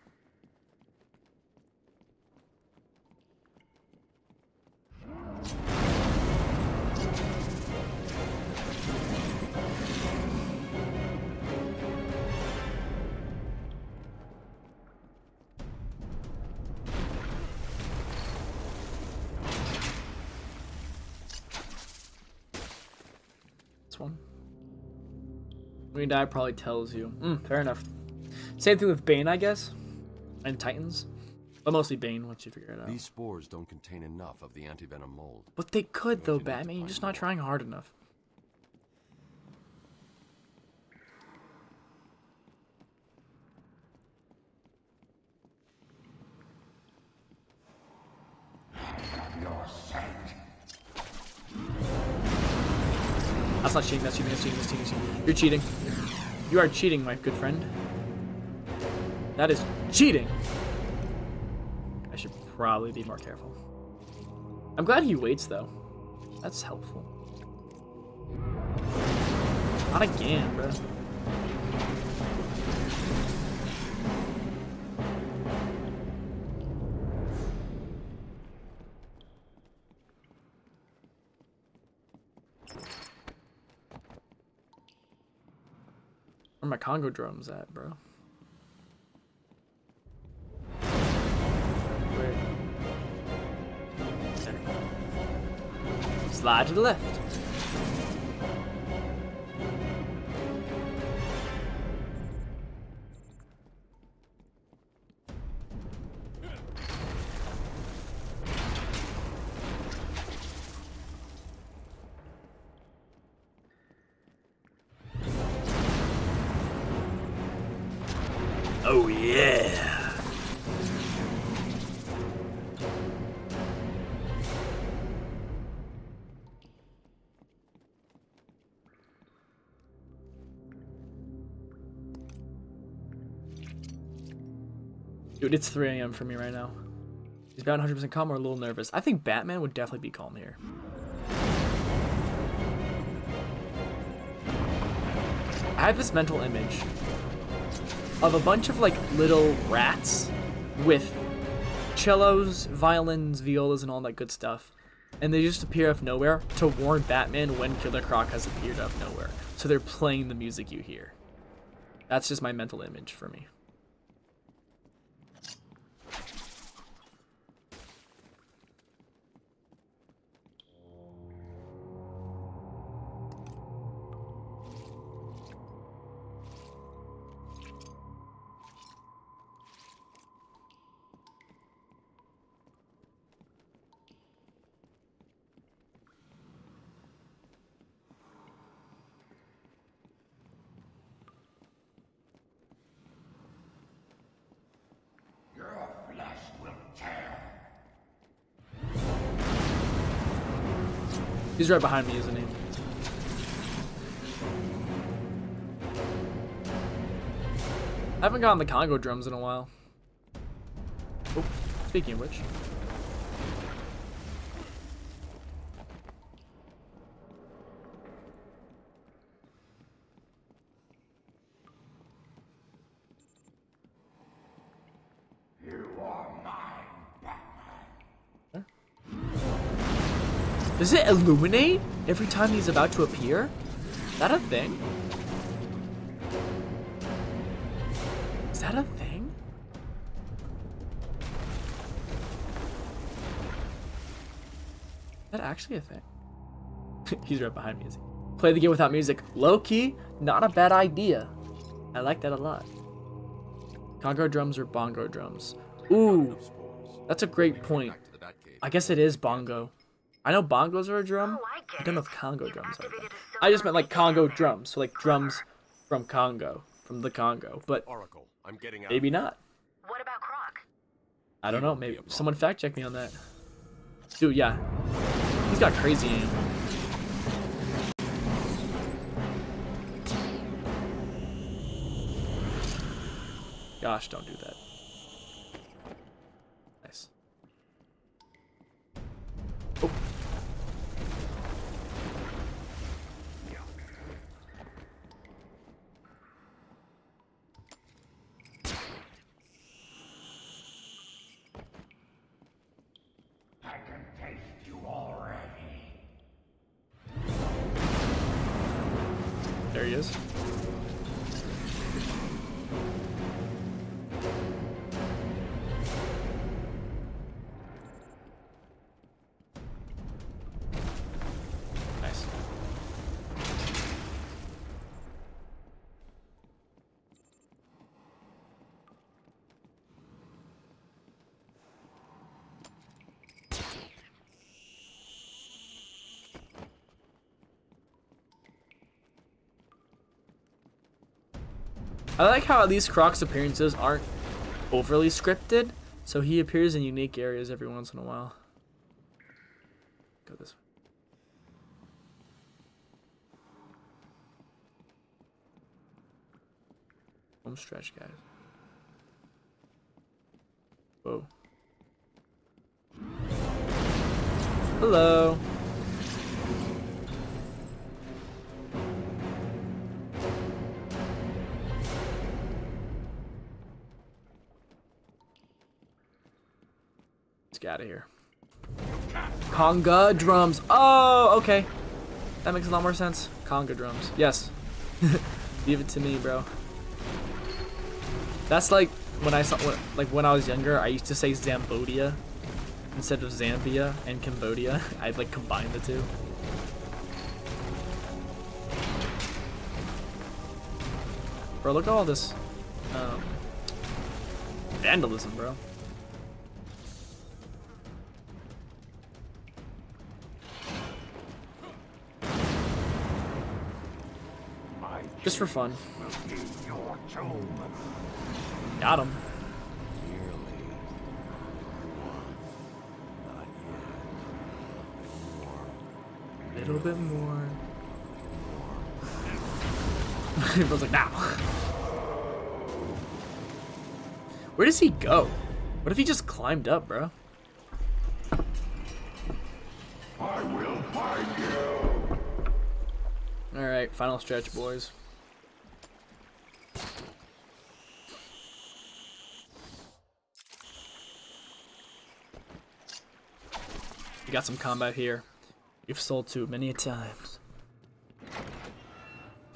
This one. When you die, probably tells you. Fair enough. Same thing with Bane, I guess. And Titans. But mostly Bane once you figure it out. These spores don't contain enough of the antivenom mold. But they could, though, Batman. You're just not trying hard enough. That's not cheating, that's cheating, that's cheating, that's cheating, that's cheating. You're cheating. You are cheating, my good friend. That is cheating. I should probably be more careful. I'm glad he waits, though. That's helpful. Not again, bro. Where my Congo drums at, bro? Where? Slide to the left. Oh yeah. Dude, it's 3 AM for me right now. Is Batman 100% calm or a little nervous? I think Batman would definitely be calm here. I have this mental image of a bunch of like little rats with cellos, violins, violas, and all that good stuff. And they just appear out of nowhere to warn Batman when Killer Croc has appeared out of nowhere. So they're playing the music you hear. That's just my mental image for me. He's right behind me, isn't he? I haven't gotten the Congo drums in a while. Oh, speaking of which. Does it illuminate every time he's about to appear? Is that a thing? Is that a thing? Is that actually a thing? He's right behind me, is he? Play the game without music. Low-key, not a bad idea. I like that a lot. Congo drums or bongo drums? Ooh, that's a great point. I guess it is bongo. I know bongos are a drum. I don't know if Congo drums are. I just meant like Congo drums, so like drums from Congo, from the Congo. But maybe not. What about Croc? I don't know. Maybe someone fact check me on that. Dude, yeah, he's got crazy aim. Gosh, don't do that. Nice. Oh. I can taste you already. There he is. Nice. I like how at least Croc's appearances aren't overly scripted, so he appears in unique areas every once in a while. Go this way. Home stretch, guys. Whoa. Hello. Let's get out of here. Conga drums. Oh, okay. That makes a lot more sense. Conga drums. Yes. Leave it to me, bro. That's like when I saw, like when I was younger, I used to say Zambodia instead of Zambia and Cambodia. I'd like combine the two. Bro, look at all this vandalism, bro. Just for fun. Got him. A little bit more. He was like, now. Where does he go? What if he just climbed up, bro? find you! Alright, final stretch, boys. You got some combat here. You've sold to many times.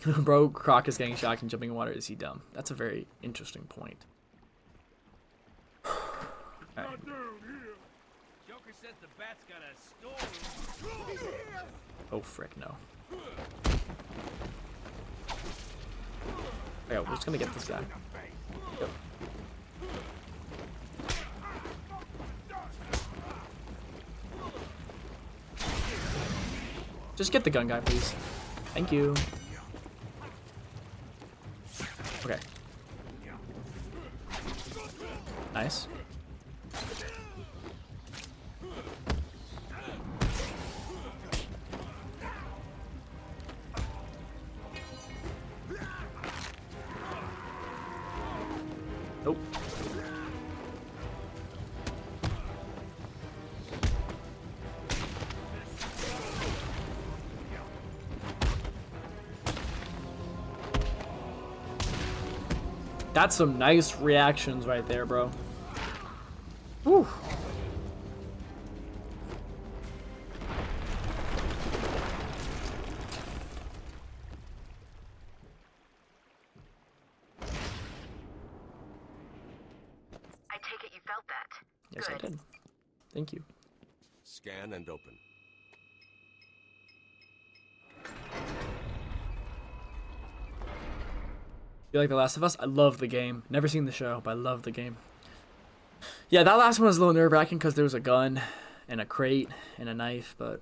Bro, Croc is getting shocked and jumping in water. Is he dumb? That's a very interesting point. Right. Joker says the bat's got a storeroom. Oh frick, no. Okay, we're just gonna get this guy. Yep. Just get the gun guy, please. Thank you. Okay. Nice. Nope. That's some nice reactions right there, bro. Whew. I take it you felt that. Yes, I did. Thank you. Scan and open. You like The Last of Us? I love the game. Never seen the show, but I love the game. Yeah, that last one was a little nerve-wracking because there was a gun and a crate and a knife, but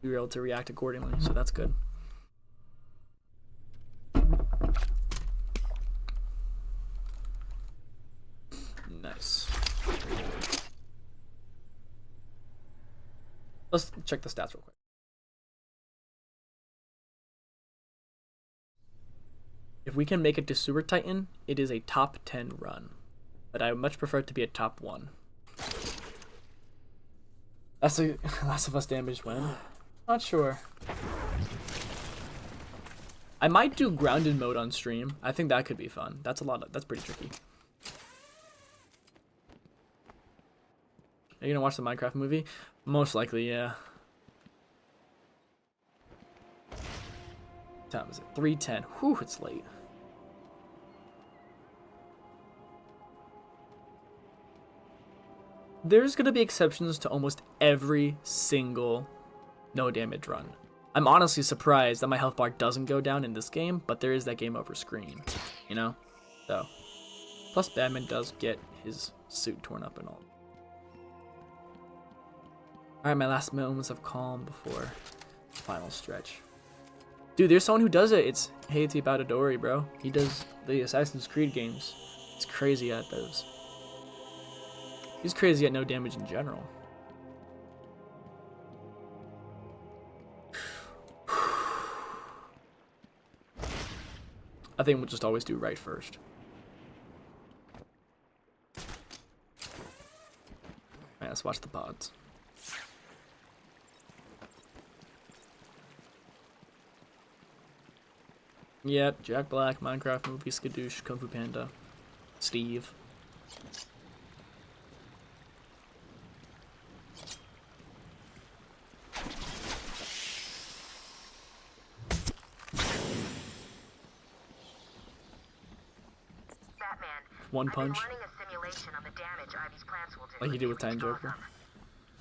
we were able to react accordingly, so that's good. Nice. Let's check the stats real quick. If we can make it to Sewer Titan, it is a top 10 run. But I would much prefer it to be a top 1. That's the Last of Us damage win. Not sure. I might do grounded mode on stream. I think that could be fun. That's pretty tricky. Are you gonna watch the Minecraft movie? Most likely, yeah. What time is it? 3:10. Whew, it's late. There's gonna be exceptions to almost every single no damage run. I'm honestly surprised that my health bar doesn't go down in this game, but there is that game over screen, you know? So, plus Batman does get his suit torn up and all. Alright, my last moments of calm before the final stretch. Dude, there's someone who does it. It's Haiti Batadori, bro. He does the Assassin's Creed games. It's crazy at those. He's crazy at no damage in general. I think we'll just always do right first. Alright, let's watch the pods. Yep, Jack Black, Minecraft movie, Skadoosh, Kung Fu Panda, Steve. One punch. Like you did with Time Joker.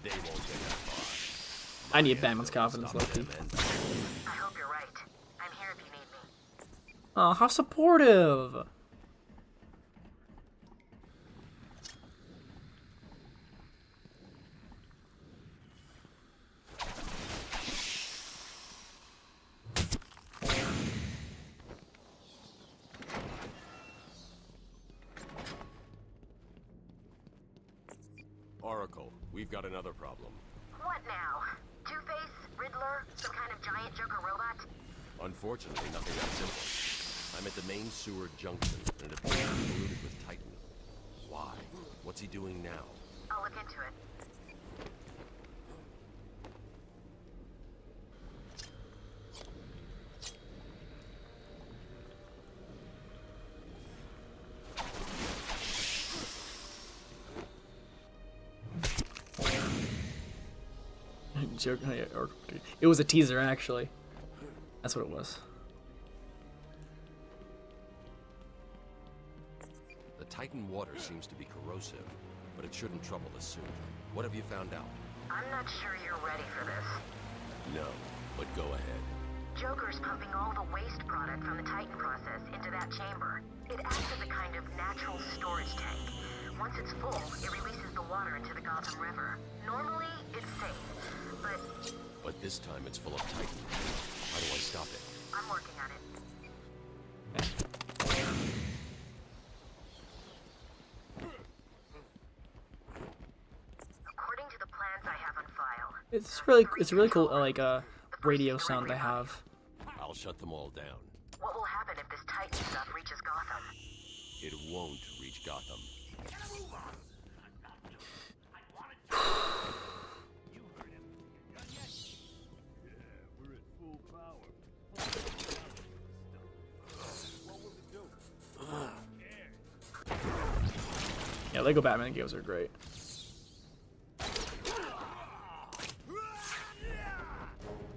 They won't get that far. I need Batman's confidence, low-key. I hope you're right. I'm here if you need me. Oh, how supportive! Oracle, we've got another problem. What now? Two-Face? Riddler? Some kind of giant Joker robot? Unfortunately, nothing that simple. I'm at the main sewer junction, and it appears polluted with Titan. Why? What's he doing now? I'll look into it. It was a teaser, actually. That's what it was. The Titan water seems to be corrosive, but it shouldn't trouble the suit. What have you found out? I'm not sure you're ready for this. No, but go ahead. Joker's pumping all the waste product from the Titan process into that chamber. It acts as a kind of natural storage tank. Once it's full, it releases the water into the Gotham River. Normally, it's safe, but... But this time it's full of Titan. How do I stop it? I'm working on it. According to the plans I have on file... It's really cool, like, radio sound they have. I'll shut them all down. What will happen if this Titan stuff reaches Gotham? It won't reach Gotham. Yeah, Lego Batman games are great.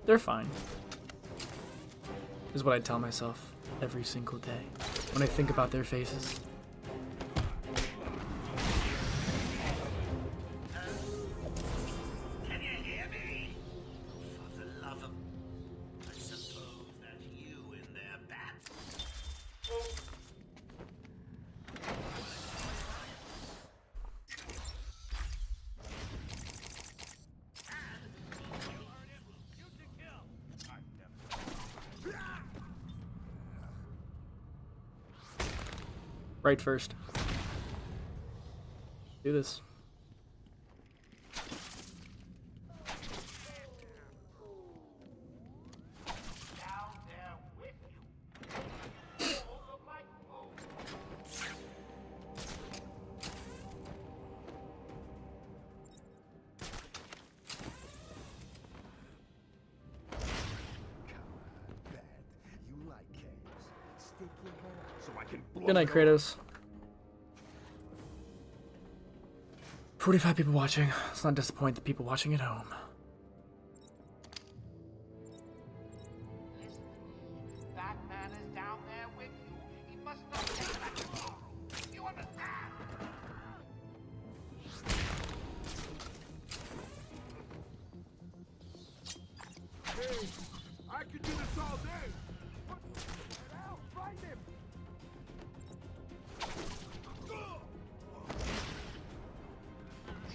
They're fine. Is what I tell myself every single day when I think about their faces. Can you hear me? For the love of... I suppose that you in there, Bats. Right first. Do this. Good night, Kratos. 45 people watching. Let's not disappoint the people watching at home. Batman is down there with you. He must not take back tomorrow. You understand? Hey, I could do this all day. Get out, find him.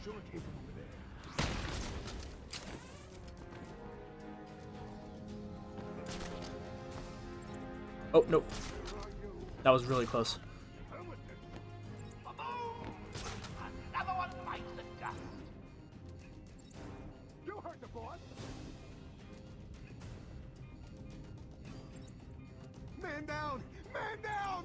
Sure it came from over there. Oh, no. That was really close. Another one bites the dust. You heard the boss. Man down! Man down!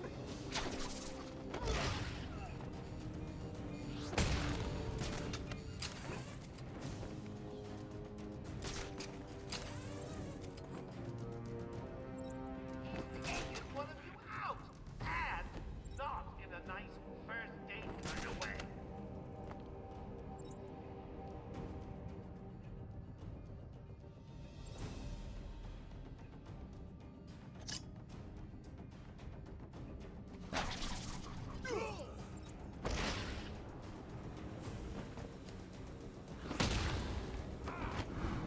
One of you out, and not in a nice first date kind of way.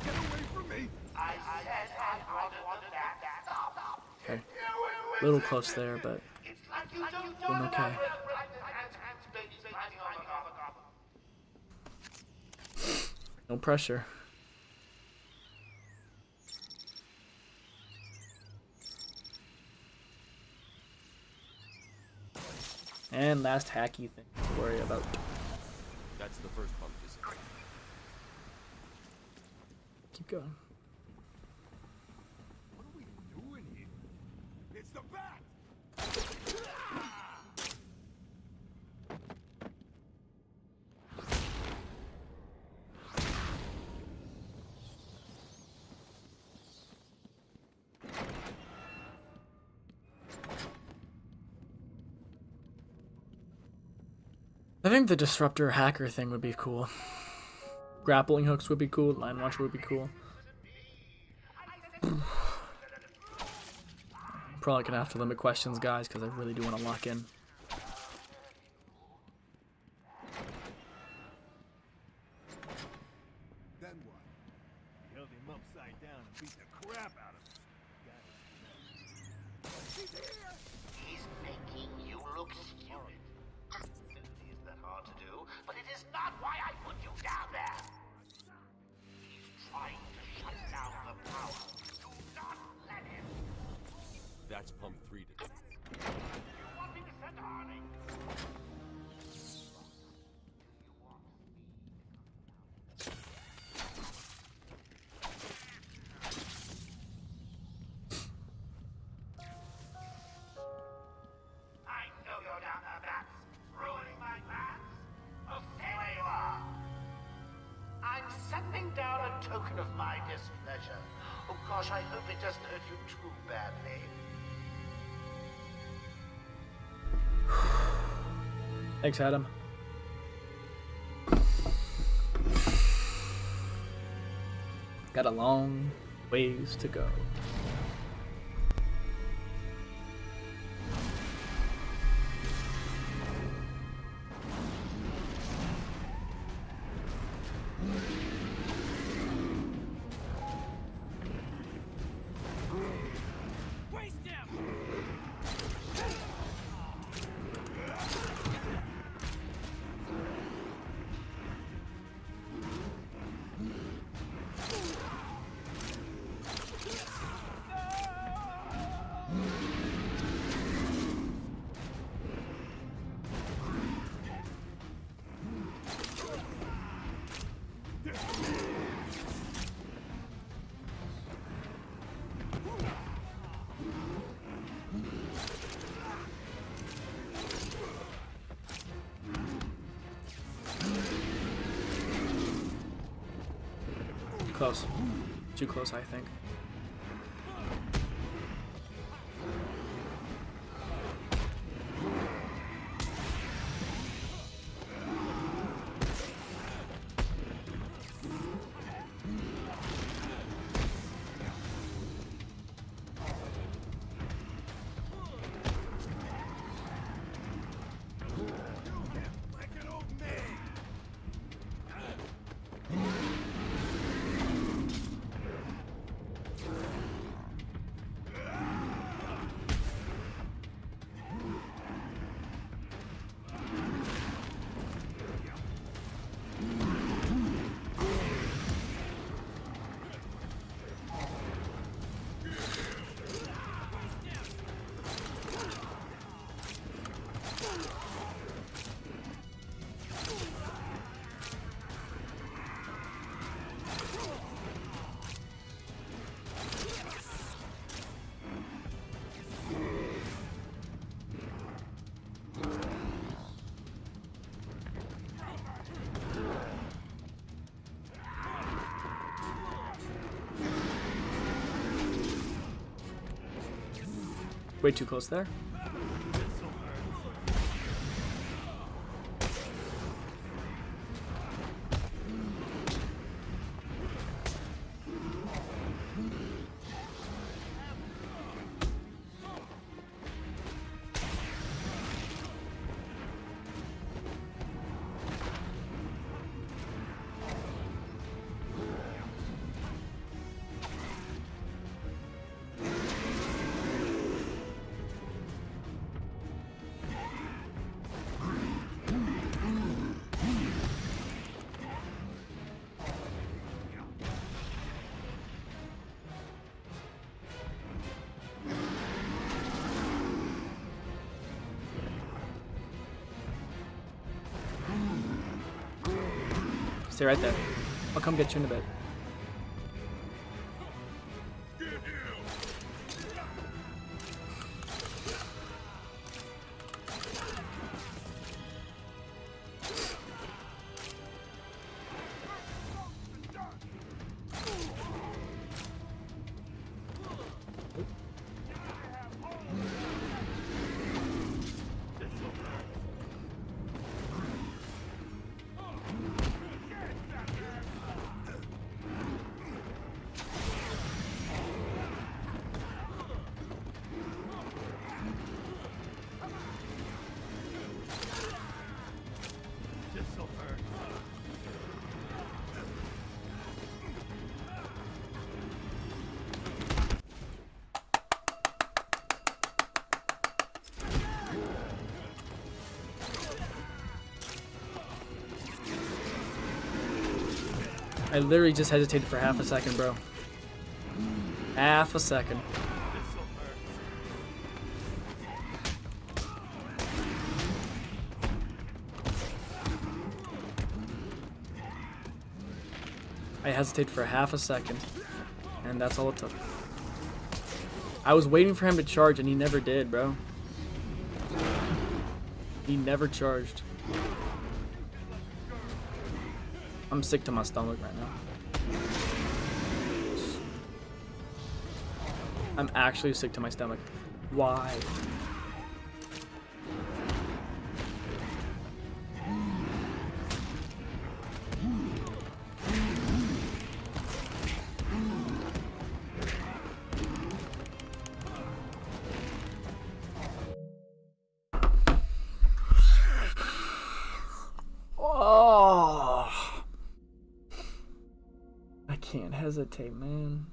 Get away from me! I said I wanted that. Stop. Okay. A little close there, but It's like you don't doing okay. No pressure. And last hacky thing to worry about. That's the first bump, is it? Keep going. What are we doing here? It's the bat! I think the disruptor hacker thing would be cool. Grappling hooks would be cool. Line launcher would be cool. Probably gonna have to limit questions, guys, because I really do want to lock in. Then what? Held him upside down and beat the crap out of him. He's making you look stupid. Isn't that hard to do? But it is not why I put you down there. He's trying to shut down the power. Do not let him. That's pump 3 to... You want me to send Harley? I know you're down there, Bats. Ruining my plans. Oh, stay where you are. I'm sending down a token of my displeasure. Oh gosh, I hope it doesn't hurt you too badly. Thanks, Adam. Got a long ways to go. Close. Too close, I think. Way too close there. Stay right there. I'll come get you in a bit. I literally just hesitated for half a second, bro. Half a second. I hesitated for half a second, and that's all it took. I was waiting for him to charge, and he never did, bro. He never charged. I'm sick to my stomach right now. I'm actually sick to my stomach. Why? I can't hesitate, man.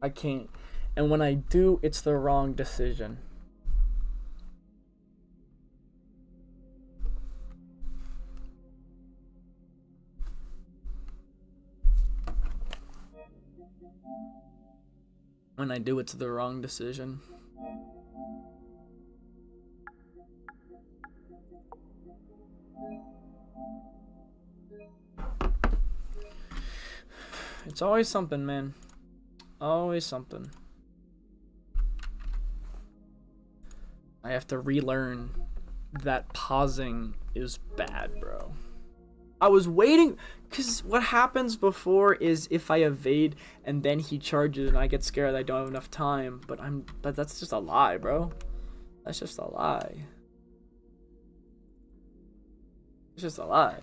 I can't. And when I do, it's the wrong decision. When I do, it's the wrong decision. It's always something, man. Always something. I have to relearn that pausing is bad, bro. I was waiting, because what happens before is if I evade and then he charges and I get scared I don't have enough time, but that's just a lie, bro. That's just a lie. It's just a lie.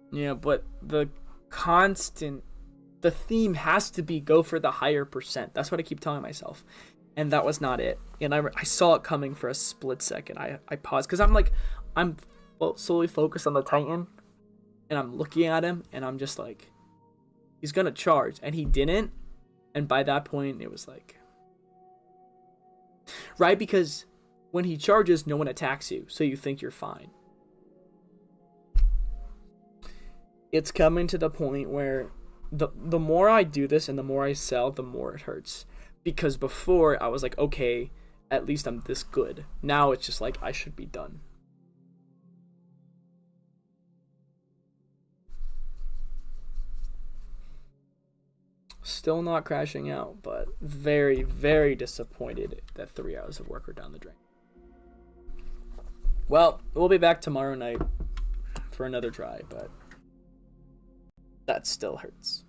Yeah, but the theme has to be go for the higher percent. That's what I keep telling myself. And that was not it. And I saw it coming for a split second. I paused because I'm solely focused on the Titan. And I'm looking at him and I'm just like, he's going to charge. And he didn't. And by that point, it was like, right? Because when he charges, no one attacks you. So you think you're fine. It's coming to the point where the more I do this and the more I sell, the more it hurts. Because before, I was like, okay, at least I'm this good. Now it's just like, I should be done. Still not crashing out, but very, very disappointed that 3 hours of work are down the drain. Well, we'll be back tomorrow night for another try, but that still hurts.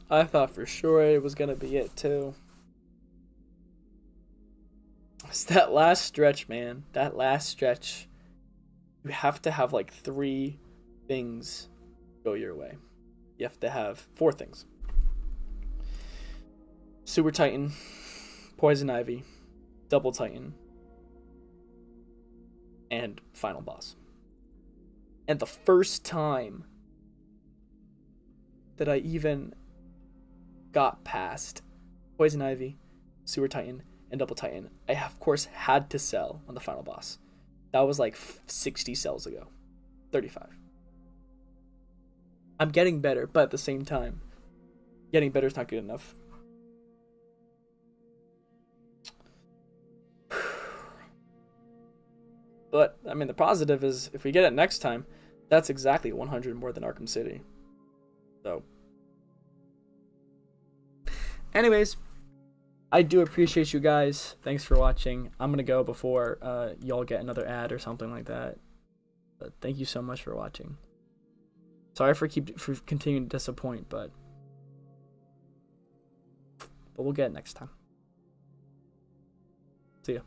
I thought for sure it was gonna be it too. It's that last stretch, man. That last stretch. You have to have like 3 things go your way. You have to have 4 things. Super Titan, Poison Ivy, Double Titan, and final boss. And the first time that I even got past Poison Ivy, Sewer Titan, and Double Titan, I of course had to sell on the final boss. That was like 60 cells ago. 35. I'm getting better, but at the same time, getting better is not good enough. But, I mean, the positive is, if we get it next time, that's exactly 100 more than Arkham City. So. Anyways, I do appreciate you guys. Thanks for watching. I'm going to go before y'all get another ad or something like that. But thank you so much for watching. Sorry for continuing to disappoint, but we'll get it next time. See ya.